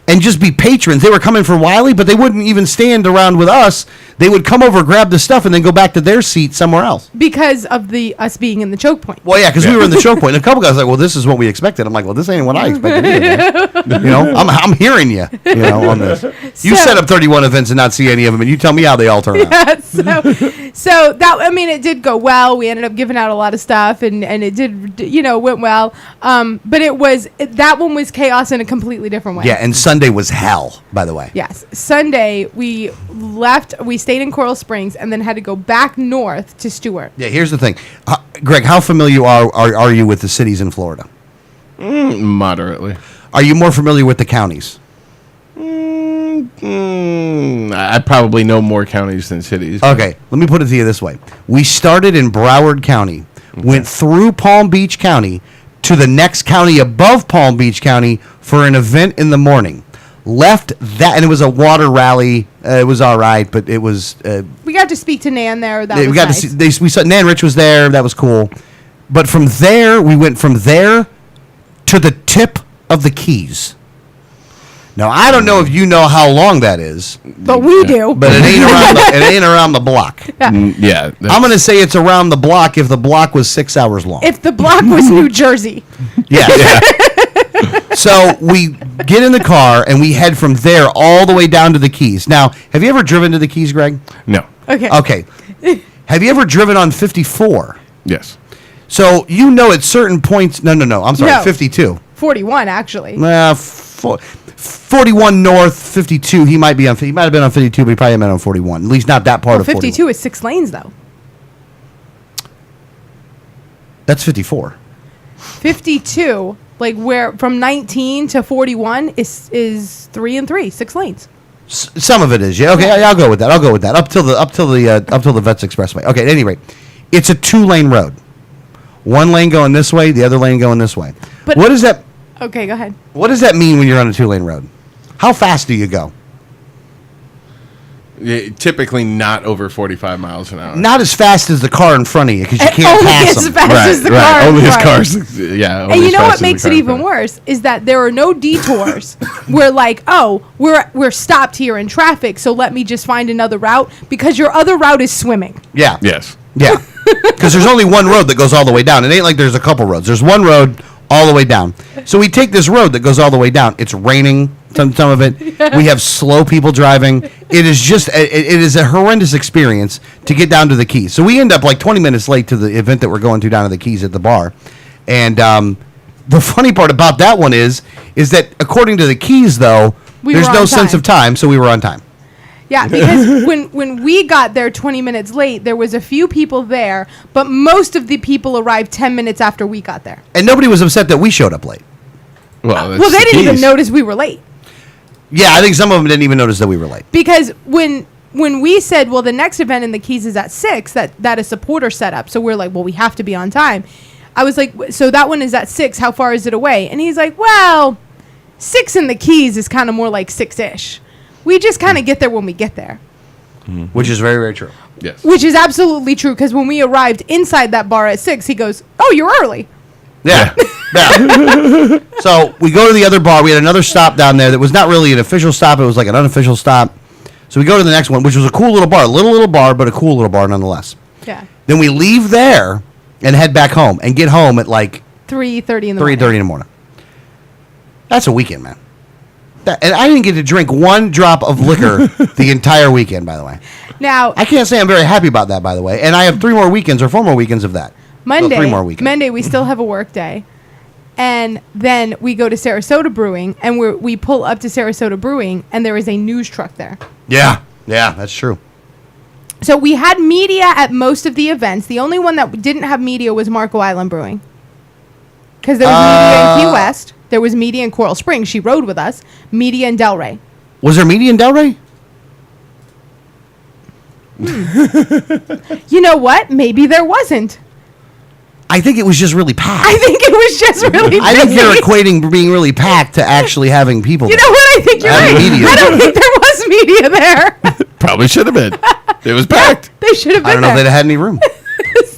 Speaker 4: and just be patrons. They were coming for Wiley, but they wouldn't even stand around with us. They would come over, grab the stuff, and then go back to their seat somewhere else.
Speaker 5: Because of us being in the choke point.
Speaker 4: Well, yeah, because we were in the choke point. And a couple guys were like, well, this is what we expected. I'm like, well, this ain't what I expected either. You know, I'm hearing you, on this. You set up 31 events and not see any of them, and you tell me how they all turn out.
Speaker 5: Yeah, so that, I mean, it did go well. We ended up giving out a lot of stuff, and it did, went well. But that one was chaos in a completely different way.
Speaker 4: Yeah, and Sunday was hell, by the way.
Speaker 5: Yes. Sunday, we stayed in Coral Springs and then had to go back north to Stewart.
Speaker 4: Yeah, here's the thing. Greg, how familiar are you with the cities in Florida?
Speaker 6: Moderately.
Speaker 4: Are you more familiar with the counties?
Speaker 6: I probably know more counties than cities.
Speaker 4: Okay, let me put it to you this way. We started in Broward County, went through Palm Beach County to the next county above Palm Beach County for an event in the morning. Left that, and it was a water rally. It was all right, but it was.
Speaker 5: We got to speak to Nan there. That was
Speaker 4: we got
Speaker 5: nice.
Speaker 4: to see. We saw Nan Rich was there. That was cool. But from there, we went from there to the tip of the Keys. Now I don't know if you know how long that is,
Speaker 5: but we do.
Speaker 4: But it ain't around. It ain't around the block.
Speaker 5: Yeah.
Speaker 4: I'm gonna say it's around the block if the block was 6 hours long.
Speaker 5: If the block was New Jersey.
Speaker 4: Yeah. So we get in the car and we head from there all the way down to the Keys. Now, have you ever driven to the Keys, Greg?
Speaker 6: No.
Speaker 4: Okay. Have you ever driven on 54?
Speaker 6: Yes.
Speaker 4: So at certain points. No. I'm sorry.
Speaker 5: No.
Speaker 4: 52.
Speaker 5: 41, actually.
Speaker 4: 41 north, 52. He might have been on 52, but he probably meant on 41. At least not that part of
Speaker 5: 52
Speaker 4: 41.
Speaker 5: is 6 lanes, though.
Speaker 4: That's 54.
Speaker 5: 52, like where from 19 to 41 is 3 and 3, 6 lanes.
Speaker 4: Some of it is, yeah. Okay, I'll go with that. Up till the Vets Expressway. Okay, at any rate, it's a 2-lane road. One lane going this way, the other lane going this way.
Speaker 5: But
Speaker 4: what is that?
Speaker 5: Okay, go ahead.
Speaker 4: What does that mean when you're on a 2-lane road? How fast do you go?
Speaker 6: Yeah, typically not over 45 miles an hour.
Speaker 4: Not as fast as the car in front of you because you can't pass them.
Speaker 5: Only as fast as the car.
Speaker 6: Only as
Speaker 5: Right.
Speaker 6: cars. Yeah.
Speaker 5: And you know what makes it even worse is that there are no detours. We're like, we're stopped here in traffic, so let me just find another route because your other route is swimming.
Speaker 4: Yeah.
Speaker 6: Yes.
Speaker 4: Yeah. Because there's only one road that goes all the way down. It ain't like there's a couple roads. There's one road all the way down. So we take this road that goes all the way down. It's raining some of it. We have slow people driving. It is just it is a horrendous experience to get down to the Keys. So we end up like 20 minutes late to the event that we're going to down to the Keys at the bar. And the funny part about that one is that according to the Keys, though, there's no sense of time, so we were on time.
Speaker 5: Yeah, because when we got there 20 minutes late, there was a few people there, but most of the people arrived 10 minutes after we got there.
Speaker 4: And nobody was upset that we showed up late.
Speaker 6: Well,
Speaker 5: Well, they didn't even notice we were late.
Speaker 4: Yeah, I think some of them didn't even notice that we were late.
Speaker 5: Because when we said, well, the next event in the Keys is at 6, that is supporter set up. So we're like, well, we have to be on time. I was like, so that one is at 6. How far is it away? And he's like, well, 6 in the Keys is kind of more like 6-ish. We just kind of get there when we get there.
Speaker 4: Which is very, very true.
Speaker 6: Yes.
Speaker 5: Which is absolutely true, because when we arrived inside that bar at 6, he goes, oh, you're early.
Speaker 4: Yeah. Yeah. So we go to the other bar. We had another stop down there that was not really an official stop. It was like an unofficial stop. So we go to the next one, which was a cool little bar. A little bar, but a cool little bar nonetheless.
Speaker 5: Yeah.
Speaker 4: Then we leave there and head back home and get home at like
Speaker 5: 3:30 in the morning.
Speaker 4: 3:30 in the morning. That's a weekend, man. And I didn't get to drink one drop of liquor the entire weekend, by the way.
Speaker 5: Now,
Speaker 4: I can't say I'm very happy about that, by the way. And I have 3 more weekends or 4 more weekends of that.
Speaker 5: Monday,
Speaker 4: So 3 more weekends.
Speaker 5: Monday, we still have a work day. And then we go to Sarasota Brewing, and we pull up to Sarasota Brewing, and there is a news truck there.
Speaker 4: Yeah, that's true.
Speaker 5: So we had media at most of the events. The only one that didn't have media was Marco Island Brewing. Because there was media in Key West. There was media in Coral Springs. She rode with us. Media in Delray.
Speaker 4: Was there media in Delray?
Speaker 5: You know what? Maybe there wasn't.
Speaker 4: I think it was just really packed.
Speaker 5: I think it was just really
Speaker 4: I think
Speaker 5: busy.
Speaker 4: you're equating being really packed to actually having people.
Speaker 5: You know what? I think you're right.
Speaker 4: Media.
Speaker 5: I don't think there was media there.
Speaker 6: Probably should have been. It was packed.
Speaker 5: They should have been
Speaker 4: I don't know if
Speaker 5: there.
Speaker 4: they'd had any room.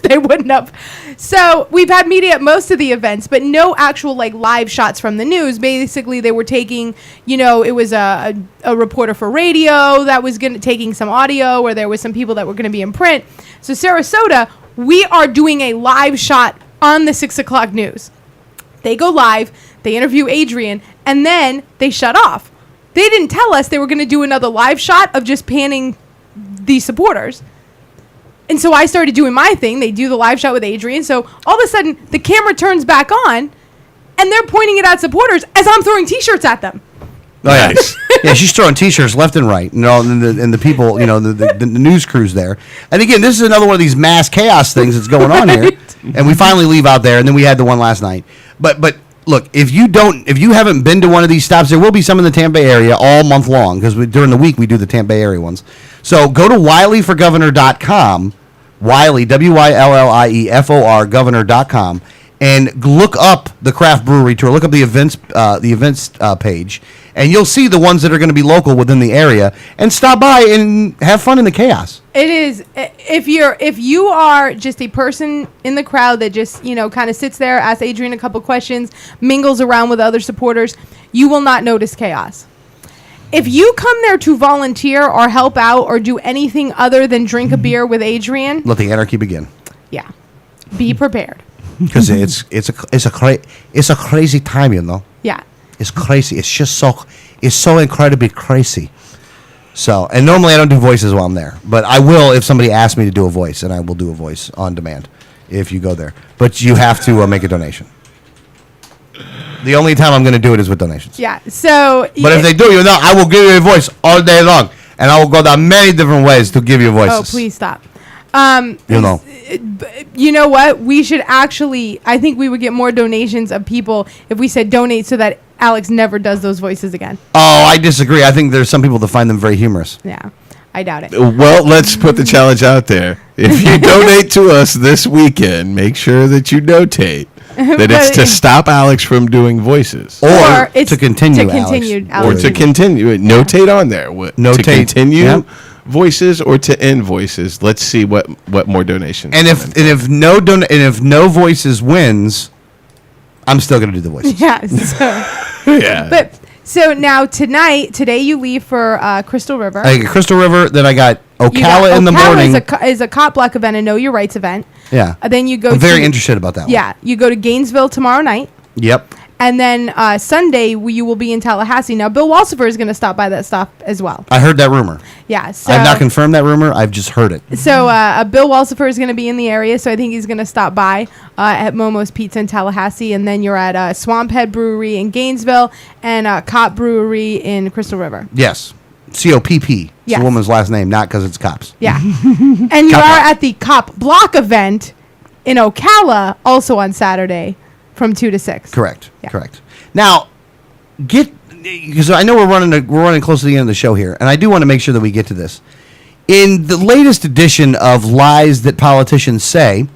Speaker 5: They wouldn't have. So we've had media at most of the events, but no actual like live shots from the news. Basically, they were taking, it was a reporter for radio that was taking some audio, or there was some people that were going to be in print. So Sarasota, we are doing a live shot on the 6 o'clock news. They go live, they interview Adrian, and then they shut off. They didn't tell us they were going to do another live shot of just panning the supporters. And so I started doing my thing. They do the live shot with Adrian. So all of a sudden, the camera turns back on, and they're pointing it at supporters as I'm throwing T-shirts at them.
Speaker 4: Oh, yeah. Yeah, she's throwing T-shirts left and right. And the people, the news crew's there. And again, this is another one of these mass chaos things that's going on here. And we finally leave out there, and then we had the one last night. But look, if you haven't been to one of these stops, there will be some in the Tampa Bay area all month long, because during the week we do the Tampa Bay area ones. So go to WileyForGovernor.com. Wiley, WILLIEFOR, governor.com, and look up the craft brewery tour. Look up the events page, and you'll see the ones that are going to be local within the area, and stop by and have fun in the chaos.
Speaker 5: It is, if you are just a person in the crowd that just, kind of sits there, asks Adrian a couple questions, mingles around with other supporters, you will not notice chaos. If you come there to volunteer or help out or do anything other than drink a beer with Adrian,
Speaker 4: let the anarchy begin.
Speaker 5: Yeah, be prepared.
Speaker 4: Because it's a crazy time,
Speaker 5: Yeah,
Speaker 4: it's crazy. It's just so incredibly crazy. So, and normally I don't do voices while I'm there, but I will if somebody asks me to do a voice, and I will do a voice on demand if you go there. But you have to make a donation. The only time I'm going to do it is with donations.
Speaker 5: Yeah. So,
Speaker 4: but if they do, I will give you a voice all day long, and I will go down many different ways to give you voices.
Speaker 5: Oh, please stop. You know what? We should actually. I think we would get more donations of people if we said donate so that Alex never does those voices again.
Speaker 4: Oh, I disagree. I think there's some people that find them very humorous.
Speaker 5: Yeah, I doubt it.
Speaker 6: Well, let's put the challenge out there. If you donate to us this weekend, make sure that you notate that it's to stop Alex from doing voices,
Speaker 4: or it's to continue,
Speaker 6: or to continue. Notate on there.
Speaker 4: Notate
Speaker 6: to continue voices or to end voices. Let's see what more donations.
Speaker 4: And if no voices wins, I'm still going to do the voices.
Speaker 5: Yeah. So,
Speaker 6: yeah.
Speaker 5: But so now today you leave for Crystal River.
Speaker 4: I got Crystal River. Then I got Ocala in the morning.
Speaker 5: Is a cop block event, a Know Your Rights event.
Speaker 4: Yeah.
Speaker 5: Then you go.
Speaker 4: I'm very interested about that one.
Speaker 5: Yeah, you go to Gainesville tomorrow night.
Speaker 4: Yep.
Speaker 5: And then Sunday you will be in Tallahassee. Now Bill Walsifer is going to stop by that stop as well.
Speaker 4: I heard that rumor.
Speaker 5: Yeah. So
Speaker 4: I've not confirmed that rumor. I've just heard it.
Speaker 5: So Bill Walsifer is going to be in the area, so I think he's going to stop by at Momo's Pizza in Tallahassee, and then you're at Swamp Head Brewery in Gainesville and Cop Brewery in Crystal River.
Speaker 4: Yes. COPP. It's
Speaker 5: Yes.
Speaker 4: the woman's last name, not because it's cops.
Speaker 5: Yeah. And you are at the Cop Block event in Ocala also on Saturday from 2 to 6.
Speaker 4: Correct.
Speaker 5: Yeah.
Speaker 4: Correct. Now, because I know we're running close to the end of the show here, and I do want to make sure that we get to this. In the latest edition of Lies That Politicians Say,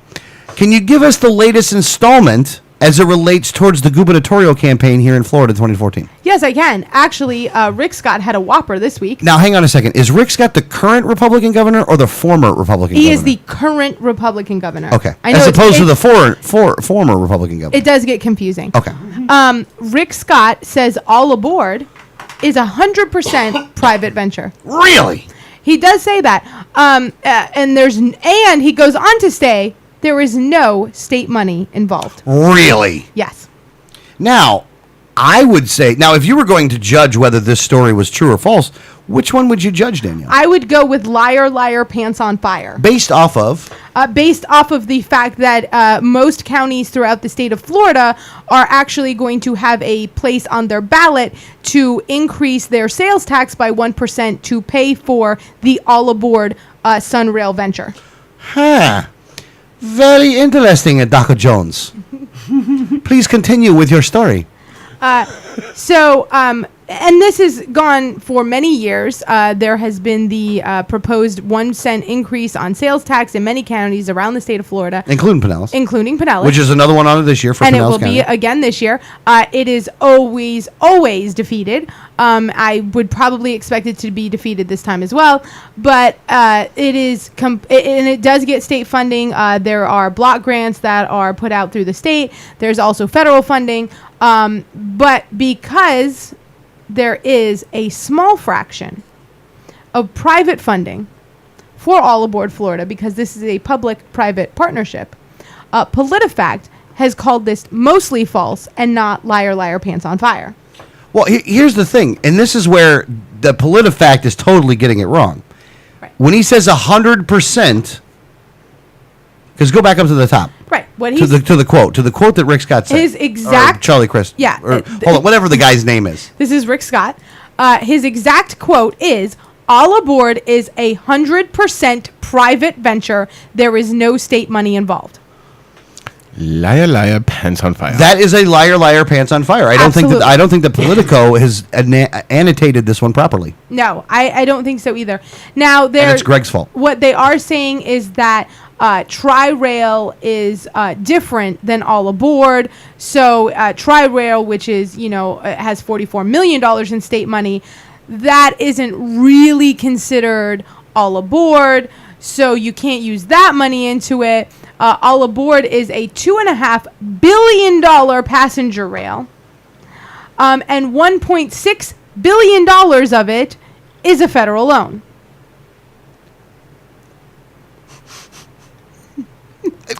Speaker 4: can you give us the latest installment as it relates towards the gubernatorial campaign here in Florida 2014?
Speaker 5: Yes, I can. Actually, Rick Scott had a whopper this week.
Speaker 4: Now, hang on a second. Is Rick Scott the current Republican governor or the former Republican governor?
Speaker 5: He is the current Republican governor.
Speaker 4: Okay.
Speaker 5: I know
Speaker 4: as opposed to the former Republican governor.
Speaker 5: It does get confusing.
Speaker 4: Okay.
Speaker 5: Rick Scott says All Aboard is 100% private venture.
Speaker 4: Really?
Speaker 5: He does say that. And he goes on to say there is no state money involved.
Speaker 4: Really?
Speaker 5: Yes.
Speaker 4: Now, I would say, if you were going to judge whether this story was true or false, which one would you judge, Danielle?
Speaker 5: I would go with liar, liar, pants on fire.
Speaker 4: Based off of?
Speaker 5: Based off of the fact that most counties throughout the state of Florida are actually going to have a place on their ballot to increase their sales tax by 1% to pay for the All Aboard Sunrail venture.
Speaker 4: Huh. Very interesting, Dr. Jones. Please continue with your story.
Speaker 5: and this has gone for many years. There has been the proposed 1 cent increase on sales tax in many counties around the state of Florida,
Speaker 4: including Pinellas,
Speaker 5: which
Speaker 4: is another one on it this year for
Speaker 5: and
Speaker 4: Pinellas
Speaker 5: it will
Speaker 4: County.
Speaker 5: be again this year. It is always defeated. I would probably expect it to be defeated this time as well, but it is and it does get state funding. There are block grants that are put out through the state. There's also federal funding, but because there is a small fraction of private funding for All Aboard Florida, because this is a public-private partnership, PolitiFact has called this mostly false and not liar, liar, pants on fire.
Speaker 4: Well, here's the thing, and this is where the PolitiFact is totally getting it wrong.
Speaker 5: Right.
Speaker 4: When he says 100%, because go back up to the top.
Speaker 5: Right. What
Speaker 4: to the quote that Rick Scott said.
Speaker 5: His exact
Speaker 4: or Charlie Chris.
Speaker 5: Yeah.
Speaker 4: Or, hold on, whatever the guy's name is.
Speaker 5: This is Rick Scott. His exact quote is, "All Aboard is 100% private venture. There is no state money involved."
Speaker 6: Liar, liar, pants on fire.
Speaker 4: That is a liar, liar, pants on fire. I don't think that Politico has annotated this one properly.
Speaker 5: No, I don't think so either. Now,
Speaker 4: and it's Greg's fault.
Speaker 5: What they are saying is that Tri-Rail is different than All Aboard. So Tri-Rail, which is, has $44 million in state money, that isn't really considered All Aboard. So you can't use that money into it. All Aboard is a $2.5 billion passenger rail. And $1.6 billion of it is a federal loan.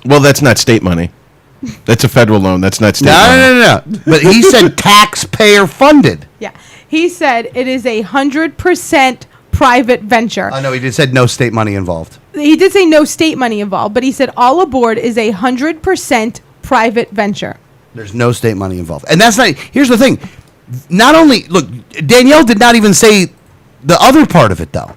Speaker 6: Well, that's not state money. That's a federal loan. That's not state
Speaker 4: money.
Speaker 6: No.
Speaker 4: But he said taxpayer funded.
Speaker 5: Yeah. He said it is 100% private venture.
Speaker 4: I know he said no state money involved.
Speaker 5: He did say no state money involved, but he said All Aboard is 100% private venture.
Speaker 4: There's no state money involved. And that's not, here's the thing. Not only, look, Danielle did not even say the other part of it, though,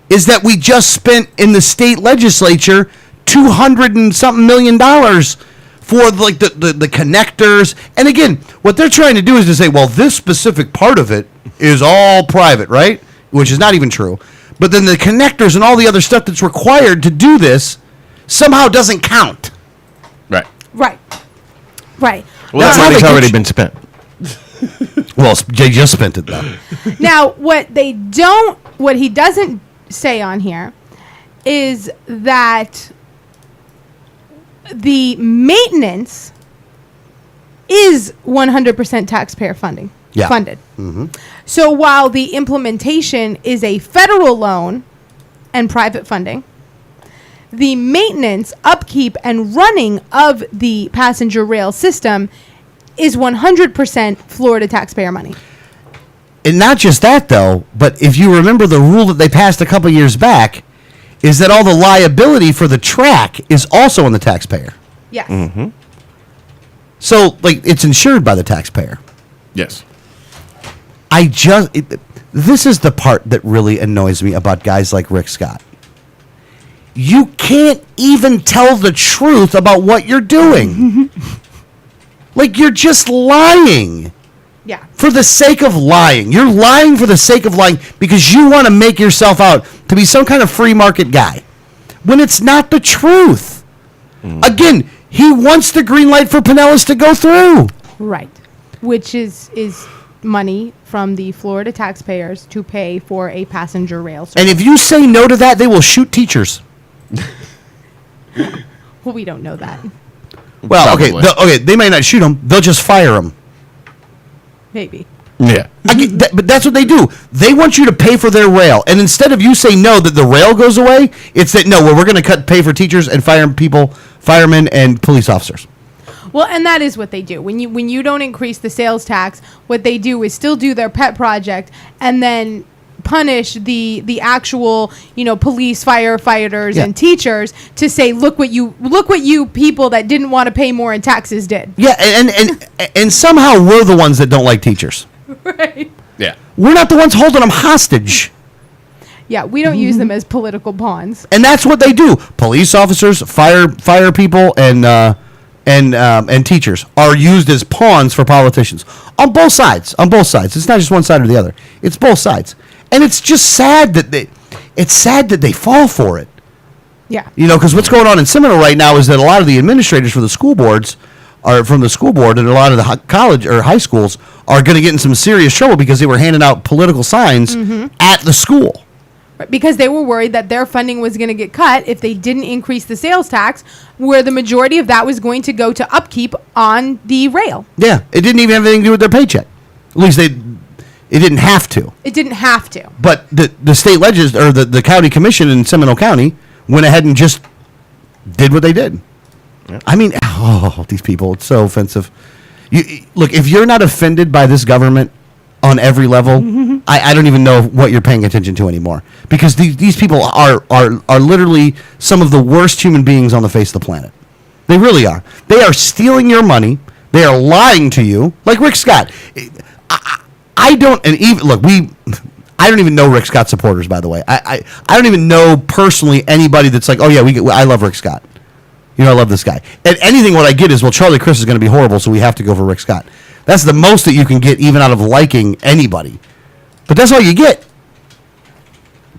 Speaker 4: is that we just spent in the state legislature $200 and something million for like the connectors. And again, what they're trying to do is to say, well, this specific part of it is all private, right? Which is not even true. But then the connectors and all the other stuff that's required to do this somehow doesn't count.
Speaker 6: Right.
Speaker 5: Right.
Speaker 6: Well, that money's already been spent.
Speaker 4: Well, they just spent it, though.
Speaker 5: Now, what he doesn't say on here is that the maintenance is 100% taxpayer funded.
Speaker 4: Mm-hmm.
Speaker 5: So while the implementation is a federal loan and private funding, the maintenance, upkeep, and running of the passenger rail system is 100% Florida taxpayer money.
Speaker 4: And not just that, though, but if you remember the rule that they passed a couple years back, is that all the liability for the track is also on the taxpayer.
Speaker 5: Yes.
Speaker 6: Mm-hmm.
Speaker 4: So, it's insured by the taxpayer.
Speaker 6: Yes.
Speaker 4: This is the part that really annoys me about guys like Rick Scott. You can't even tell the truth about what you're doing. You're just lying.
Speaker 5: Yeah.
Speaker 4: For the sake of lying. You're lying for the sake of lying because you want to make yourself out to be some kind of free market guy when it's not the truth. Again, he wants the green light for Pinellas to go through.
Speaker 5: Right. Which is money from the Florida taxpayers to pay for a passenger rail service.
Speaker 4: And if you say no to that, they will shoot teachers.
Speaker 5: Well, we don't know that.
Speaker 4: Well, okay, they may not shoot them. They'll just fire them.
Speaker 5: Maybe.
Speaker 6: Yeah.
Speaker 4: But that's what they do. They want you to pay for their rail. And instead of you saying no, that the rail goes away, it's that, no, we're going to pay for teachers and firemen and police officers.
Speaker 5: Well, and that is what they do. When you don't increase the sales tax, what they do is still do their pet project and then punish the actual, police, firefighters, and teachers to say, look what you people that didn't want to pay more in taxes did.
Speaker 4: Yeah, and somehow we're the ones that don't like teachers.
Speaker 5: Right.
Speaker 6: Yeah.
Speaker 4: We're not the ones holding them hostage.
Speaker 5: Yeah, we don't use them as political pawns.
Speaker 4: And that's what they do. Police officers, fire people, and and teachers are used as pawns for politicians on both sides. On both sides, it's not just one side or the other. It's both sides, and it's just sad that they fall for it.
Speaker 5: Yeah.
Speaker 4: Because what's going on in Seminole right now is that a lot of the administrators for the school boards are from the school board, and a lot of the college or high schools are going to get in some serious trouble because they were handing out political signs at the school.
Speaker 5: Because they were worried that their funding was going to get cut if they didn't increase the sales tax, where the majority of that was going to go to upkeep on the rail.
Speaker 4: Yeah, it didn't even have anything to do with their paycheck. At least it didn't have to.
Speaker 5: It didn't have to.
Speaker 4: But the state legislature, or the county commission in Seminole County, went ahead and just did what they did. Yep. I mean, these people, it's so offensive. Look, if you're not offended by this government on every level, I don't even know what you're paying attention to anymore. Because these people are literally some of the worst human beings on the face of the planet. They really are. They are stealing your money. They are lying to you. Like Rick Scott. I don't even know Rick Scott supporters, by the way. I don't even know personally anybody that's like, oh yeah, I love Rick Scott. I love this guy. And anything what I get is, well, Charlie Crist is going to be horrible, so we have to go for Rick Scott. That's the most that you can get, even out of liking anybody. But that's all you get.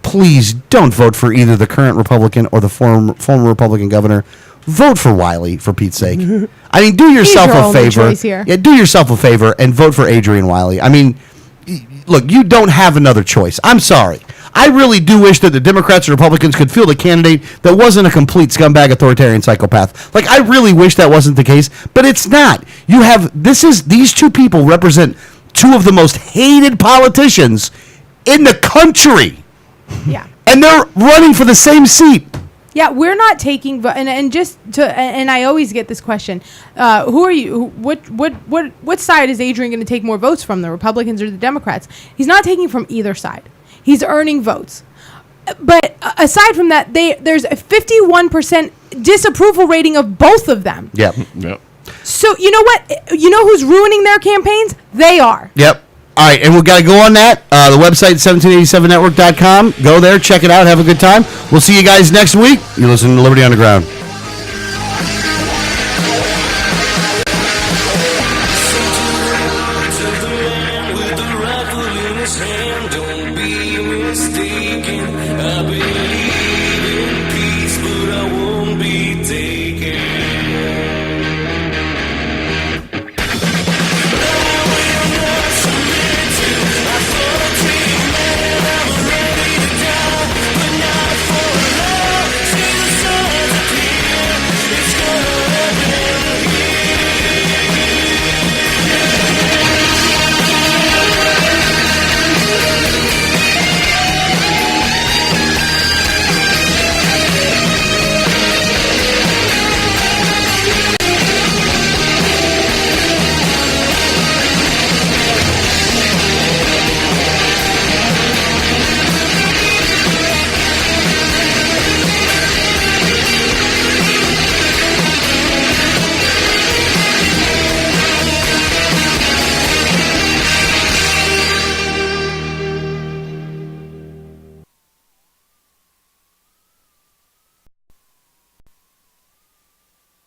Speaker 4: Please don't vote for either the current Republican or the former Republican governor. Vote for Wiley, for Pete's sake. I mean, do yourself a favor. Yeah, do yourself a favor and vote for Adrian Wiley. I mean, look, you don't have another choice. I'm sorry. I really do wish that the Democrats and Republicans could field a candidate that wasn't a complete scumbag, authoritarian psychopath. Like, I really wish that wasn't the case, but it's not. These two people represent two of the most hated politicians in the country.
Speaker 5: Yeah.
Speaker 4: And they're running for the same seat.
Speaker 5: Yeah, we're not taking and I always get this question: who are you? What side is Adrian going to take more votes from, the Republicans or the Democrats? He's not taking from either side. He's earning votes. But aside from that, there's a 51% disapproval rating of both of them.
Speaker 4: Yep.
Speaker 5: So you know what? You know who's ruining their campaigns? They are.
Speaker 4: Yep. All right, and we've got to go on that. The website, 1787network.com. Go there, check it out, have a good time. We'll see you guys next week. You're listening to Liberty Underground.